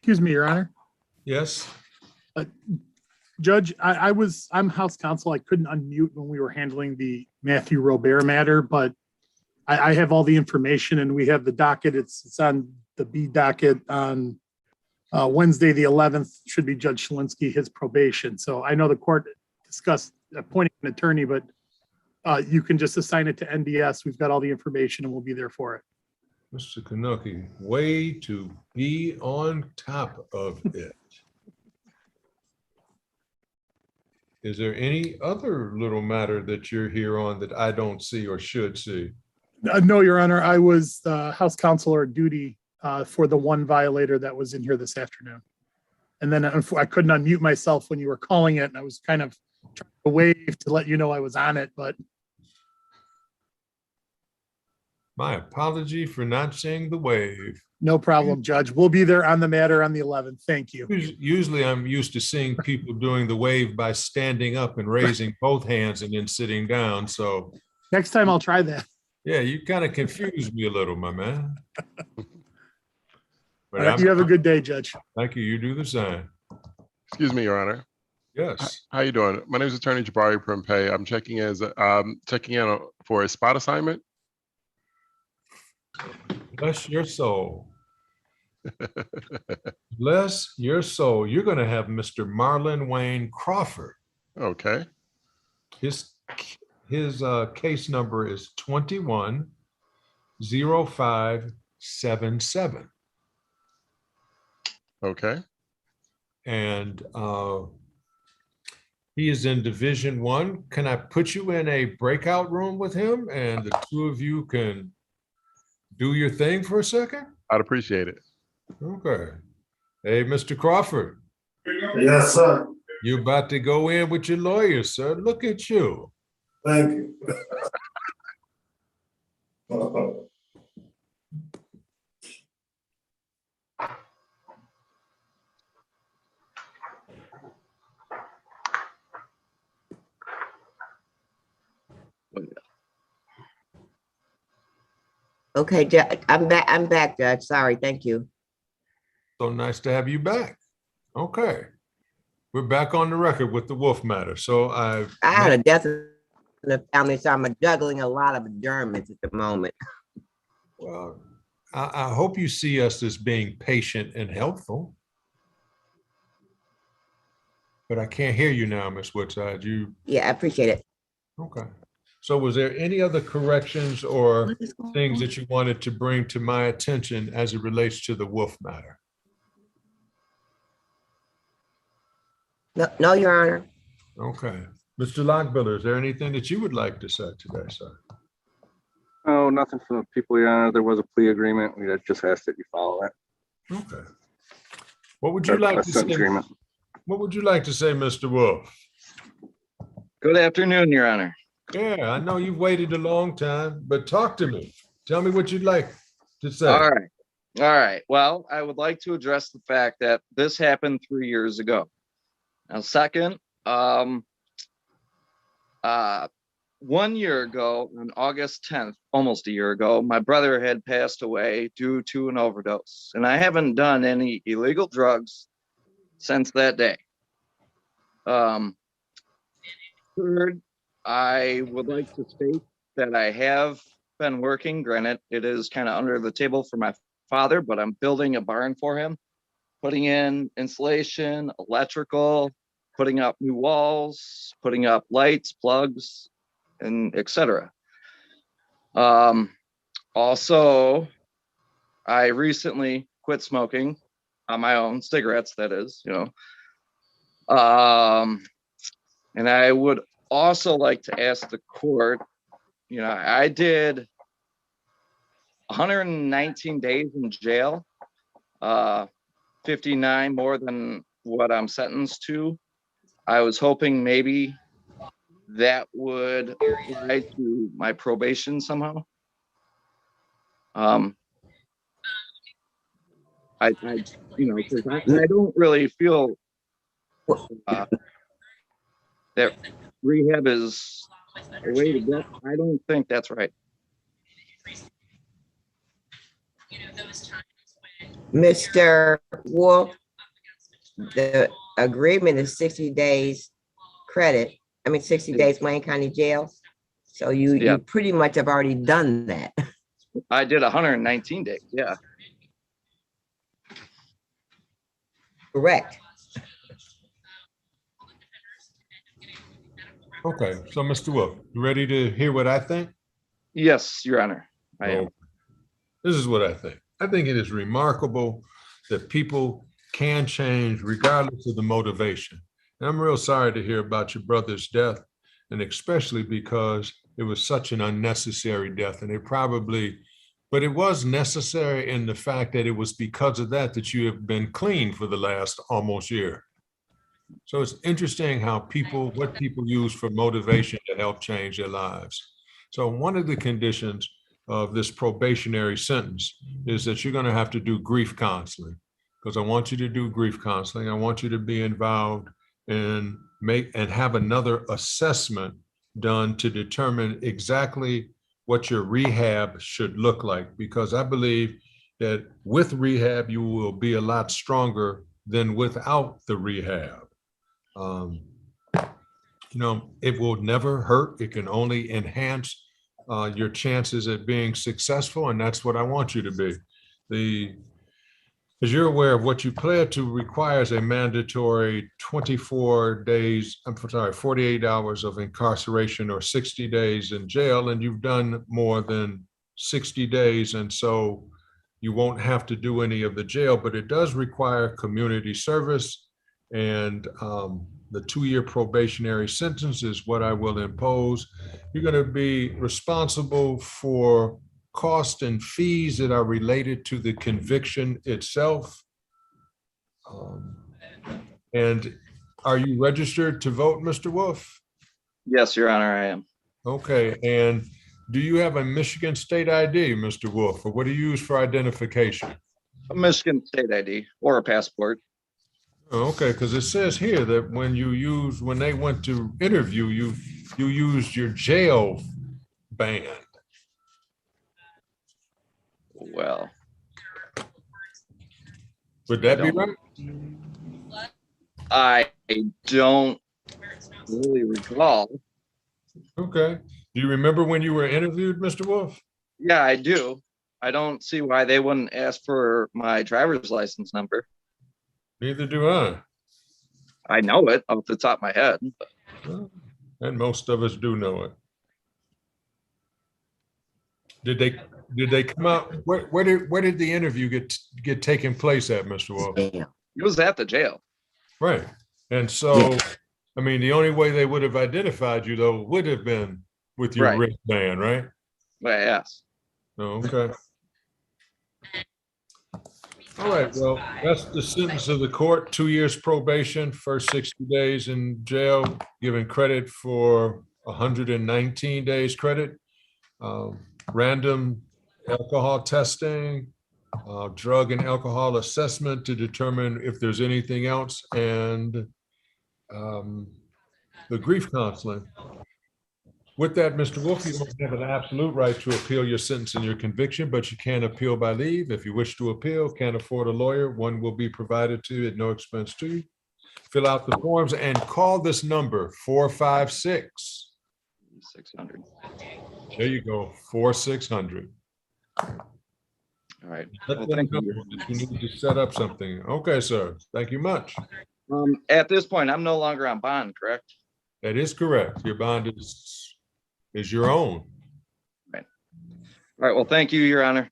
Excuse me, Your Honor. Yes. Judge, I'm House Counsel. I couldn't unmute when we were handling the Matthew Robert matter, but I have all the information and we have the docket. It's on the B docket on Wednesday, the 11th, should be Judge Shalinski, his probation. So I know the court discussed appointing an attorney, but you can just assign it to NDS. We've got all the information and we'll be there for it. Mr. Kanuki, way to be on top of it. Is there any other little matter that you're here on that I don't see or should see? No, Your Honor, I was House Counselor duty for the one violator that was in here this afternoon. And then I couldn't unmute myself when you were calling it, and I was kind of trying to wave to let you know I was on it, but. My apology for not seeing the wave. No problem, Judge. We'll be there on the matter on the 11th. Thank you. Usually I'm used to seeing people doing the wave by standing up and raising both hands and then sitting down. So next time I'll try that. Yeah, you kind of confused me a little, my man. All right, you have a good day, Judge. Thank you. You do the same. Excuse me, Your Honor. Yes. How you doing? My name is Attorney Jabari Prempeh. I'm checking in for a spot assignment. Bless your soul. Bless your soul. You're going to have Mr. Marlon Wayne Crawford. Okay. His case number is 210577. Okay. And he is in Division 1. Can I put you in a breakout room with him and the two of you can do your thing for a second? I'd appreciate it. Okay. Hey, Mr. Crawford. Yes, sir. You're about to go in with your lawyer, sir. Look at you. Thank you. Okay, I'm back, Judge. Sorry, thank you. So nice to have you back. Okay. We're back on the record with the Wolf matter. So I had a death in the family, so I'm juggling a lot of adjournments at the moment. Well, I hope you see us as being patient and helpful. But I can't hear you now, Ms. Woodside. Yeah, I appreciate it. Okay. So was there any other corrections or things that you wanted to bring to my attention as it relates to the Wolf matter? No, Your Honor. Okay. Mr. Lockbiller, is there anything that you would like to say today, sir? Oh, nothing from the people, Your Honor. There was a plea agreement. We just asked that you follow that. Okay. What would you like to say? Agreement. What would you like to say, Mr. Wolf? Good afternoon, Your Honor. Yeah, I know you've waited a long time, but talk to me. Tell me what you'd like to say. All right. All right. Well, I would like to address the fact that this happened 3 years ago. Now, second, 1 year ago, on August 10th, almost a year ago, my brother had passed away due to an overdose, and I haven't done any illegal drugs since that day. Third, I would like to state that I have been working. Granted, it is kind of under the table for my father, but I'm building a barn for him, putting in insulation, electrical, putting up new walls, putting up lights, plugs, and etc. Also, I recently quit smoking on my own, cigarettes, that is, and I would also like to ask the court, I did 119 days in jail, 59 more than what I'm sentenced to. I was hoping maybe that would apply to my probation somehow. I don't really feel that rehab is a way to go. I don't think that's right. Mr. Wolf, the agreement is 60 days credit. 60 days Wayne County Jail. So you pretty much have already done that. I did 119 days, yeah. Correct. Okay, so Mr. Wolf, you ready to hear what I think? Yes, Your Honor, I am. This is what I think. I think it is remarkable that people can change regardless of the motivation. And I'm real sorry to hear about your brother's death, and especially because it was such an unnecessary death, and but it was necessary in the fact that it was because of that you have been clean for the last almost year. So it's interesting how what people use for motivation to help change their lives. So one of the conditions of this probationary sentence is that you're going to have to do grief counseling, because I want you to do grief counseling. I want you to be involved and have another assessment done to determine exactly what your rehab should look like, because I believe that with rehab, you will be a lot stronger than without the rehab. It will never hurt. It can only enhance your chances at being successful, and that's what I want you to be. As you're aware of what you pled to requires a mandatory 48 hours of incarceration or 60 days in jail, and you've done more than 60 days, and so you won't have to do any of the jail, but it does require community service, and the 2-year probationary sentence is what I will impose. You're going to be responsible for costs and fees that are related to the conviction itself. And are you registered to vote, Mr. Wolf? Yes, Your Honor, I am. Okay, and do you have a Michigan State ID, Mr. Wolf, or what do you use for identification? A Michigan State ID or a passport. Okay, because it says here that when they went to interview you, you used your jail band. Well, would that be right? I don't really recall. Okay. Do you remember when you were interviewed, Mr. Wolf? Yeah, I do. I don't see why they wouldn't ask for my driver's license number. Neither do I. I know it off the top of my head. Well, and most of us do know it. Did they come out? Where did the interview get taken place at, Mr. Wolf? It was at the jail. Right. And so, the only way they would have identified you, though, would have been with your wristband, right? Well, yes. Oh, okay. All right. Well, that's the sentence of the court: 2 years probation, first 60 days in jail, given credit for 119 days credit, random alcohol testing, drug and alcohol assessment to determine if there's anything else, and the grief counseling. With that, Mr. Wolf, you don't have an absolute right to appeal your sentence and your conviction, but you can appeal by leave. If you wish to appeal, can't afford a lawyer, one will be provided to you at no expense to you. Fill out the forms and call this number, 456. 600. There you go, 4600. All right. Well, thank you. You need to set up something. Okay, sir. Thank you much. At this point, I'm no longer on bond, correct? That is correct. Your bond is your own. Right. All right. Well, thank you, Your Honor.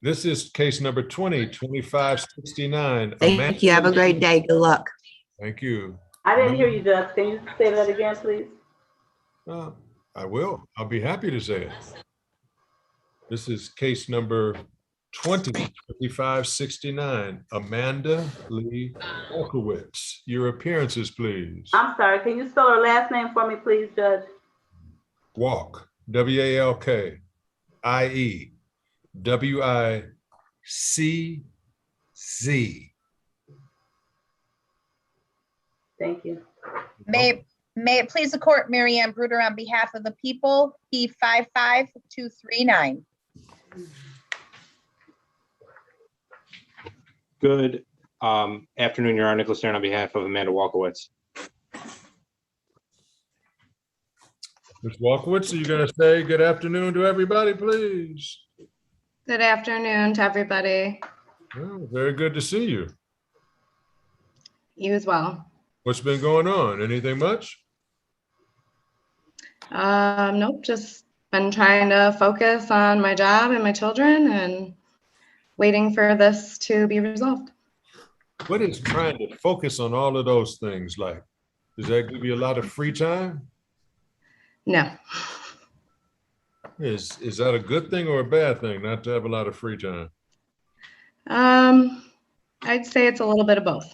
This is case number 20-2569. Thank you. Have a great day. Good luck. Thank you. I didn't hear you, Judge. Can you say that again, please? I will. I'll be happy to say it. This is case number 20-2569. Amanda Lee Walkowitz. Your appearances, please. I'm sorry. Can you spell her last name for me, please, Judge? Walk. W-A-L-K-I-E-W-I-C-Z. Thank you. May it please the court, Mary Ann Bruder on behalf of the people, P55239. Good afternoon, Your Honor. Nicholas Stern on behalf of Amanda Walkowitz. Ms. Walkowitz, are you going to say good afternoon to everybody, please? Good afternoon to everybody. Oh, very good to see you. You as well. What's been going on? Anything much? Nope, just been trying to focus on my job and my children and waiting for this to be resolved. What is trying to focus on all of those things like? Does that give you a lot of free time? No. Is that a good thing or a bad thing not to have a lot of free time? I'd say it's a little bit of both.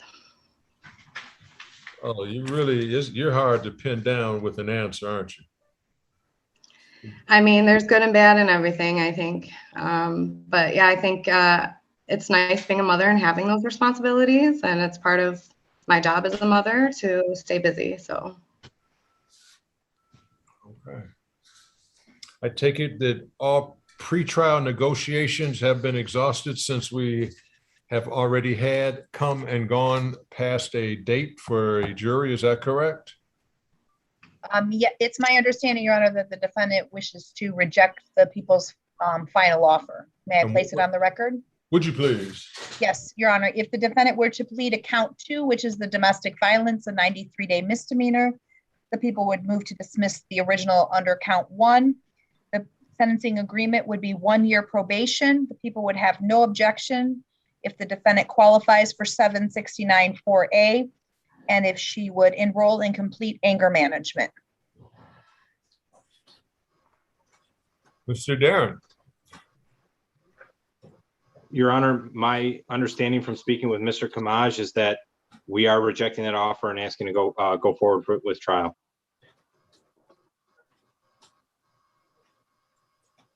Oh, you're hard to pin down with an answer, aren't you? I mean, there's good and bad in everything, I think. But yeah, I think it's nice being a mother and having those responsibilities, and it's part of my job as a mother to stay busy, so. Okay. I take it that all pretrial negotiations have been exhausted since we have already had come and gone past a date for a jury. Is that correct? Yeah, it's my understanding, Your Honor, that the defendant wishes to reject the people's final offer. May I place it on the record? Would you please? Yes, Your Honor. If the defendant were to plead to count 2, which is the domestic violence, a 93-day misdemeanor, the people would move to dismiss the original under count 1. The sentencing agreement would be 1 year probation. The people would have no objection if the defendant qualifies for 769-4A, and if she would enroll in complete anger management. Mr. Darren. Your Honor, my understanding from speaking with Mr. Kamaj is that we are rejecting that offer and asking to go forward with trial.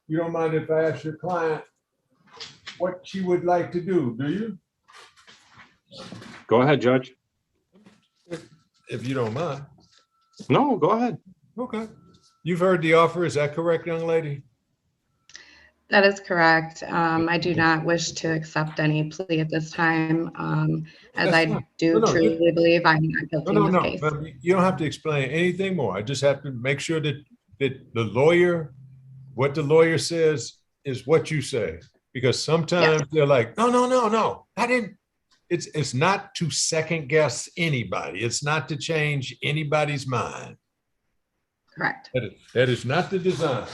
You don't mind if I ask your client what she would like to do you? Go ahead, Judge. If you don't mind. No, go ahead. Okay. You've heard the offer. Is that correct, young lady? That is correct. I do not wish to accept any plea at this time, as I do truly believe I'm not guilty in this case. No, you don't have to explain anything more. I just have to make sure that the lawyer, what the lawyer says is what you say. Because sometimes they're like, no, I didn't. It's not to second guess anybody. It's not to change anybody's mind. Correct. That is not the design.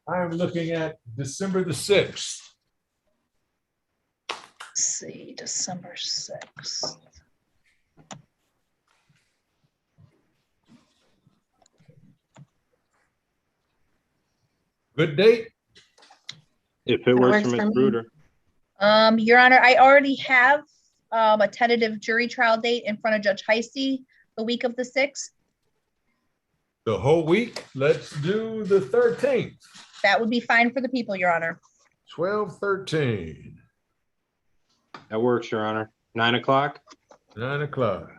I'm looking at December the 6th. Let's see, December 6th. Good date? If it works for Ms. Bruder. Your Honor, I already have a tentative jury trial date in front of Judge Heisey the week of the 6th. The whole week? Let's do the 13th. That would be fine for the people, Your Honor. 12/13. That works, Your Honor. 9 o'clock? 9 o'clock.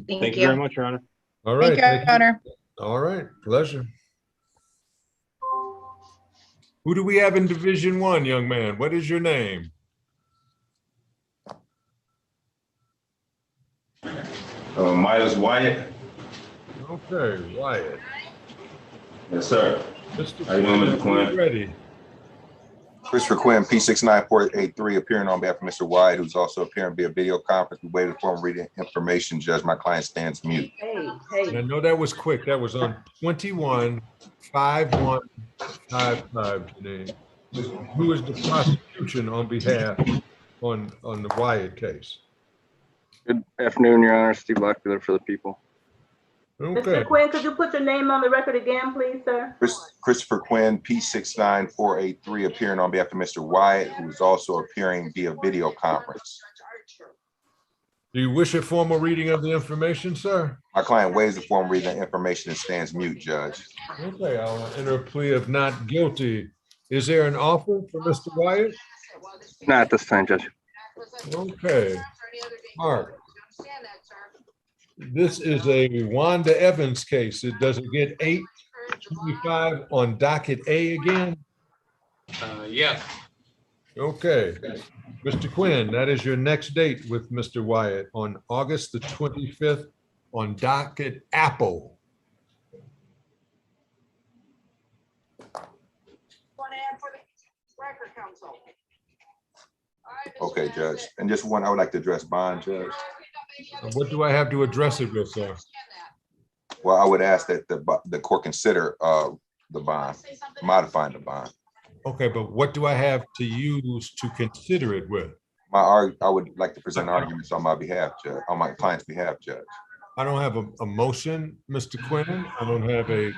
Thank you very much, Your Honor. All right. Thank you, Your Honor. All right. Pleasure. Who do we have in Division 1, young man? What is your name? Miles Wyatt. Okay, Wyatt. Yes, sir. How you doing, Mr. Quinn? Ready. Christopher Quinn, P69483, appearing on behalf of Mr. Wyatt, who's also appearing via video conference. We waited for him reading information, Judge. My client stands mute. And I know that was quick. That was on 21-5155, Janine. Who is the prosecution on behalf on the Wyatt case? Good afternoon, Your Honor. Steve Locklear for the people. Okay. Mr. Quinn, could you put your name on the record again, please, sir? Christopher Quinn, P69483, appearing on behalf of Mr. Wyatt, who is also appearing via video conference. Do you wish a formal reading of the information, sir? My client waives the formal reading of information and stands mute, Judge. Okay, I'll enter a plea of not guilty. Is there an offer for Mr. Wyatt? Not at this time, Judge. Okay. Mark. This is a Wanda Evans case. Does it get 825 on docket A again? Yes. Okay, Mr. Quinn, that is your next date with Mr. Wyatt on August the 25th on docket Apple. Okay, Judge. And just one, I would like to address bond, Judge. What do I have to address it with, sir? Well, I would ask that the court consider the bond, modifying the bond. Okay, but what do I have to use to consider it with? I would like to present arguments on my behalf, Judge, on my client's behalf, Judge. I don't have a motion, Mr. Quinn. I don't have a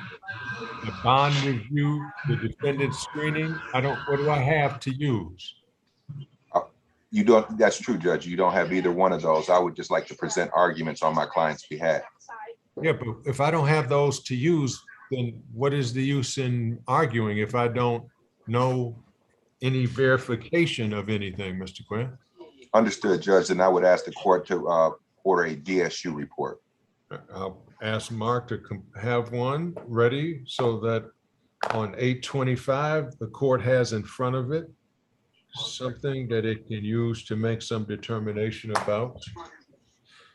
bond review, the defendant screening. What do I have to use? You don't, that's true, Judge. You don't have either one of those. I would just like to present arguments on my client's behalf. Yeah, but if I don't have those to use, then what is the use in arguing if I don't know any verification of anything, Mr. Quinn? Understood, Judge. And I would ask the court to order a DSU report. I'll ask Mark to have one ready so that on 8/25, the court has in front of it something that it can use to make some determination about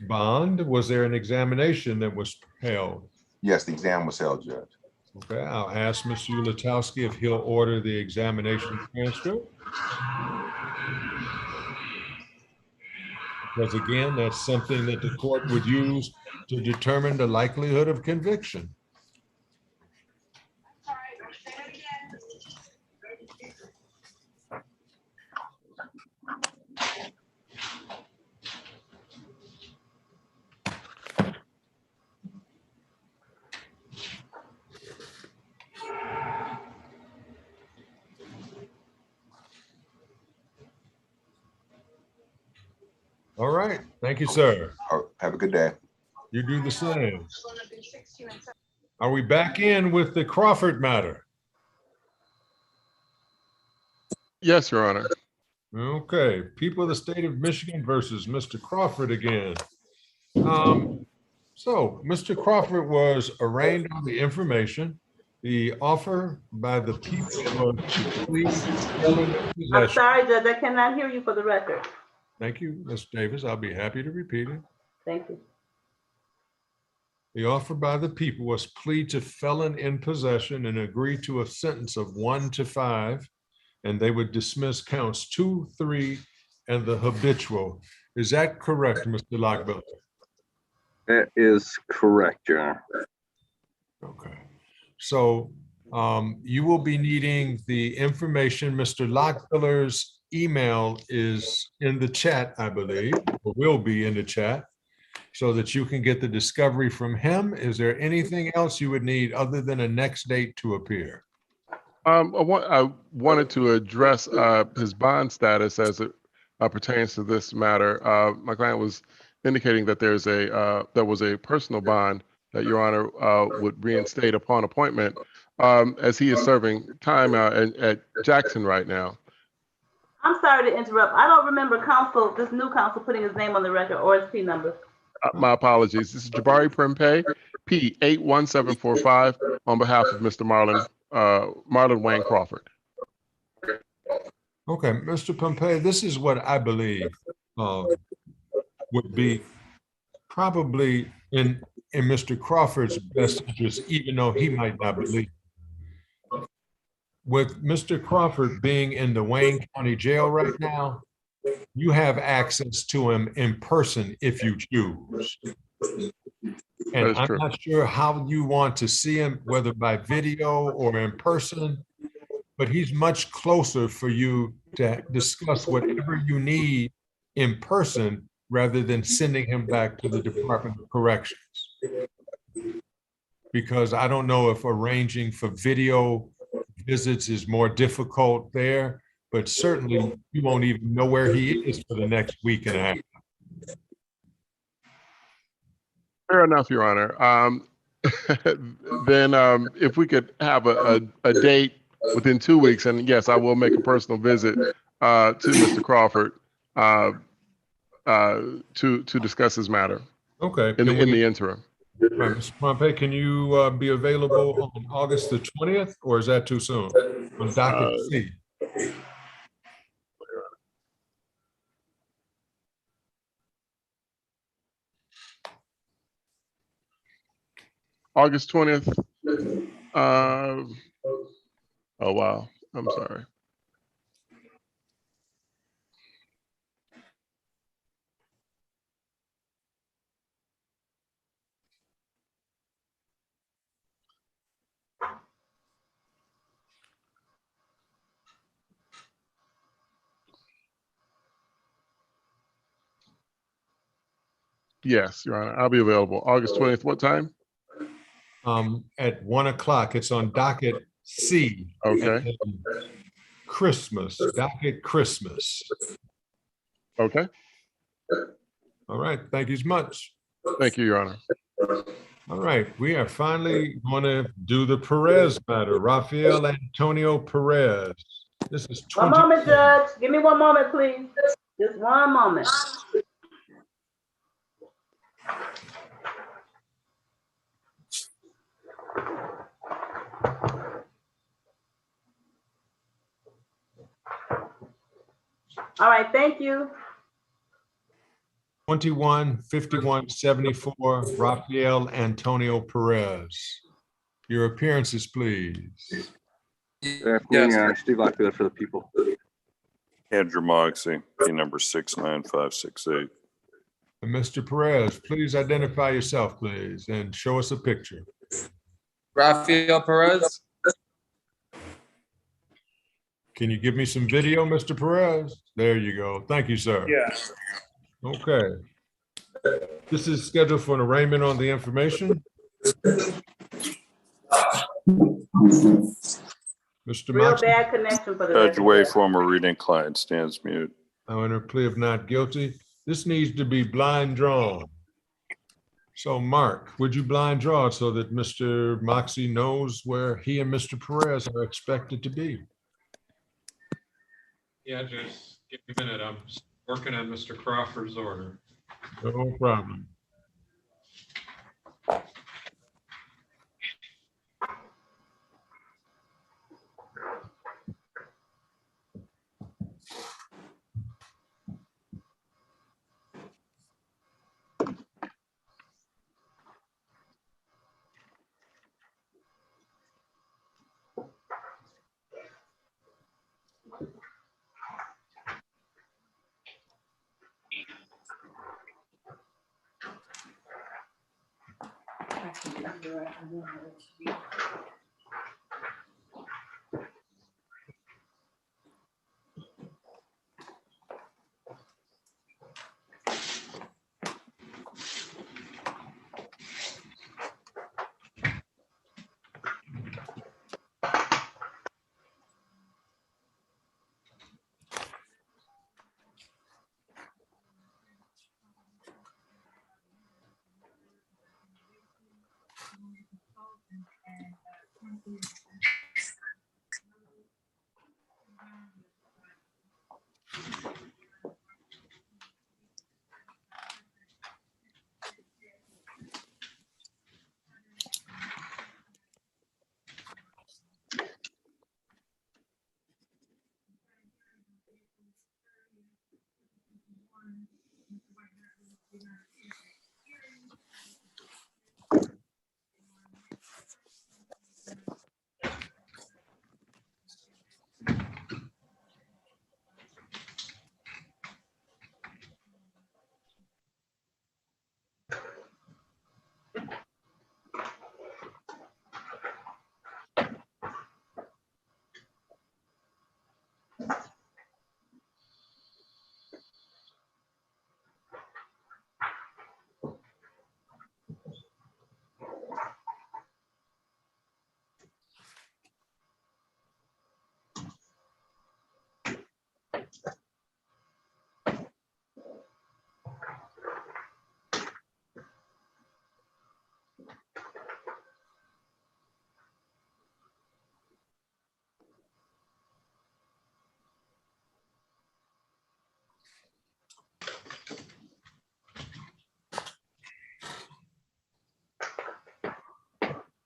bond. Was there an examination that was held? Yes, the exam was held, Judge. Okay, I'll ask Mr. Ulatowski if he'll order the examination transcript. Because again, that's something that the court would use to determine the likelihood of conviction. All right. Thank you, sir. Have a good day. You do the same. Are we back in with the Crawford matter? Yes, Your Honor. Okay. People of the state of Michigan versus Mr. Crawford again. So Mr. Crawford was arraigned on the information. The offer by the people was to please. I'm sorry, Judge, I cannot hear you for the record. Thank you, Ms. Davis. I'll be happy to repeat it. Thank you. The offer by the people was plead to felon in possession and agree to a sentence of 1 to 5, and they would dismiss counts 2, 3, and the habitual. Is that correct, Mr. Lockbiller? That is correct, Your Honor. Okay. So you will be needing the information. Mr. Lockbiller's email is in the chat, I believe, or will be in the chat, so that you can get the discovery from him. Is there anything else you would need other than a next date to appear? I wanted to address his bond status as it pertains to this matter. My client was indicating that there was a personal bond that Your Honor would reinstate upon appointment, as he is serving time at Jackson right now. I'm sorry to interrupt. I don't remember this new counsel putting his name on the record or his P number. My apologies. This is Jabari Prempeh, P81745, on behalf of Mr. Marlon Wayne Crawford. Okay, Mr. Prempeh, this is what I believe would be probably in Mr. Crawford's best interest, even though he might not believe. With Mr. Crawford being in the Wayne County Jail right now, you have access to him in person if you choose. And I'm not sure how you want to see him, whether by video or in person, but he's much closer for you to discuss whatever you need in person rather than sending him back to the Department of Corrections. Because I don't know if arranging for video visits is more difficult there, but certainly you won't even know where he is for the next week and a half. Fair enough, Your Honor. Then if we could have a date within 2 weeks, and yes, I will make a personal visit to Mr. Crawford to discuss his matter. Okay. In the interim. Right, Mr. Pompey, can you be available on August the 20th, or is that too soon? On docket C. August 20th. Oh, wow. I'm sorry. Yes, Your Honor. I'll be available. August 20th. What time? At 1 o'clock. It's on docket C. Okay. Christmas, docket Christmas. Okay. All right. Thank you so much. Thank you, Your Honor. All right. We are finally going to do the Perez matter. Rafael Antonio Perez. This is 20. 1 moment, Judge. Give me 1 moment, please. Just 1 moment. All right, thank you. 215174, Rafael Antonio Perez. Your appearances, please. Good afternoon, Your Honor. Steve Lockwood for the people. Andrew Moxie, P number 69568. And Mr. Perez, please identify yourself, please, and show us a picture. Rafael Perez. Can you give me some video, Mr. Perez? There you go. Thank you, sir. Yes. Okay. This is scheduled for an arraignment on the information. Mr. Real Moxley, bad connection for the Judge record. Way, former reading client stands mute. I enter a plea of not guilty. This needs to be blind drawn. So Mark, would you blind draw it so that Mr. Moxie knows where he and Mr. Perez are expected to be? Yeah, just give me a minute. I'm working on Mr. Crawford's order. No problem.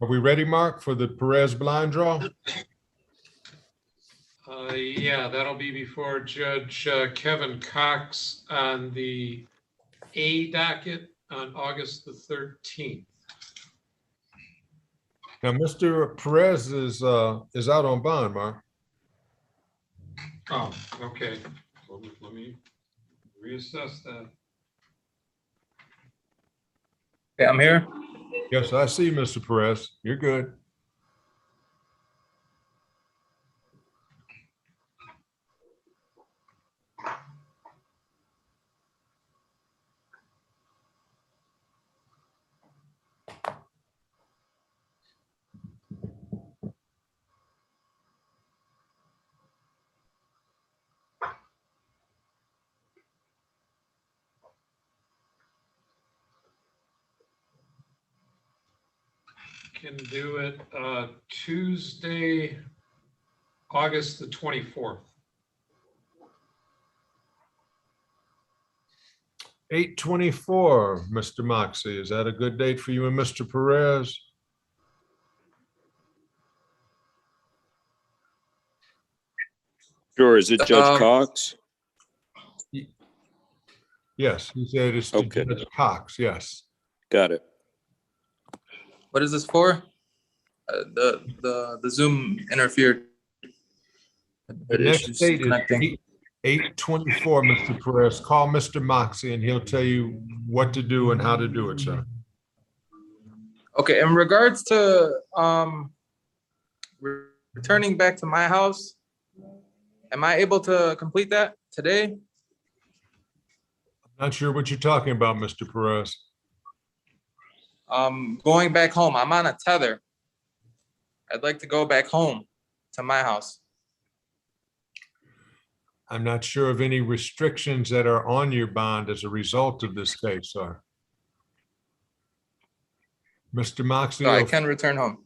Are we ready, Mark, for the Perez blind draw? Yeah, that'll be before Judge Kevin Cox on the A docket on August the 13th. Now, Mr. Perez is out on bond, Mark. Oh, okay. Let me reassess that. Okay, I'm here. Yes, I see, Mr. Perez. You're good. Can do it Tuesday, August the 24th. 8/24, Mr. Moxie. Is that a good date for you and Mr. Perez? Sure. Is it Judge Cox? Yes, he said it's to Okay. Judge Cox, yes. Got it. What is this for? The Zoom interfered. The next date is 8/24, Mr. Perez. Call Mr. Moxie and he'll tell you what to do and how to do it, sir. Okay, in regards to returning back to my house, am I able to complete that today? Not sure what you're talking about, Mr. Perez. Going back home, I'm on a tether. I'd like to go back home to my house. I'm not sure of any restrictions that are on your bond as a result of this case, sir. Mr. Moxley. So I can return home.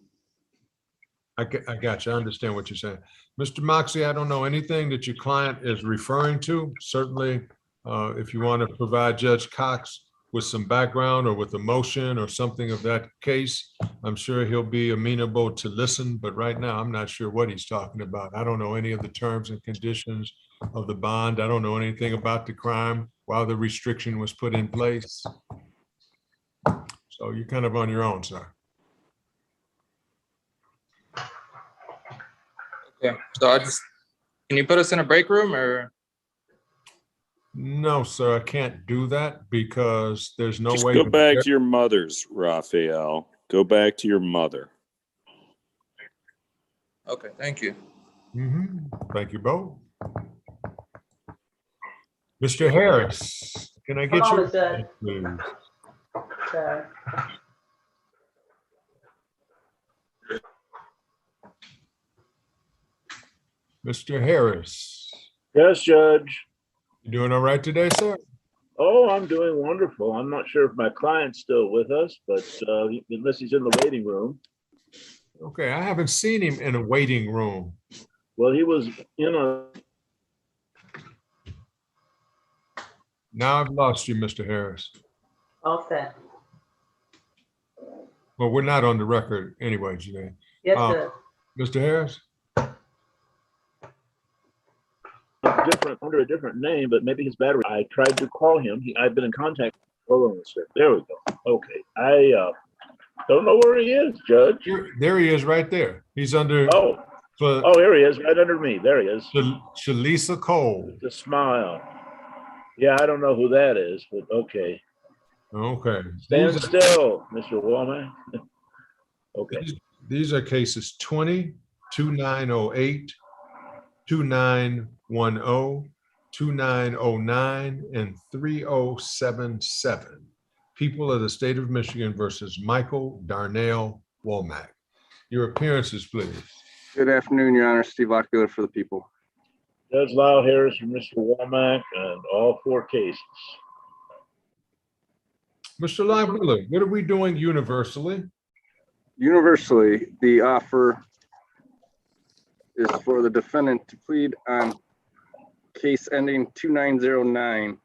I got you. I understand what you're saying. Mr. Moxley, I don't know anything that your client is referring to. Certainly, if you want to provide Judge Cox with some background or with a motion or something of that case, I'm sure he'll be amenable to listen, but right now I'm not sure what he's talking about. I don't know any of the terms and conditions of the bond. I don't know anything about the crime while the restriction was put in place. So you're kind of on your own, sir. Okay, so can you put us in a break room or? No, sir, I can't do that because there's no Just way. go back to your mother's, Raphael. Go back to your mother. Okay, thank you. Thank you both. Mr. Harris, can I get your name, please? Sorry. Mr. Harris. Yes, Judge. You doing all right today, sir? Oh, I'm doing wonderful. I'm not sure if my client's still with us, but unless he's in the waiting room. Okay, I haven't seen him in a waiting room. Well, he was in a. Now I've lost you, Mr. Harris. All set. Well, we're not on the record anyway today. Yes, sir. Mr. Harris? Different under a different name, but maybe his battery. I tried to call him. I've been in contact. Hold on a second. There we go. Okay. I don't know where he is, Judge. There he is right there. He's under. Oh, here he is, right under me. There he is. Shalisa Cole. The smile. Yeah, I don't know who that is, but okay. Okay. Stand still, Mr. Womack. Okay. These are cases 20, 2908, 2910, 2909, and 3077. People of the state of Michigan versus Michael Darnell Womack. Your appearances, please. Good afternoon, Your Honor. Steve Lockbuehler for the people. Judge Lyle Harris and Mr. Womack and all four cases. Mr. Lockbuehler, what are we doing universally? Universally, the offer is for the defendant to plead on case ending 2909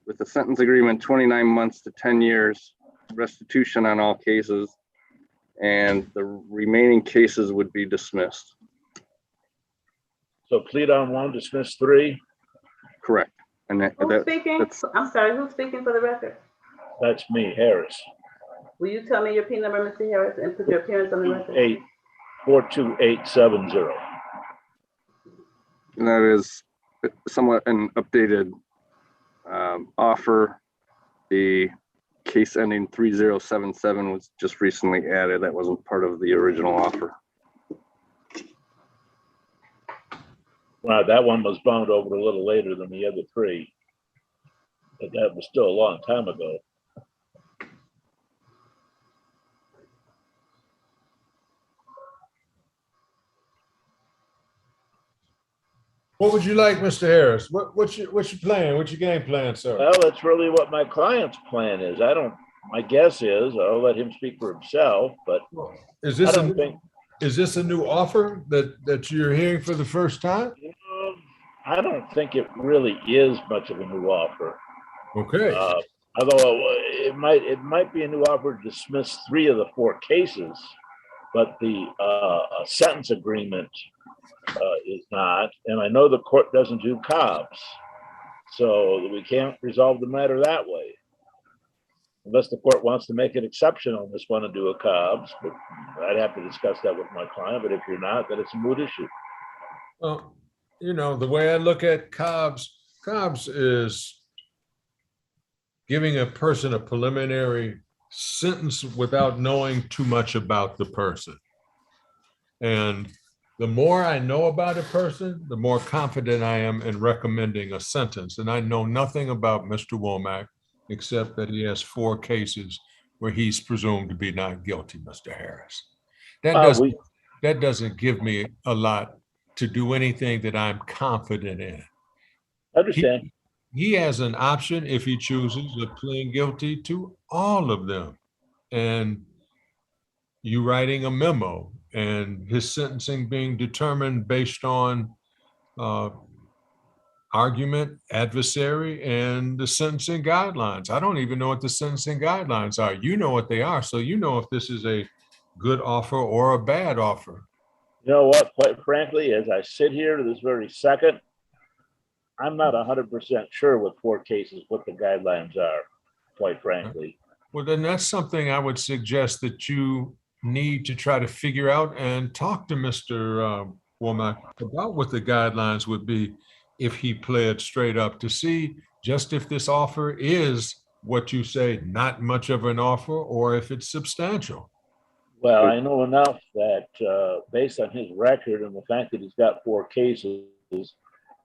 with a sentence agreement 29 months to 10 years, restitution on all cases, and the remaining cases would be dismissed. So plead on one, dismiss three? Correct. And Who's speaking? I'm sorry, who's speaking for the record? That's me, Harris. Will you tell me your P number, Mr. Harris, and put your appearance on the record? 42870. And that is somewhat an updated offer. The case ending 3077 was just recently added. That wasn't part of the original offer. Wow, that one was bound over a little later than the other three. But that was still a long time ago. What would you like, Mr. Harris? What's your plan? What's your game plan, sir? Well, that's really what my client's plan is. My guess is, I'll let him speak for himself, but Is this I don't think. Is this a new offer that you're hearing for the first time? I don't think it really is much of a new offer. Okay. Although it might be a new offer to dismiss 3 of the 4 cases, but the sentence agreement is not. And I know the court doesn't do Cobb's, so we can't resolve the matter that way. Unless the court wants to make an exception on this one and do a Cobb's, but I'd have to discuss that with my client. But if you're not, then it's a moot issue. Well, you know, the way I look at Cobb's is giving a person a preliminary sentence without knowing too much about the person. And the more I know about a person, the more confident I am in recommending a sentence. And I know nothing about Mr. Womack, except that he has 4 cases where he's presumed to be not guilty, Mr. Harris. That doesn't give me a lot to do anything that I'm confident in. Understand. He has an option, if he chooses, of pleading guilty to all of them. And you writing a memo and his sentencing being determined based on argument, adversary, and the sentencing guidelines. I don't even know what the sentencing guidelines are. You know what they are, so you know if this is a good offer or a bad offer. You know what, quite frankly, as I sit here this very second, I'm not 100% sure with 4 cases what the guidelines are, quite frankly. Well, then that's something I would suggest that you need to try to figure out and talk to Mr. Womack about what the guidelines would be if he pled straight up, to see just if this offer is what you say, not much of an offer, or if it's substantial. Well, I know enough that based on his record and the fact that he's got 4 cases,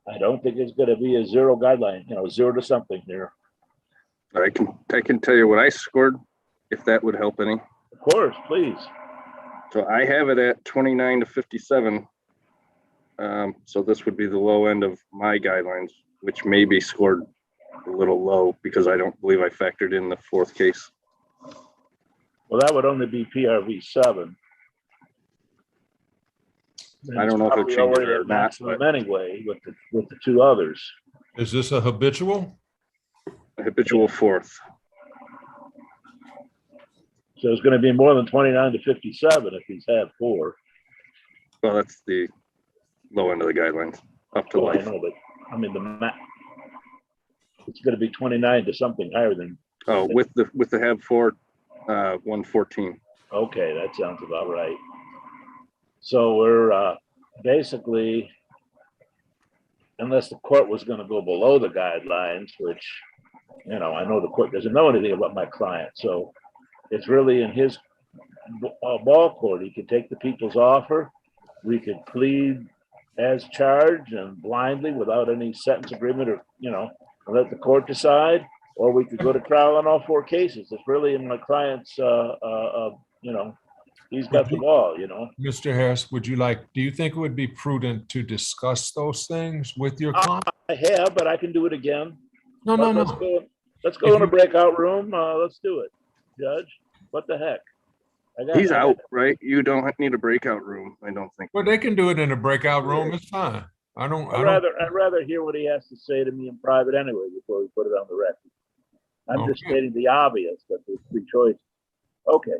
I don't think it's going to be a 0 guideline, 0 to something here. I can tell you what I scored, if that would help any. Of course, please. So I have it at 29 to 57. So this would be the low end of my guidelines, which may be scored a little low because I don't believe I factored in the 4th case. Well, that would only be PRV 7. I don't know if it changes it or not, but anyway, with the 2 others. Is this a habitual? A habitual 4th. So it's going to be more than 29 to 57 if he's had 4. Well, that's the low end of the guidelines, up to life. I know, but I mean it's going to be 29 to something higher than. Oh, with the have 4, 114. Okay, that sounds about right. So we're basically, unless the court was going to go below the guidelines, which, I know the court doesn't know anything about my client. So it's really in his ball court. He could take the people's offer. We could plead as charged and blindly without any sentence agreement or, let the court decide, or we could go to trial on all 4 cases. It's really in my client's, he's got the ball, Mr. Harris, do you think it would be prudent to discuss those things with your client? I have, but I can do it again. No. Let's go in a breakout room. Let's do it, Judge. What the heck? He's out, right? You don't need a breakout room, I don't think. Well, they can do it in a breakout room. It's fine. I'd rather hear what he has to say to me in private anyway before we put it on the record. I'm just stating the obvious, that there's 3 choices. Okay.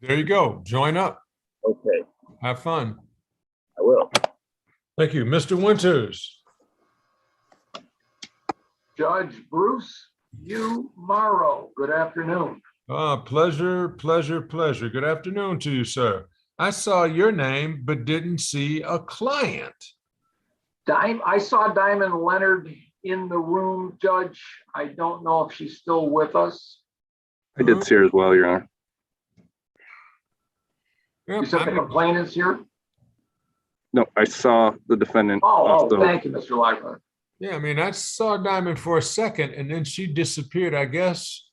There you go. Join up. Okay. Have fun. I will. Thank you. Mr. Winters. Judge Bruce U. Morrow, good afternoon. Pleasure, pleasure, pleasure. Good afternoon to you, sir. I saw your name, but didn't see a client. I saw Diamond Leonard in the room, Judge. I don't know if she's still with us. I did see her as well, Your Honor. You said the complainant's here? No, I saw the defendant. Thank you, Mr. Lockhart. Yeah, I mean, I saw Diamond for a second and then she disappeared. I guess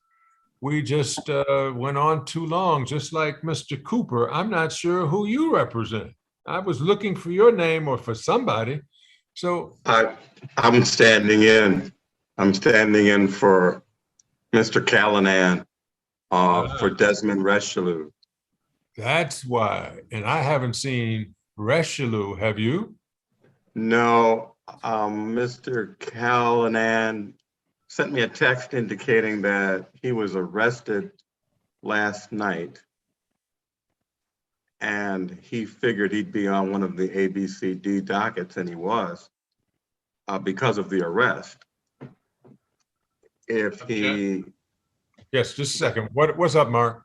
we just went on too long, just like Mr. Cooper. I'm not sure who you represent. I was looking for your name or for somebody. So I'm standing in. I'm standing in for Mr. Callanan for Desmond Richelieu. That's why. And I haven't seen Richelieu, have you? No, Mr. Callanan sent me a text indicating that he was arrested last night. And he figured he'd be on one of the ABCD dockets, and he was, because of the arrest. If he... Yes, just a second. What's up, Mark?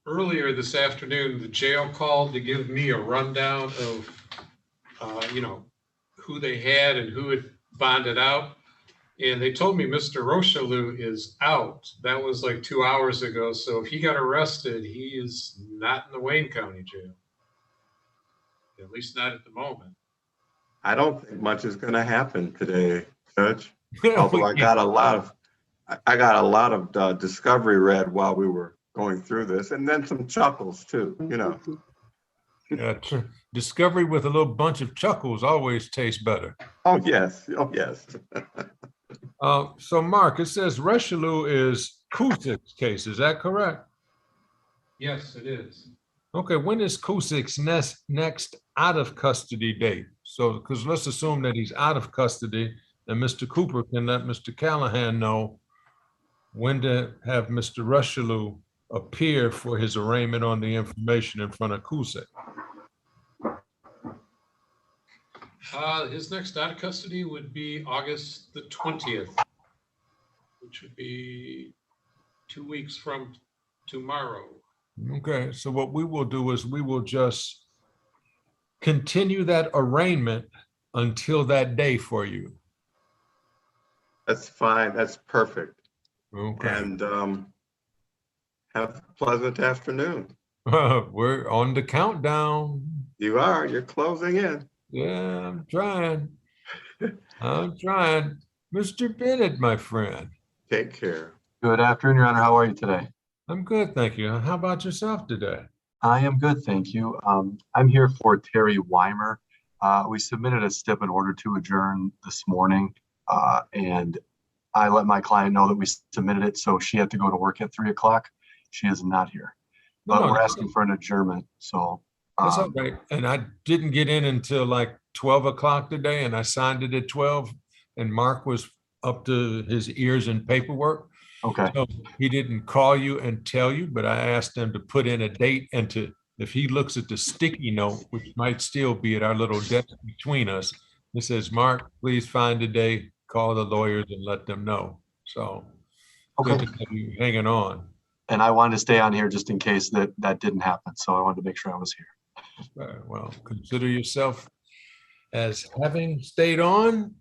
Earlier this afternoon, the jail called to give me a rundown of, who they had and who had bonded out. And they told me Mr. Richelieu is out. That was like 2 hours ago. So if he got arrested, he is not in the Wayne County Jail. At least not at the moment. I don't think much is going to happen today, Judge. Although I got a lot of discovery read while we were going through this, and then some chuckles too, Yeah, discovery with a little bunch of chuckles always tastes better. Oh yes, oh yes. So Mark, it says Richelieu is Cusick's case. Is that correct? Yes, it is. Okay, when is Cusick's next out of custody date? So, because let's assume that he's out of custody, and Mr. Cooper can let Mr. Callahan know when to have Mr. Richelieu appear for his arraignment on the information in front of Cusick. His next out of custody would be August the 20th, which would be 2 weeks from tomorrow. Okay, so what we will do is we will just continue that arraignment until that day for you. That's fine. That's perfect. Okay. And have a pleasant afternoon. We're on the countdown. You are. You're closing in. Yeah, I'm trying. I'm trying. Mr. Bennett, my friend. Take care. Good afternoon, Your Honor. How are you today? I'm good, thank you. How about yourself today? I am good, thank you. I'm here for Terry Weimer. We submitted a stip in order to adjourn this morning, and I let my client know that we submitted it, so she had to go to work at 3 o'clock. She is not here, but we're asking for an adjournment. So that's all right. And I didn't get in until like 12 o'clock today, and I signed it at 12, and Mark was up to his ears in paperwork. Okay. So he didn't call you and tell you, but I asked him to put in a date and if he looks at the sticky note, which might still be at our little desk between us, it says, Mark, please find a day, call the lawyers and let them know. So okay, good to have you hanging on. And I wanted to stay on here just in case that didn't happen. So I wanted to make sure I was here. Well, consider yourself as having stayed on.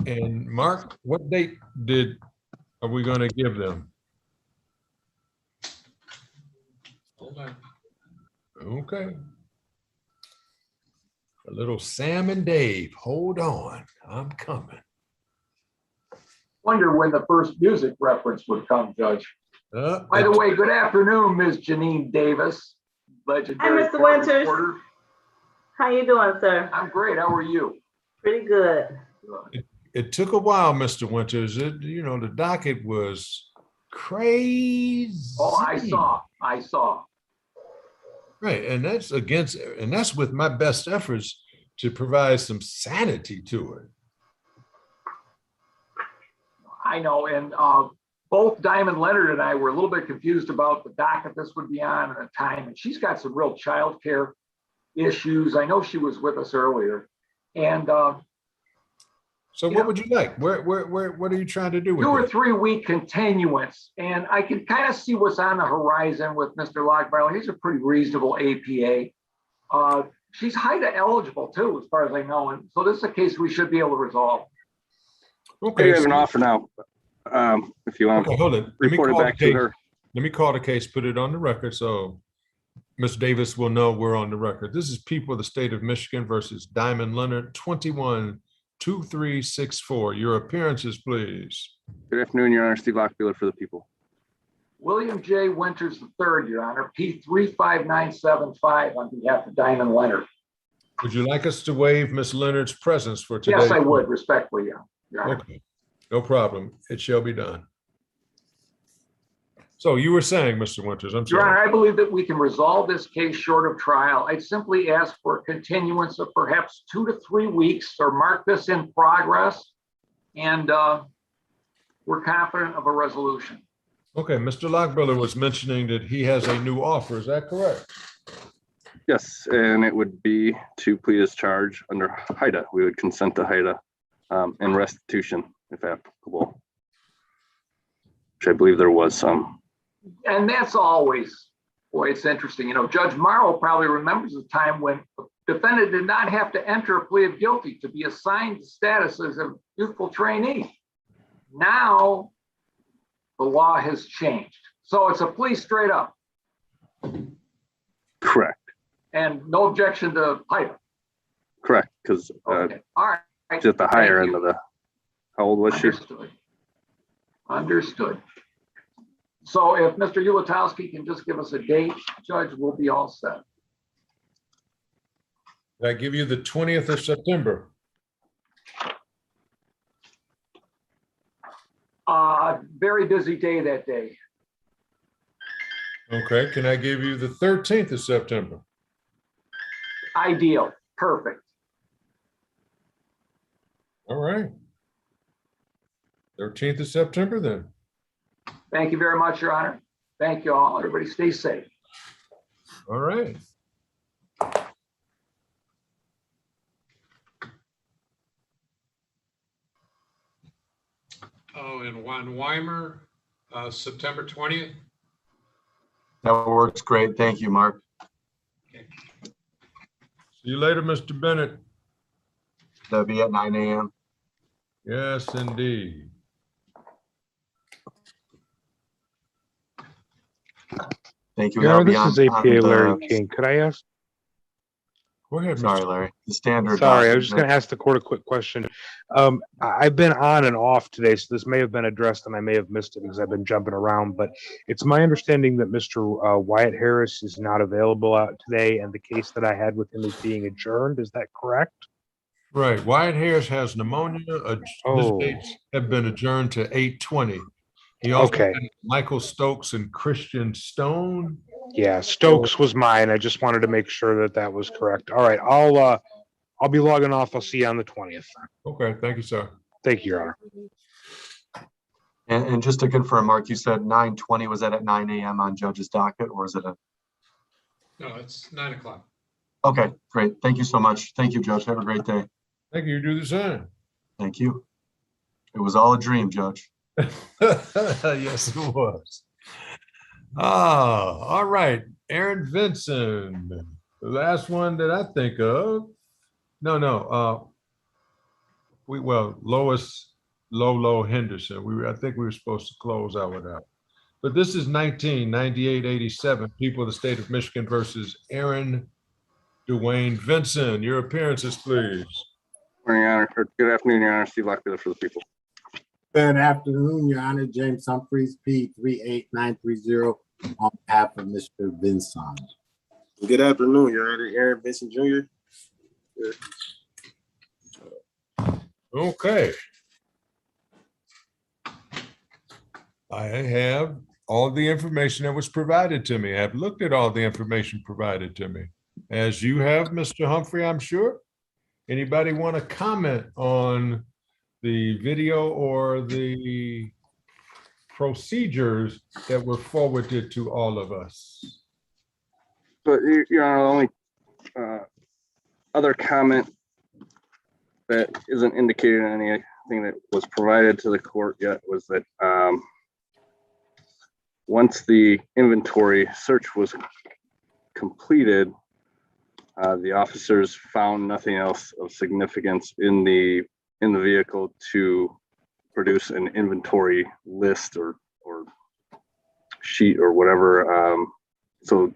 And Mark, what date are we going to give them? Hold on. Okay. A little Sam and Dave, hold on, I'm coming. Wonder when the first music reference would come, Judge. By the way, good afternoon, Ms. Janine Davis, legendary. Hi, Mr. Winters. Reporter. How you doing, sir? I'm great. How are you? Pretty good. It took a while, Mr. Winters. The docket was crazy. Oh, I saw. Right, and that's with my best efforts to provide some sanity to it. I know, and both Diamond Leonard and I were a little bit confused about the docket this would be on and the time. And she's got some real childcare issues. I know she was with us earlier, and So what would you like? What are you trying to do with 2 or it? 3 week continuance. And I can kind of see what's on the horizon with Mr. Lockbarrow. He's a pretty reasonable APA. She's HIDA eligible too, as far as I know. And so this is a case we should be able to resolve. Okay. You have an offer now. If you want Okay, hold it. report it back to her. Let me call the case, put it on the record so Ms. Davis will know we're on the record. This is People of the State of Michigan versus Diamond Leonard, 21-2364. Your appearances, please. Good afternoon, Your Honor. Steve Lockbeeler for the people. William J. Winters III, Your Honor, P35975 on behalf of Diamond Leonard. Would you like us to waive Ms. Leonard's presence for today? Yes, I would, respectfully, Your Honor. Okay, no problem. It shall be done. So you were saying, Mr. Winters, I'm Your sorry. Honor, I believe that we can resolve this case short of trial. I'd simply ask for a continuance of perhaps 2 to 3 weeks or mark this in progress. And we're confident of a resolution. Okay, Mr. Lockbiller was mentioning that he has a new offer. Is that correct? Yes, and it would be to plead his charge under HIDA. We would consent to HIDA and restitution if applicable, which I believe there was some. And that's always, boy, it's interesting. You know, Judge Morrow probably remembers the time when the defendant did not have to enter a plea of guilty to be assigned the status as a youthful trainee. Now, the law has changed. So it's a plea straight up. Correct. And no objection to HIDA. Correct, because Okay. All right. she's at the higher end of the, how old was she? Understood. Understood. So if Mr. Ulatowski can just give us a date, Judge, we'll be all set. Did I give you the 20th of September? Very busy day that day. Okay, can I give you the 13th of September? Ideal. Perfect. All right. 13th of September then. Thank you very much, Your Honor. Thank you all. Everybody stay safe. All right. Oh, and Juan Weimer, September 20th. That works great. Thank you, Mark. See you later, Mr. Bennett. That'll be at 9 a.m. Yes, indeed. Thank you. Yeah, That'll be this is on APA Larry the- King. Could I ask? Go ahead, Sorry, Mr. Larry. The standard. Sorry, I was just document. going to ask the court a quick question. I've been on and off today, so this may have been addressed and I may have missed it because I've been jumping around, but it's my understanding that Mr. Wyatt Harris is not available out today and the case that I had with him is being adjourned. Is that correct? Right. Wyatt Harris has pneumonia. His Oh. dates have been adjourned to 8/20. He also Okay. had Michael Stokes and Christian Stone. Yeah, Stokes was mine. I just wanted to make sure that that was correct. All right, I'll be logging off. I'll see you on the 20th. Okay, thank you, sir. Thank you, Your Honor. And just to confirm, Mark, you said 9:20. Was that at 9 a.m. on judge's docket, or is it a? No, it's 9 o'clock. Okay, great. Thank you so much. Thank you, Judge. Have a great day. Thank you. You do the same. Thank you. It was all a dream, Judge. Yes, it was. All right. Aaron Vinson, the last one that I think of. Lois Lolo Henderson. I think we were supposed to close out with that. But this is 1998-87, People of the State of Michigan versus Aaron Dwayne Vinson. Your appearances, please. Morning, Your Honor. Or good afternoon, Your Honor. Steve Lockbeeler for the people. Good afternoon, Your Honor. James Humphreys, P38930, on behalf of Mr. Vinson. Good afternoon, Your Honor. Aaron Vincent Jr. Okay. I have all the information that was provided to me. I've looked at all the information provided to me. As you have, Mr. Humphrey, I'm sure. Anybody want to comment on the video or the procedures that were forwarded to all of us? But Your Honor, the only other comment that isn't indicated in anything that was provided to the court yet was that once the inventory search was completed, the officers found nothing else of significance in the vehicle to produce an inventory list or sheet or whatever. So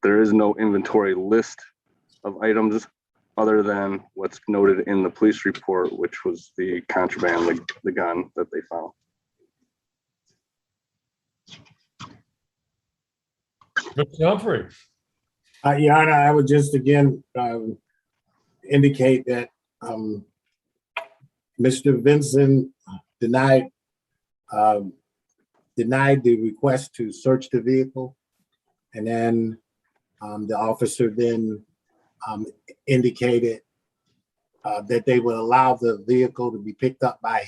there is no inventory list of items other than what's noted in the police report, which was the contraband, the gun that they found. Mr. Humphrey. Your Honor, I would just again indicate that Mr. Vincent denied the request to search the vehicle, and then the officer then indicated that they would allow the vehicle to be picked up by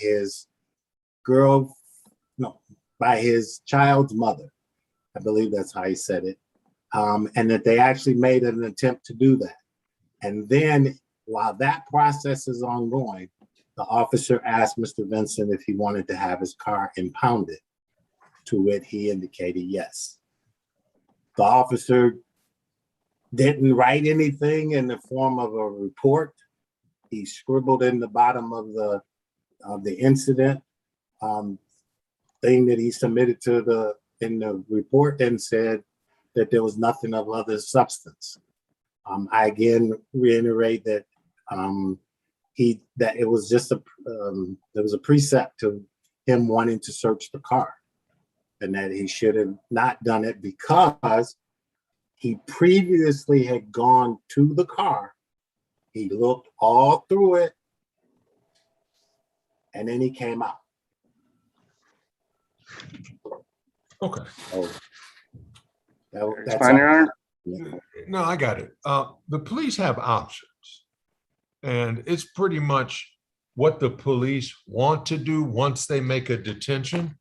by his child's mother. I believe that's how he said it. And that they actually made an attempt to do that. And then while that process is ongoing, the officer asked Mr. Vincent if he wanted to have his car impounded, to which he indicated yes. The officer didn't write anything in the form of a report. He scribbled in the bottom of the incident thing that he submitted to in the report and said that there was nothing of other substance. I again reiterate that that it was just there was a precept to him wanting to search the car, and that he should have not done it because he previously had gone to the car. He looked all through it, and then he came out. Okay. Oh, that's fine, Your Honor. No, I got it. The police have options, and it's pretty much what the police want to do once they make a detention.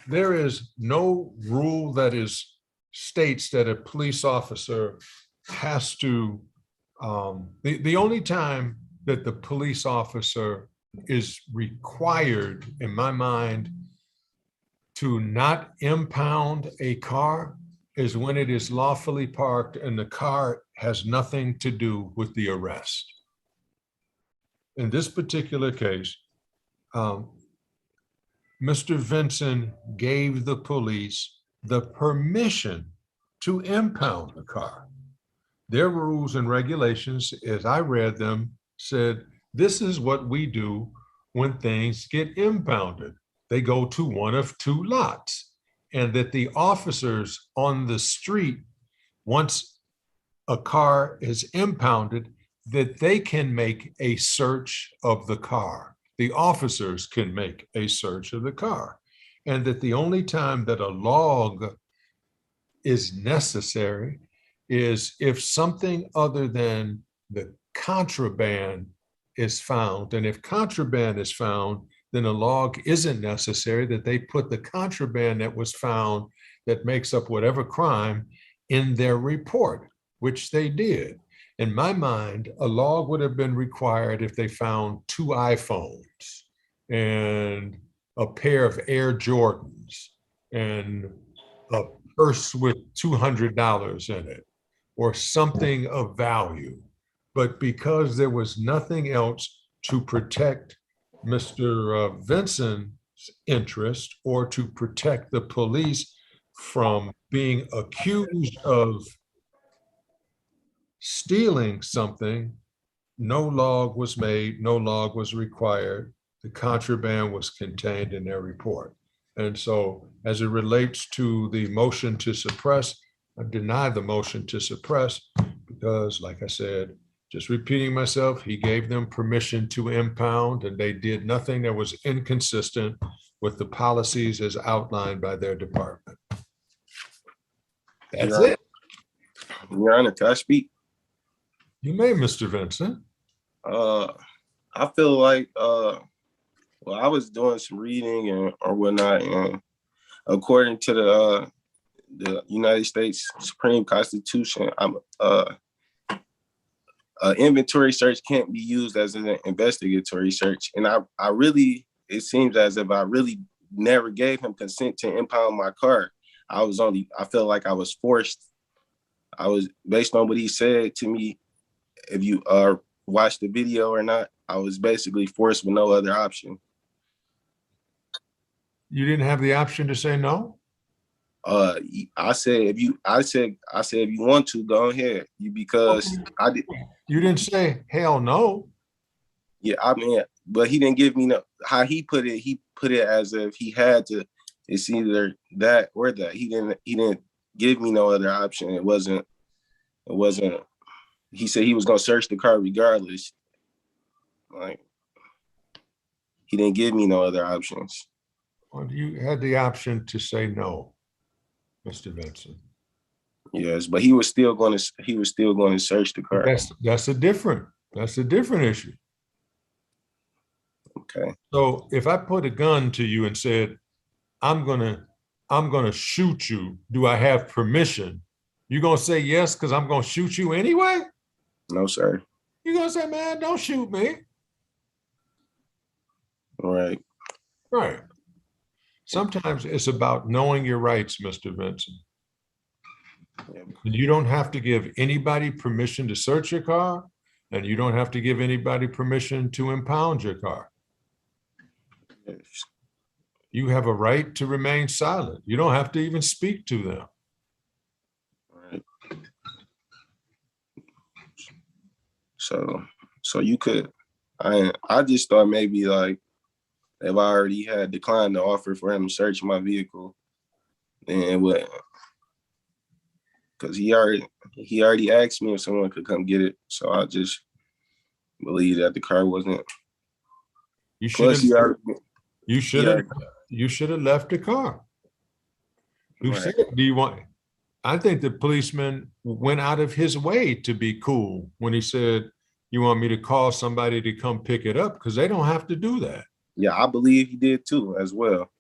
There is no rule that states that a police officer has to, the only time that the police officer is required, in my mind, to not impound a car is when it is lawfully parked and the car has nothing to do with the arrest. In this particular case, Mr. Vincent gave the police the permission to impound the car. Their rules and regulations, as I read them, said, this is what we do when things get impounded. They go to one of two lots, and that the officers on the street, once a car is impounded, that they can make a search of the car. The officers can make a search of the car, and that the only time that a log is necessary is if something other than the contraband is found. And if contraband is found, then a log isn't necessary, that they put the contraband that was found that makes up whatever crime in their report, which they did. In my mind, a log would have been required if they found 2 iPhones and a pair of Air Jordans and a purse with $200 in it or something of value. But because there was nothing else to protect Mr. Vincent's interest or to protect the police from being accused of stealing something, no log was made, no log was required. The contraband was contained in their report. And so as it relates to the motion to suppress, I deny the motion to suppress because, like I said, just repeating myself, he gave them permission to impound and they did nothing that was inconsistent with the policies as outlined by their department. That's it. Your Honor, can I speak? You may, Mr. Vincent. I feel like, well, I was doing some reading or whatnot, and according to the United States Supreme Constitution, inventory search can't be used as an investigatory search. And I really, it seems as if I really never gave him consent to impound my car. I felt like I was forced. I was, based on what he said to me, if you watch the video or not, I was basically forced with no other option. You didn't have the option to say no? I said if you want to, go ahead. Because I did. You didn't say hell no. Yeah, I mean, but he didn't give me no. How he put it, as if he had to. It's either that or that. He didn't give me no other option. It wasn't. He said he was gonna search the car regardless. Like, he didn't give me no other options. Well, you had the option to say no, Mr. Benson. Yes, but he was still going to search the car. That's a different issue. Okay. So if I put a gun to you and said, I'm gonna shoot you, do I have permission? You gonna say yes because I'm gonna shoot you anyway? No, sir. You're gonna say, man, don't shoot me. Right. Right. Sometimes it's about knowing your rights, Mr. Benson. You don't have to give anybody permission to search your car, and you don't have to give anybody permission to impound your car. Yes. You have a right to remain silent. You don't have to even speak to them. Right. So you could, I just thought maybe like if I already had declined the offer for him to search my vehicle, then it would, because he already asked me if someone could come get it. So I just believe that the car wasn't. You should have left the car. You said, do you want? I think the policeman went out of his way to be cool when he said, you want me to call somebody to come pick it up? Because they don't have to do that. Yeah, I believe he did too, as well.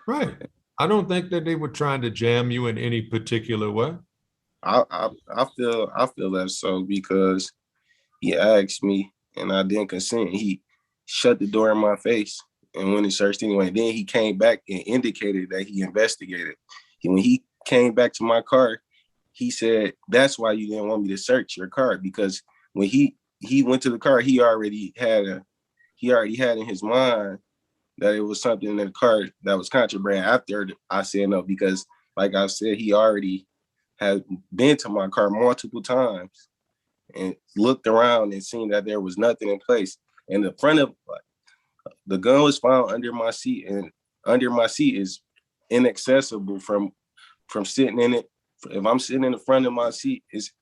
Right. I don't think that they were trying to jam you in any particular way. I feel that so, because he asked me and I didn't consent. He shut the door in my face and went and searched anyway. Then he came back and indicated that he investigated. When he came back to my car, he said, that's why you didn't want me to search your car, because when he went to the car, he already had in his mind that it was something in the car that was contraband. After I said no, because like I said, he already had been to my car multiple times and looked around and seen that there was nothing in place. And the front of the gun was found under my seat, and under my seat is inaccessible from sitting in it. If I'm sitting in the front of my seat, it's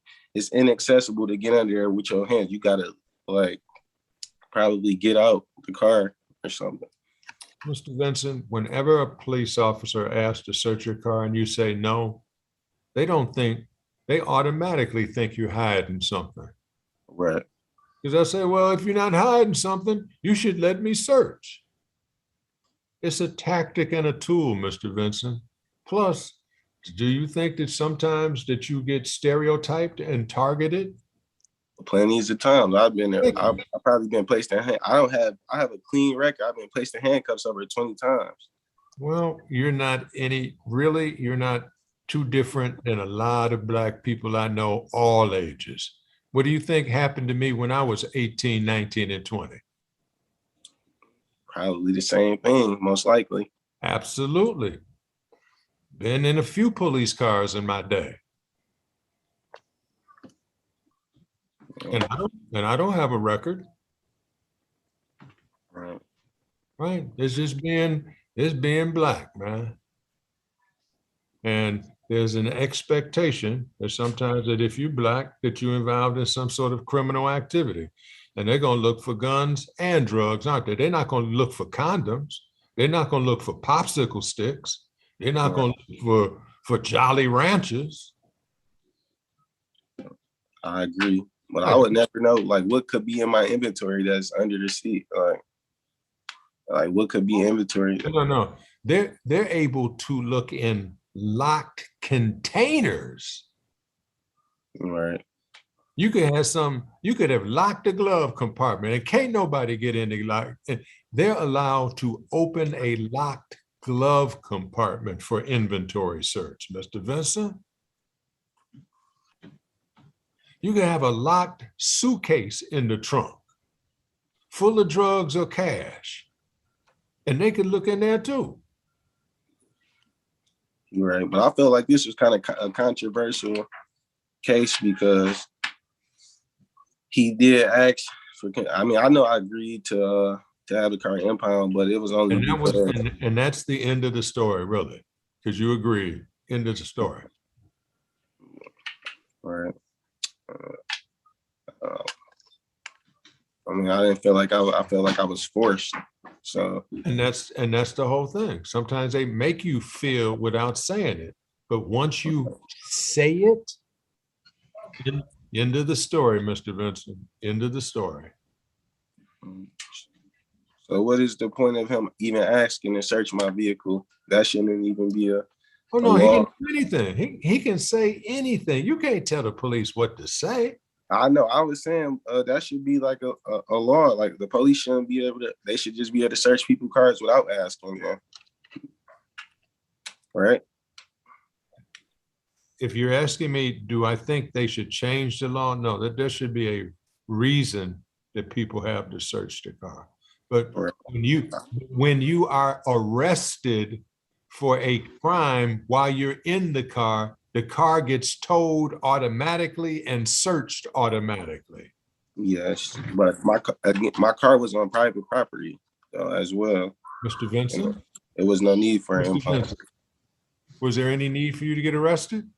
inaccessible to get under there with your hands. You gotta like probably get out the car or something. Mr. Vincent, whenever a police officer asks to search your car and you say no, they automatically think you're hiding something. Right. Because I say, well, if you're not hiding something, you should let me search. It's a tactic and a tool, Mr. Vincent. Plus, do you think that sometimes that you get stereotyped and targeted? Plenty of times. I've been there. I've probably been placed in hand. I have a clean record. I've been placed in handcuffs over 20 times. Well, you're not too different than a lot of Black people I know, all ages. What do you think happened to me when I was 18, 19, and 20? Probably the same thing, most likely. Absolutely. Been in a few police cars in my day. And I don't have a record. Right. Right. It's just being Black, man. And there's an expectation that sometimes that if you're Black, that you're involved in some sort of criminal activity. And they're going to look for guns and drugs, aren't they? They're not going to look for condoms. They're not going to look for popsicle sticks. They're not going to look for Jolly Ranchers. I agree. But I would never know like what could be in my inventory that's under the seat. Like what could be inventory? No. They're able to look in locked containers. Right. You could have you could have locked the glove compartment and can't nobody get in the lock. They're allowed to open a locked glove compartment for inventory search, Mr. Vincent. You can have a locked suitcase in the trunk full of drugs or cash, and they could look in there too. Right, but I feel like this was kind of a controversial case because he did ask for. I mean, I know I agreed to have the car impound, but it was only And that was, because and that's the end of the story, really, because you agreed. End of the story. right. I mean, I didn't feel like I felt like I was forced. So, And that's the whole thing. Sometimes they make you feel without saying it, but once you say it, end of the story, Mr. Vincent. End of the story. so what is the point of him even asking to search my vehicle? That shouldn't even be a Oh no, a he law. can do anything. He can say anything. You can't tell the police what to say. I know. I was saying that should be like a law. Like the police shouldn't be able to. They should just be able to search people's cars without asking them. Right. If you're asking me, do I think they should change the law? No, that there should be a reason that people have to search the car. But when you are arrested for a crime while you're in the car gets towed automatically and searched automatically. Yes, but my car was on private property as well. Mr. Vincent? It was no need for an Mr. impound. Vincent, was there any need for you to get arrested?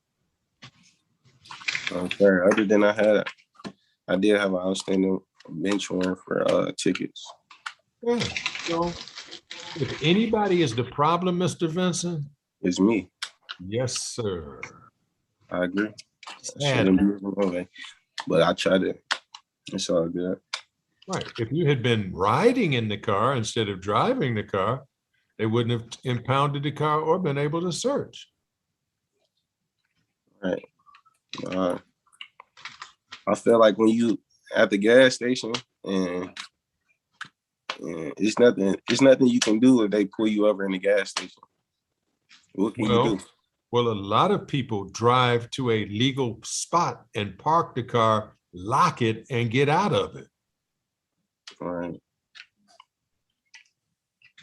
Okay, other than I did have an outstanding bench warrant for tickets. Yeah. So if anybody is the problem, Mr. Vincent, it's me. Yes, sir. I agree. Sad. But I tried it. It's all good. Right. If you had been riding in the car instead of driving the car, they wouldn't have impounded the car or been able to search. Right. I feel like when you at the gas station and it's nothing you can do if they pull you over in the gas station. What can you do? Well, a lot of people drive to a legal spot and park the car, lock it, and get out of it. All right.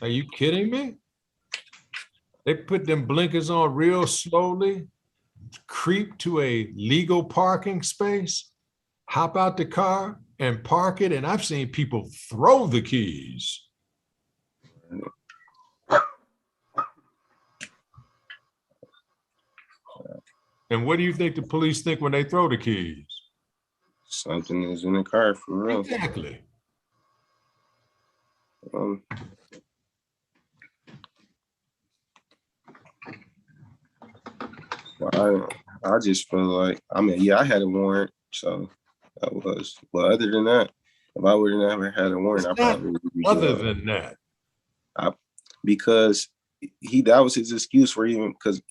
Are you kidding me? They put them blinkers on real slowly, creep to a legal parking space, hop out the car and park it. And I've seen people throw the keys. And what do you think the police think when they throw the keys? Something is in the car for real. Exactly. I just feel like, I mean, yeah, I had a warrant, so that was. But other than that, if I would have never had a warrant, I probably would be. Other than that, because that was his excuse for even because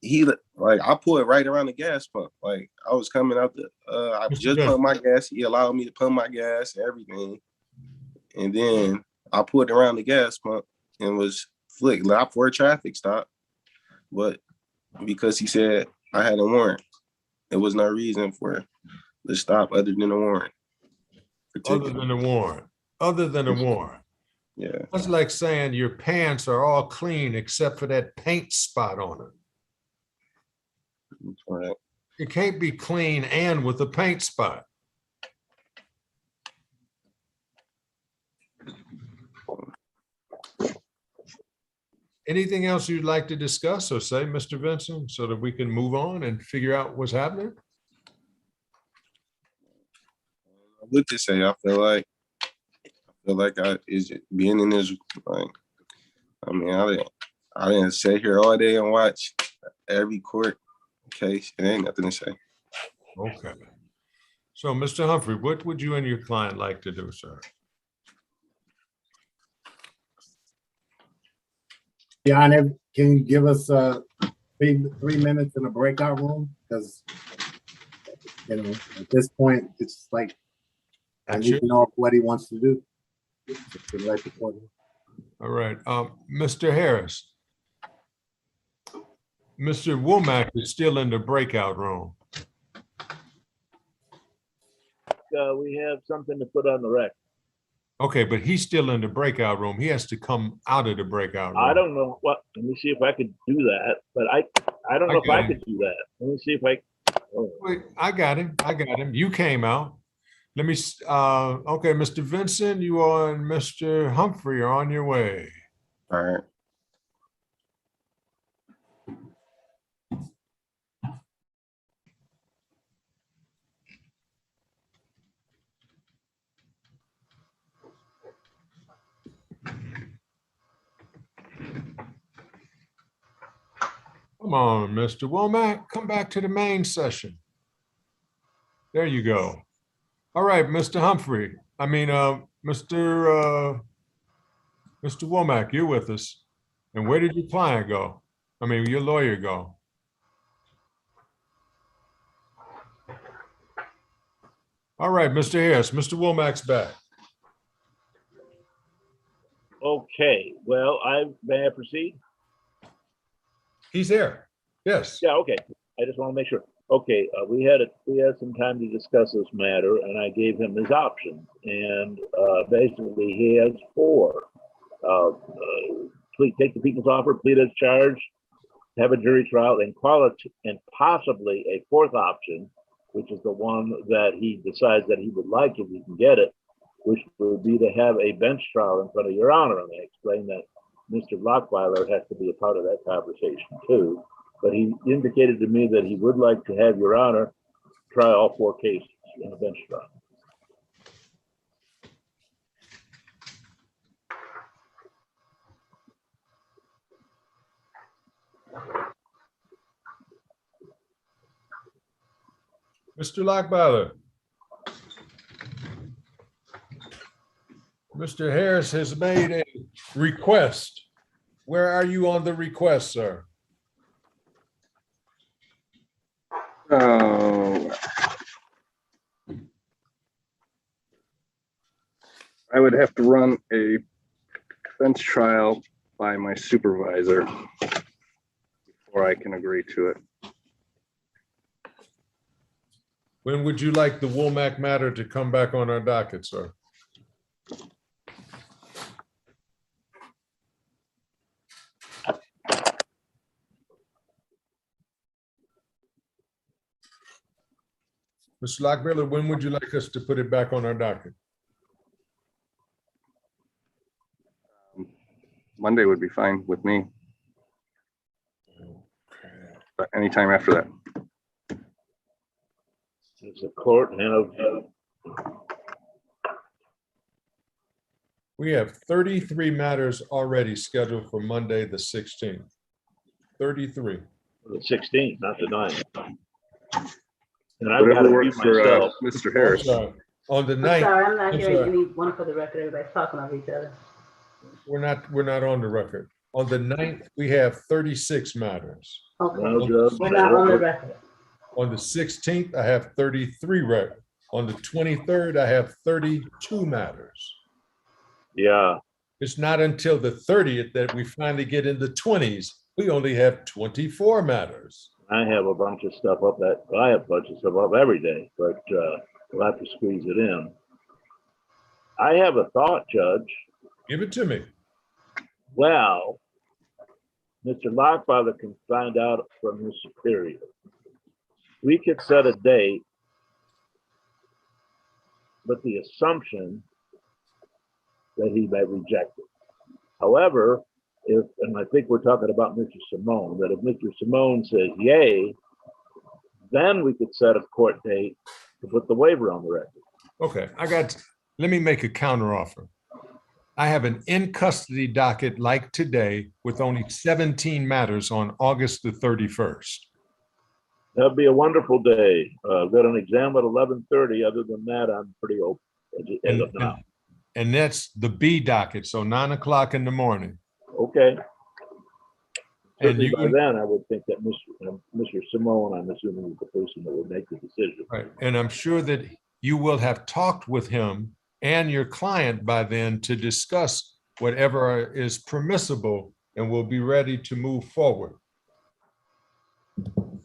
he like I pulled right around the gas pump. Like I was coming out I just pumped my gas. He allowed me to pump my gas and everything, and then I pulled around the gas pump and was flicked like for a traffic stop, but because he said I had a warrant, there was no reason for the stop other than a warrant. Other than a warrant. Other than a warrant. Yeah. That's like saying your pants are all clean except for that paint spot on it. Right. It can't be clean and with a paint spot. Anything else you'd like to discuss or say, Mr. Vincent, so that we can move on and figure out what's happening? What to say? I feel like is it being in this like. I mean, I didn't sit here all day and watch every court case. It ain't nothing to say. Okay. So, Mr. Humphrey, what would you and your client like to do, sir? John, can you give us 3 minutes in a breakout room? Because You know, at this point, it's like, I That's need it. to know what he wants to do. To let the court know. All right, Mr. Harris. Mr. Womack is still in the breakout room. We have something to put on the record. Okay, but he's still in the breakout room. He has to come out of the breakout room. I don't know what, let me see if I could do that, but I don't know if I could do that. Let me see if I. Oh. Wait, I got him. I got him. You came out. Let me, okay, Mr. Vincent, you and Mr. Humphrey are on your way. All right. Come on, Mr. Womack, come back to the main session. There you go. All right, Mr. Humphrey. I mean, Mr. Womack, you're with us. And where did your client go? I mean, your lawyer go? All right, Mr. Harris, Mr. Womack's back. Okay, well, may I proceed? He's there. Yes. Yeah, okay. I just want to make sure. Okay, we had some time to discuss this matter, and I gave him his options. And basically, he has four: take the people's offer, plead as charged, have a jury trial, and possibly a fourth option, which is the one that he decides that he would like if he can get it, which would be to have a bench trial in front of Your Honor. And I explained that Mr. Lockweiler has to be a part of that conversation too. But he indicated to me that he would like to have Your Honor try all four cases in a bench trial. Mr. Lockweiler. Mr. Harris has made a request. Where are you on the request, sir? I would have to run a bench trial by my supervisor before I can agree to it. When would you like the Womack matter to come back on our docket, sir? Mr. Lockweiler, when would you like us to put it back on our docket? Monday would be fine with me. But anytime after that. It's a court and We have 33 matters already scheduled for Monday, the 16th. 33. The 16th, not the 9th. And I've got to works mute for myself. Mr. Harris. On the I'm 9th. sorry, I'm not I'm hearing sorry. anyone for the record. Everybody's talking over each other. We're not on the record. On the 9th, we have 36 matters. Okay, No, Judge. we're not on the record. On the 16th, I have 33 records. On the 23rd, I have 32 matters. Yeah. It's not until the 30th that we finally get in the 20s. We only have 24 matters. I have a bunch of stuff up every day, but we'll have to squeeze it in. I have a thought, Judge. Give it to me. Well, Mr. Lockfather can find out from his superior. We could set a date, but the assumption that he may reject it. However, and I think we're talking about Mr. Simone, that if Mr. Simone says yay, then we could set a court date to put the waiver on the record. Okay, let me make a counter offer. I have an in custody docket like today with only 17 matters on August the 31st. That'd be a wonderful day. I've got an exam at 11:30. Other than that, I'm pretty open as of now. And that's the B docket, so 9 o'clock in the morning. Okay. Certainly you by then, I would think that Mr. Simone, I'm assuming, is the person that would make the decision. Right. And I'm sure that you will have talked with him and your client by then to discuss whatever is permissible, and we'll be ready to move forward.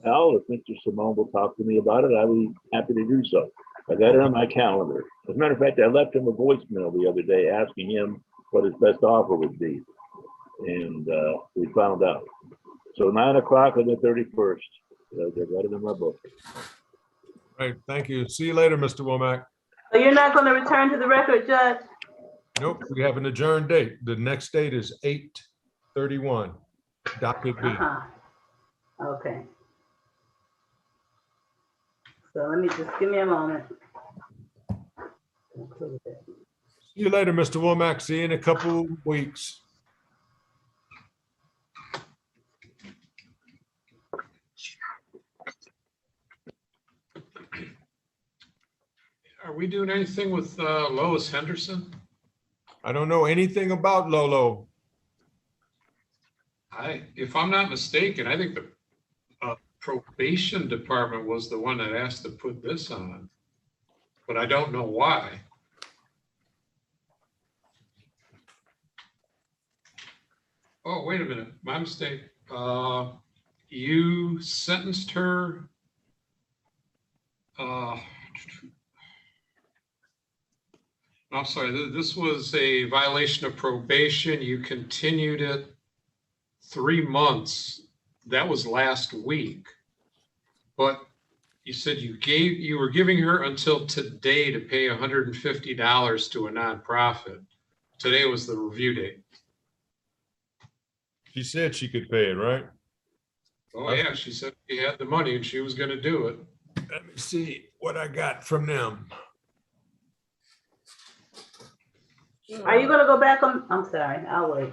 Al, if Mr. Simone will talk to me about it, I will be happy to do so. I got it on my calendar. As a matter of fact, I left him a voicemail the other day asking him what his best offer would be. And we found out. So 9 o'clock on the 31st. I got it in my book. Right. Thank you. See you later, Mr. Womack. So you're not going to return to the record, Judge? Nope, we have an adjourned date. The next date is 8/31, docket B. Okay. So let me just give me a moment. See you later, Mr. Womack. See you in a couple weeks. Are we doing anything with Lois Henderson? I don't know anything about Lolo. If I'm not mistaken, I think the probation department was the one that asked to put this on, but I don't know why. Oh, wait a minute, my mistake. You sentenced her. I'm sorry, this was a violation of probation. You continued it 3 months. That was last week. But you said you were giving her until today to pay $150 to a nonprofit. Today was the review date. She said she could pay it, right? Oh yeah, she said she had the money and she was going to do it. Let me see what I got from them. Are you going to go back on? I'm sorry, I'll wait.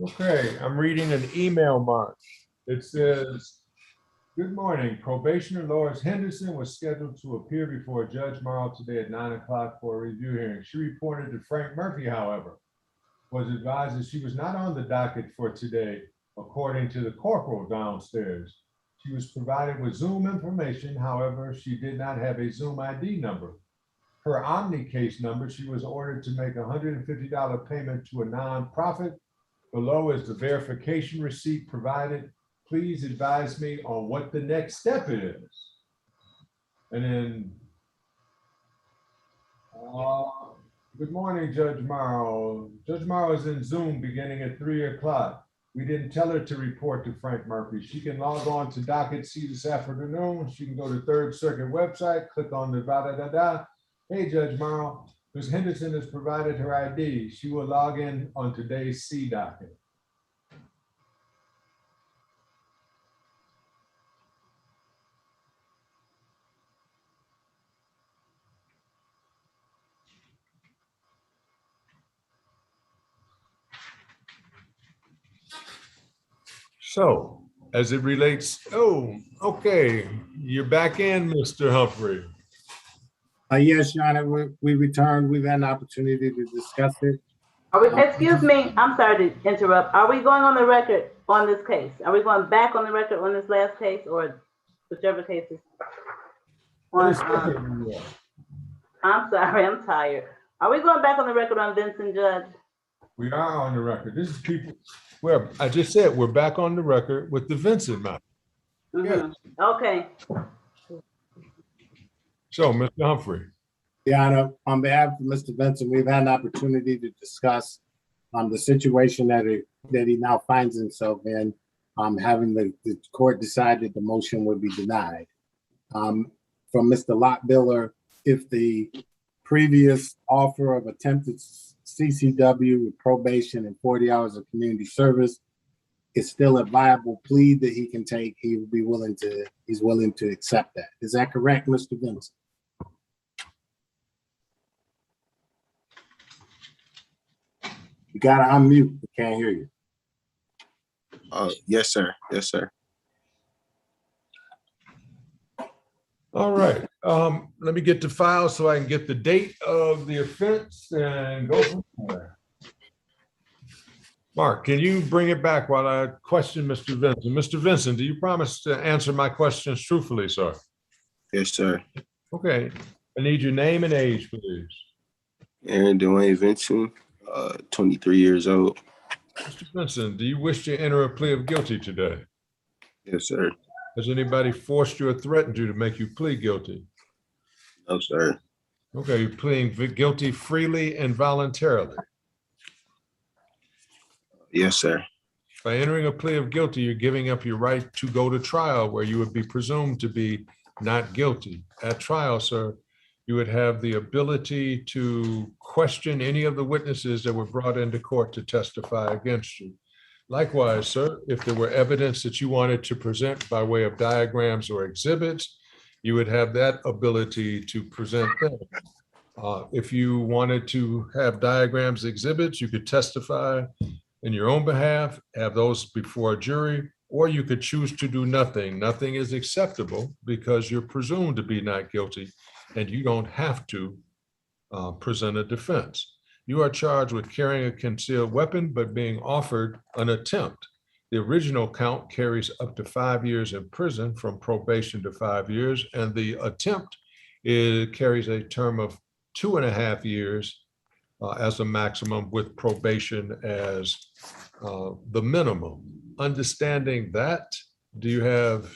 Okay, I'm reading an email, Mark. It says, good morning. Probationer Lois Henderson was scheduled to appear before Judge Morrow today at 9 o'clock for a review hearing. She reported to Frank Murphy, however, was advised that she was not on the docket for today, according to the corporal downstairs. She was provided with Zoom information. However, she did not have a Zoom ID number. Her Omni case number, she was ordered to make a $150 payment to a nonprofit. Below is the verification receipt provided. Please advise me on what the next step is. And then, good morning, Judge Morrow. Judge Morrow is in Zoom beginning at 3 o'clock. We didn't tell her to report to Frank Murphy. She can log on to docket C this afternoon. She can go to Third Circuit website, click on the da-da-da-da. Hey, Judge Morrow, Ms. Henderson has provided her ID. She will log in on today's C docket. So, as it relates, oh, okay, you're back in, Mr. Humphrey. Yes, Your Honor, we returned. We've had an opportunity to discuss it. Excuse me, I'm sorry to interrupt. Are we going on the record on this case? Are we going back on the record on this last case, or whichever case is on? I'm sorry, I'm tired. Are we going back on the record on Vincent, Judge? We are on the record. This is people, well, I just said we're back on the record with the Vincent matter. Yes. Okay. So, Mr. Humphrey. Your Honor, on behalf of Mr. Vincent, we've had an opportunity to discuss the situation that he now finds himself in, having the court decide that the motion would be denied. From Mr. Lockbiller, if the previous offer of attempted CCW with probation and 40 hours of community service is still a viable plea that he can take, he's willing to accept that. Is that correct, Mr. Vincent? You gotta unmute. We can't hear you. Yes, sir. Yes, sir. All right. Let me get the file so I can get the date of the offense and go from there. Mark, can you bring it back while I question Mr. Vincent? Mr. Vincent, do you promise to answer my questions truthfully, sir? Yes, sir. Okay. I need your name and age, please. Aaron Dwayne Vincent, 23 years old. Mr. Vincent, do you wish to enter a plea of guilty today? Yes, sir. Has anybody forced you or threatened you to make you plead guilty? No, sir. Okay, you're pleading guilty freely and voluntarily. Yes, sir. By entering a plea of guilty, you're giving up your right to go to trial where you would be presumed to be not guilty. At trial, sir, you would have the ability to question any of the witnesses that were brought into court to testify against you. Likewise, sir, if there were evidence that you wanted to present by way of diagrams or exhibits, you would have that ability to present them. If you wanted to have diagrams, exhibits, you could testify in your own behalf, have those before a jury, or you could choose to do nothing. Nothing is acceptable because you're presumed to be not guilty and you don't have to present a defense. You are charged with carrying a concealed weapon, but being offered an attempt. The original count carries up to 5 years in prison, from probation to 5 years, and the attempt carries a term of 2.5 years as a maximum, with probation as the minimum. Understanding that, do you have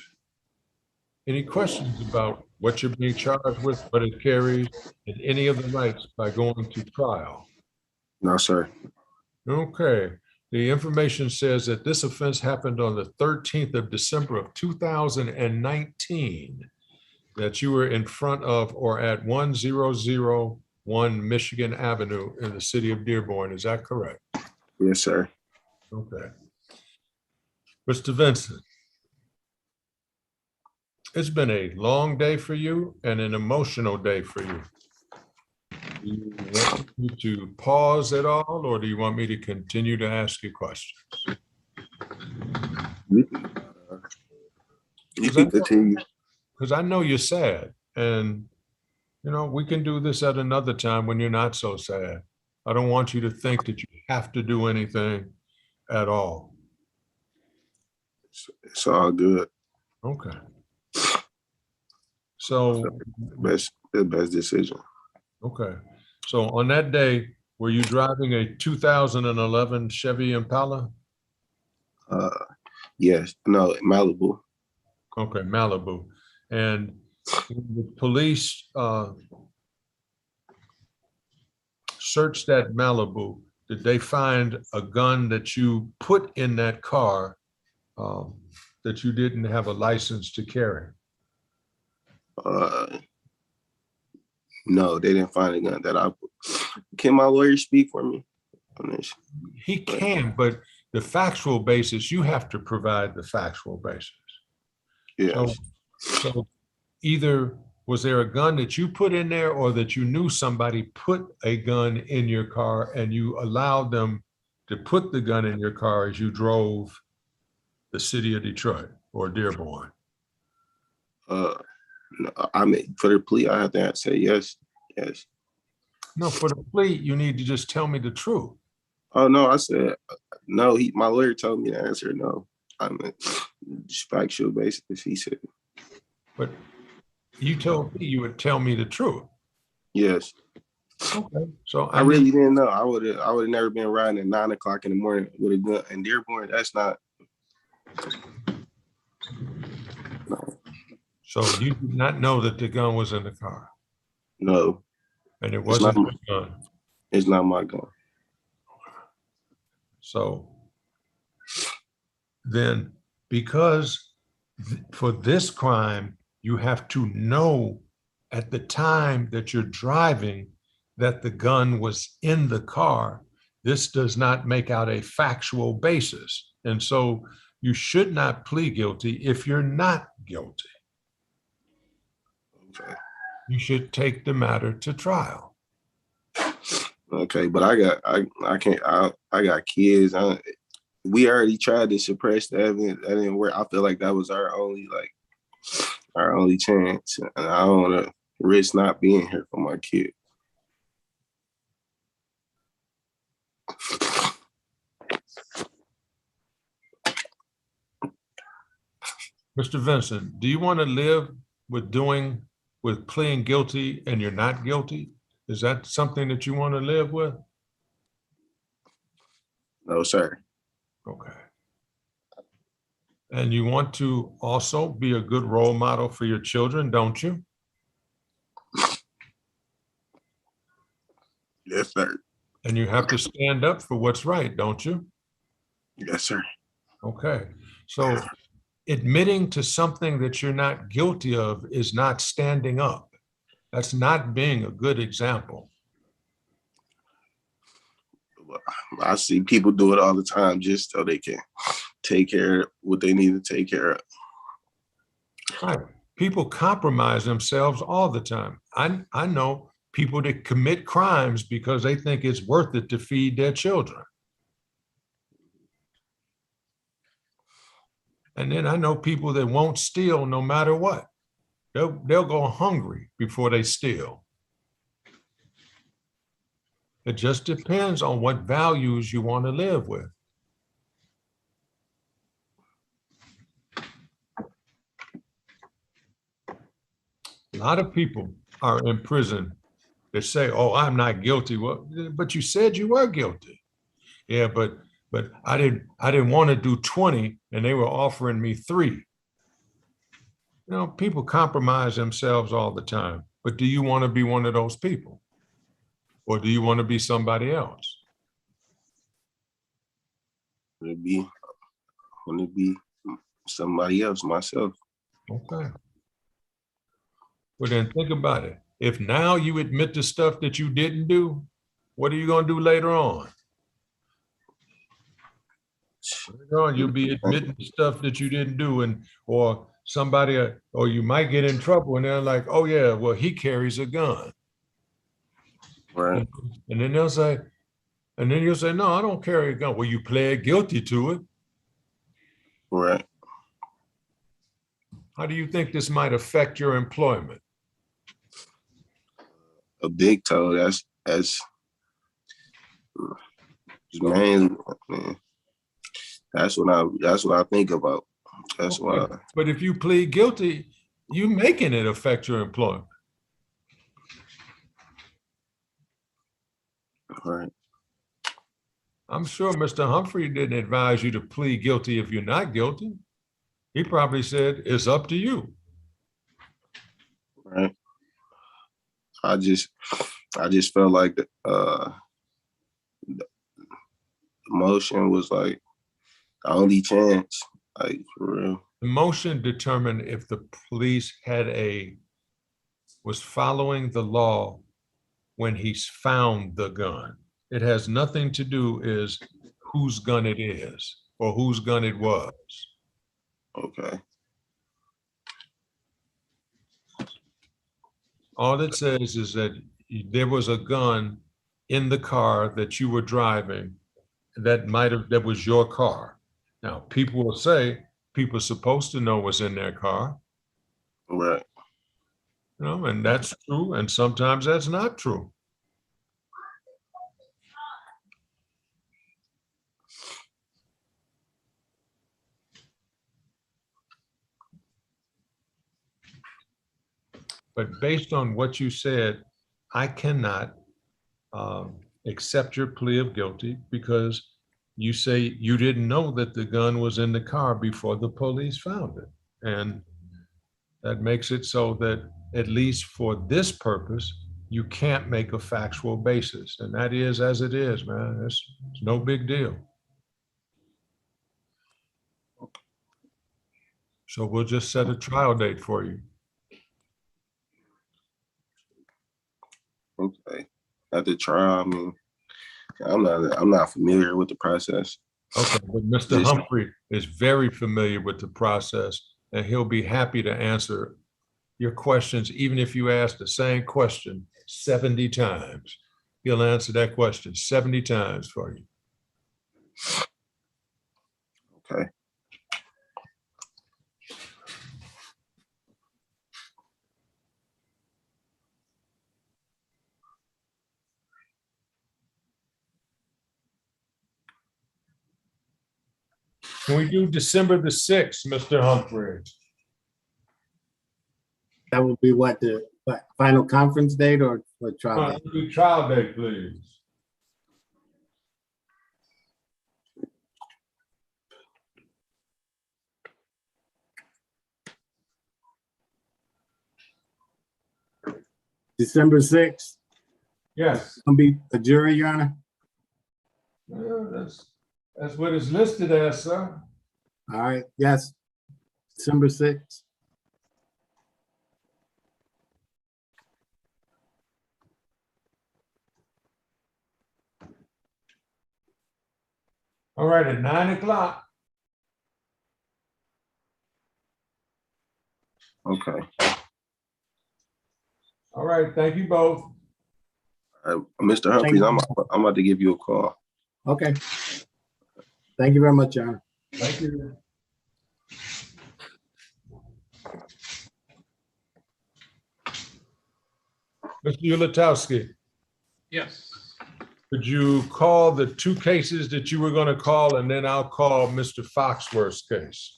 any questions about what you're being charged with, what it carries, and any of the rights by going to trial? No, sir. Okay. The information says that this offense happened on the 13th of December of 2019, that you were in front of or at 1001 Michigan Avenue in the city of Dearborn. Is that correct? Yes, sir. Okay. Mr. Vincent, it's been a long day for you and an emotional day for you. Do you want me to pause at all, or do you want me to continue to ask you questions? You can continue. Because I know you're sad, and you know, we can do this at another time when you're not so sad. I don't want you to think that you have to do anything at all. It's all good. Okay. So the best decision. Okay. So on that day, were you driving a 2011 Chevy Impala? Yes. No, Malibu. Okay, Malibu. And the police searched that Malibu. Did they find a gun that you put in that car that you didn't have a license to carry? No, they didn't find a gun that I put. Can my lawyer speak for me on this? He can, but the factual basis, you have to provide the factual basis. Yes. So either was there a gun that you put in there, or that you knew somebody put a gun in your car and you allowed them to put the gun in your car as you drove the city of Detroit or Dearborn? No, I mean, for the plea, I have to say yes. Yes. No, for the plea, you need to just tell me the truth. Oh, no, I said no. My lawyer told me to answer no. I mean, just factual basis, he said. But you told me you would tell me the truth. Yes. Okay. So I really didn't know. I would have never been riding at 9 o'clock in the morning with a gun in Dearborn. That's not. No. So you did not know that the gun was in the car? No. And it It's wasn't not, your gun. it's not my gun. So then, because for this crime, you have to know at the time that you're driving that the gun was in the car. This does not make out a factual basis. And so you should not plead guilty if you're not guilty. Okay. You should take the matter to trial. Okay, but I can't, I got kids. We already tried to suppress the evidence. That didn't work. I feel like that was our only chance. And I don't want to risk not being here for my kid. Mr. Vincent, do you want to live with pleading guilty and you're not guilty? Is that something that you want to live with? No, sir. Okay. And you want to also be a good role model for your children, don't you? Yes, sir. And you have to stand up for what's right, don't you? Yes, sir. Okay. So admitting to something that you're not guilty of is not standing up. That's not being a good example. I see people do it all the time just so they can take care of what they need to take care of. Right. People compromise themselves all the time. I know people that commit crimes because they think it's worth it to feed their children. And then I know people that won't steal no matter what. They'll go hungry before they steal. It just depends on what values you want to live with. A lot of people are in prison. They say, "Oh, I'm not guilty." Well, but you said you were guilty. Yeah, but I didn't want to do 20, and they were offering me 3. You know, people compromise themselves all the time. But do you want to be one of those people? Or do you want to be somebody else? I want to be somebody else, myself. Okay. Well, then think about it. If now you admit to stuff that you didn't do, what are you going to do later on? Later on, you'll be admitting to stuff that you didn't do, or you might get in trouble, and they're like, "Oh yeah, well he carries a gun." Right. And then you'll say, "No, I don't carry a gun." Well, you pled guilty to it. Right. How do you think this might affect your employment? A big toe. That's man. That's what I think about. That's Okay. why. But if you plead guilty, you making it affect your employment. Right. I'm sure Mr. Humphrey didn't advise you to plead guilty if you're not guilty. He probably said, "It's up to you." Right. I just felt like the motion was like the only chance, like for real. The motion determined if the police was following the law when he's found the gun. It has nothing to do is whose gun it is or whose gun it was. Okay. All it says is that there was a gun in the car that you were driving that was your car. Now, people will say people are supposed to know what's in their car. Right. You know, and that's true, and sometimes that's not true. But based on what you said, I cannot accept your plea of guilty because you say you didn't know that the gun was in the car before the police found it. And that makes it so that, at least for this purpose, you can't make a factual basis. And that is as it is, man. It's no big deal. So we'll just set a trial date for you. Okay. At the trial, I mean, I'm not familiar with the process. Okay, but Mr. Humphrey is very familiar with the process, and he'll be happy to answer your questions, even if you ask the same question 70 times. He'll answer that question 70 times for you. Okay. Can we do December the 6th, Mr. Humphrey? That would be what final conference date or trial date? Do trial date, please. December 6th? Yes. Gonna be a jury, Your Honor? Well, that's what it's listed as, sir. All right, yes. December 6th. All right, at 9 o'clock. Okay. All right, thank you both. Mr. Humphreys, I'm about to give you a call. Okay. Thank you very much, Your Honor. Thank you. Mr. Ulatowski, Yes. could you call the two cases that you were going to call, and then I'll call Mr. Foxworth's case?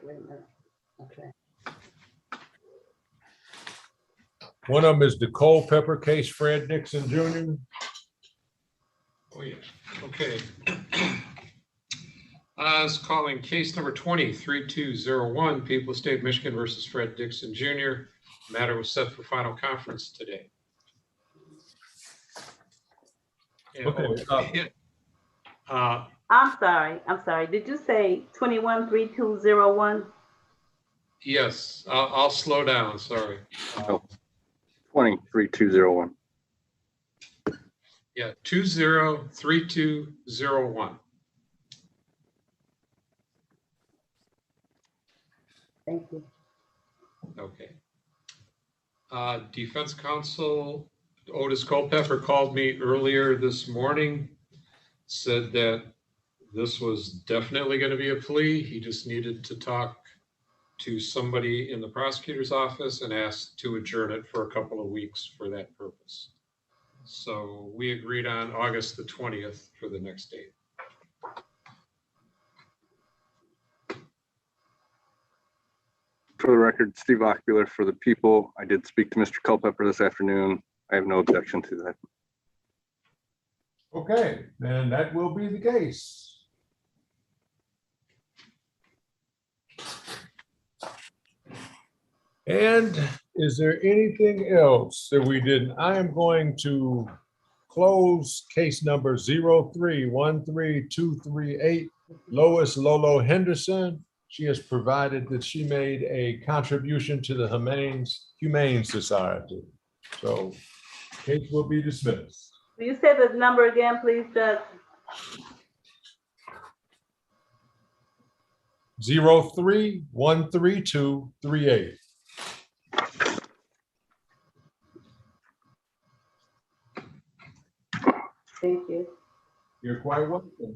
Wait a minute. Okay. One of them is the Culpepper case, Fred Dixon Jr. Oh, yeah. Okay. I was calling case number 20-3201, People of State of Michigan versus Fred Dixon Jr. Matter was set for final conference today. Okay. I'm sorry. Did you say 21-3201? Yes, I'll slow down, sorry. 20-3201. Yeah, 20-3201. Thank you. Okay. Defense counsel Otis Culpepper called me earlier this morning, said that this was definitely going to be a plea. He just needed to talk to somebody in the prosecutor's office and asked to adjourn it for a couple of weeks for that purpose. So we agreed on August the 20th for the next date. For the record, Steve Ocular for the People. I did speak to Mr. Culpepper this afternoon. I have no objection to that. Okay, then that will be the case. And is there anything else that we didn't? I am going to close case number 0313238, Lois Lolo Henderson. She has provided that she made a contribution to the Humane Society. So case will be dismissed. Will you say the number again, please, Judge? 0313238. Thank you. You're quite welcome.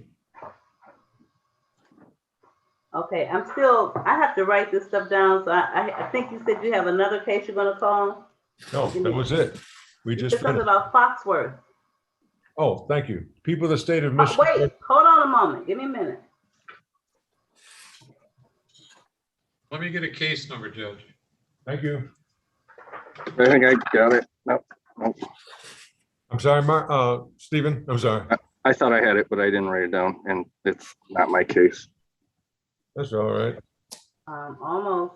Okay, I have to write this stuff down. So I think you said you have another case you're gonna call? No, that was it. We just Something finished. about Foxworth. Oh, thank you. People of the state of Michigan. Wait, hold on a moment. Give me a minute. Let me get a case number, Judge. Thank you. I think I got it. Nope. I'm sorry, Stephen, I'm sorry. I thought I had it, but I didn't write it down, and it's not my case. That's all right. Almost.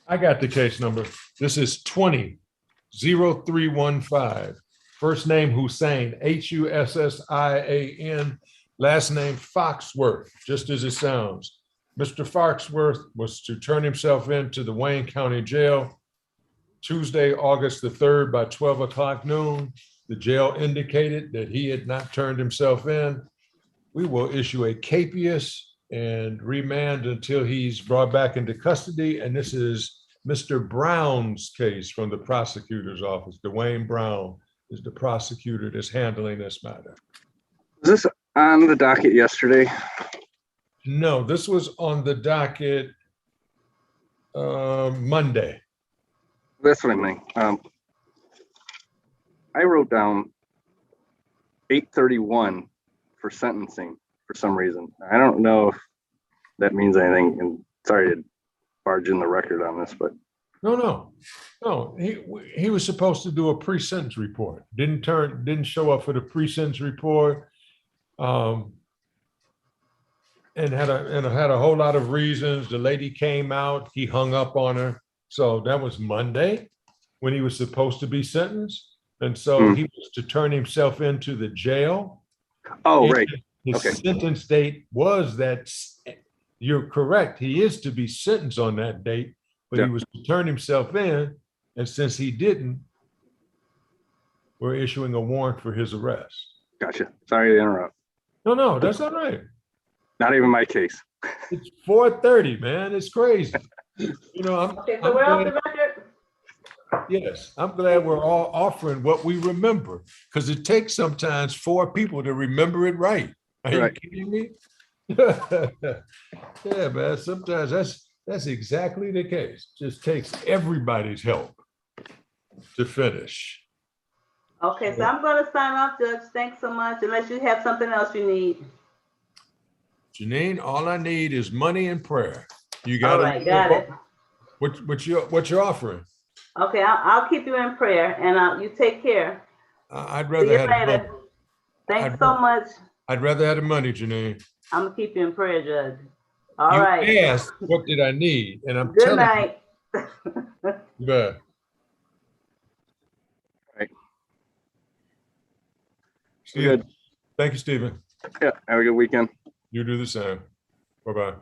I got the case number. This is 20-0315. First name Hussein, Hussian. Last name Foxworth, just as it sounds. Mr. Foxworth was to turn himself in to the Wayne County Jail Tuesday, August the 3rd by 12 o'clock noon. The jail indicated that he had not turned himself in. We will issue a capias and remand until he's brought back into custody. And this is Mr. Brown's case from the prosecutor's office. Dwayne Brown is the prosecutor that's handling this matter. Was this on the docket yesterday? No, this was on the docket Monday. That's what I mean. I wrote down 8/31 for sentencing for some reason. I don't know if that means anything, and sorry to barge in the record on this, but No. He was supposed to do a pre-sentence report. Didn't show up for the pre-sentence report. And had a whole lot of reasons. The lady came out, he hung up on her. So that was Monday when he was supposed to be sentenced. And so he was to turn himself into the jail. Oh, right. His sentence date was that, you're correct, he is to be sentenced on that date, but he was to turn himself in. And since he didn't, we're issuing a warrant for his arrest. Gotcha. Sorry to interrupt. No, that's all right. Not even my case. It's 4:30, man. It's crazy. You know, Okay, so we're off the record. Yes, I'm glad we're all offering what we remember, because it takes sometimes 4 people to remember it right. Are you kidding me? Yeah, man. Sometimes that's exactly the case. Just takes everybody's help to finish. Okay, so I'm going to sign off, Judge. Thanks so much. Unless you have something else you need. Janine, all I need is money and prayer. You got All right, got it. What you're offering? Okay, I'll keep you in prayer, and you take care. I'd See rather you have later. Thanks so much. I'd rather have the money, Janine. I'm gonna keep you in prayer, Judge. All You right. asked what did I need, and I'm Good telling night. you. Good. Good. Thank you, Stephen. Yeah, have a good weekend. You do the same. Bye-bye.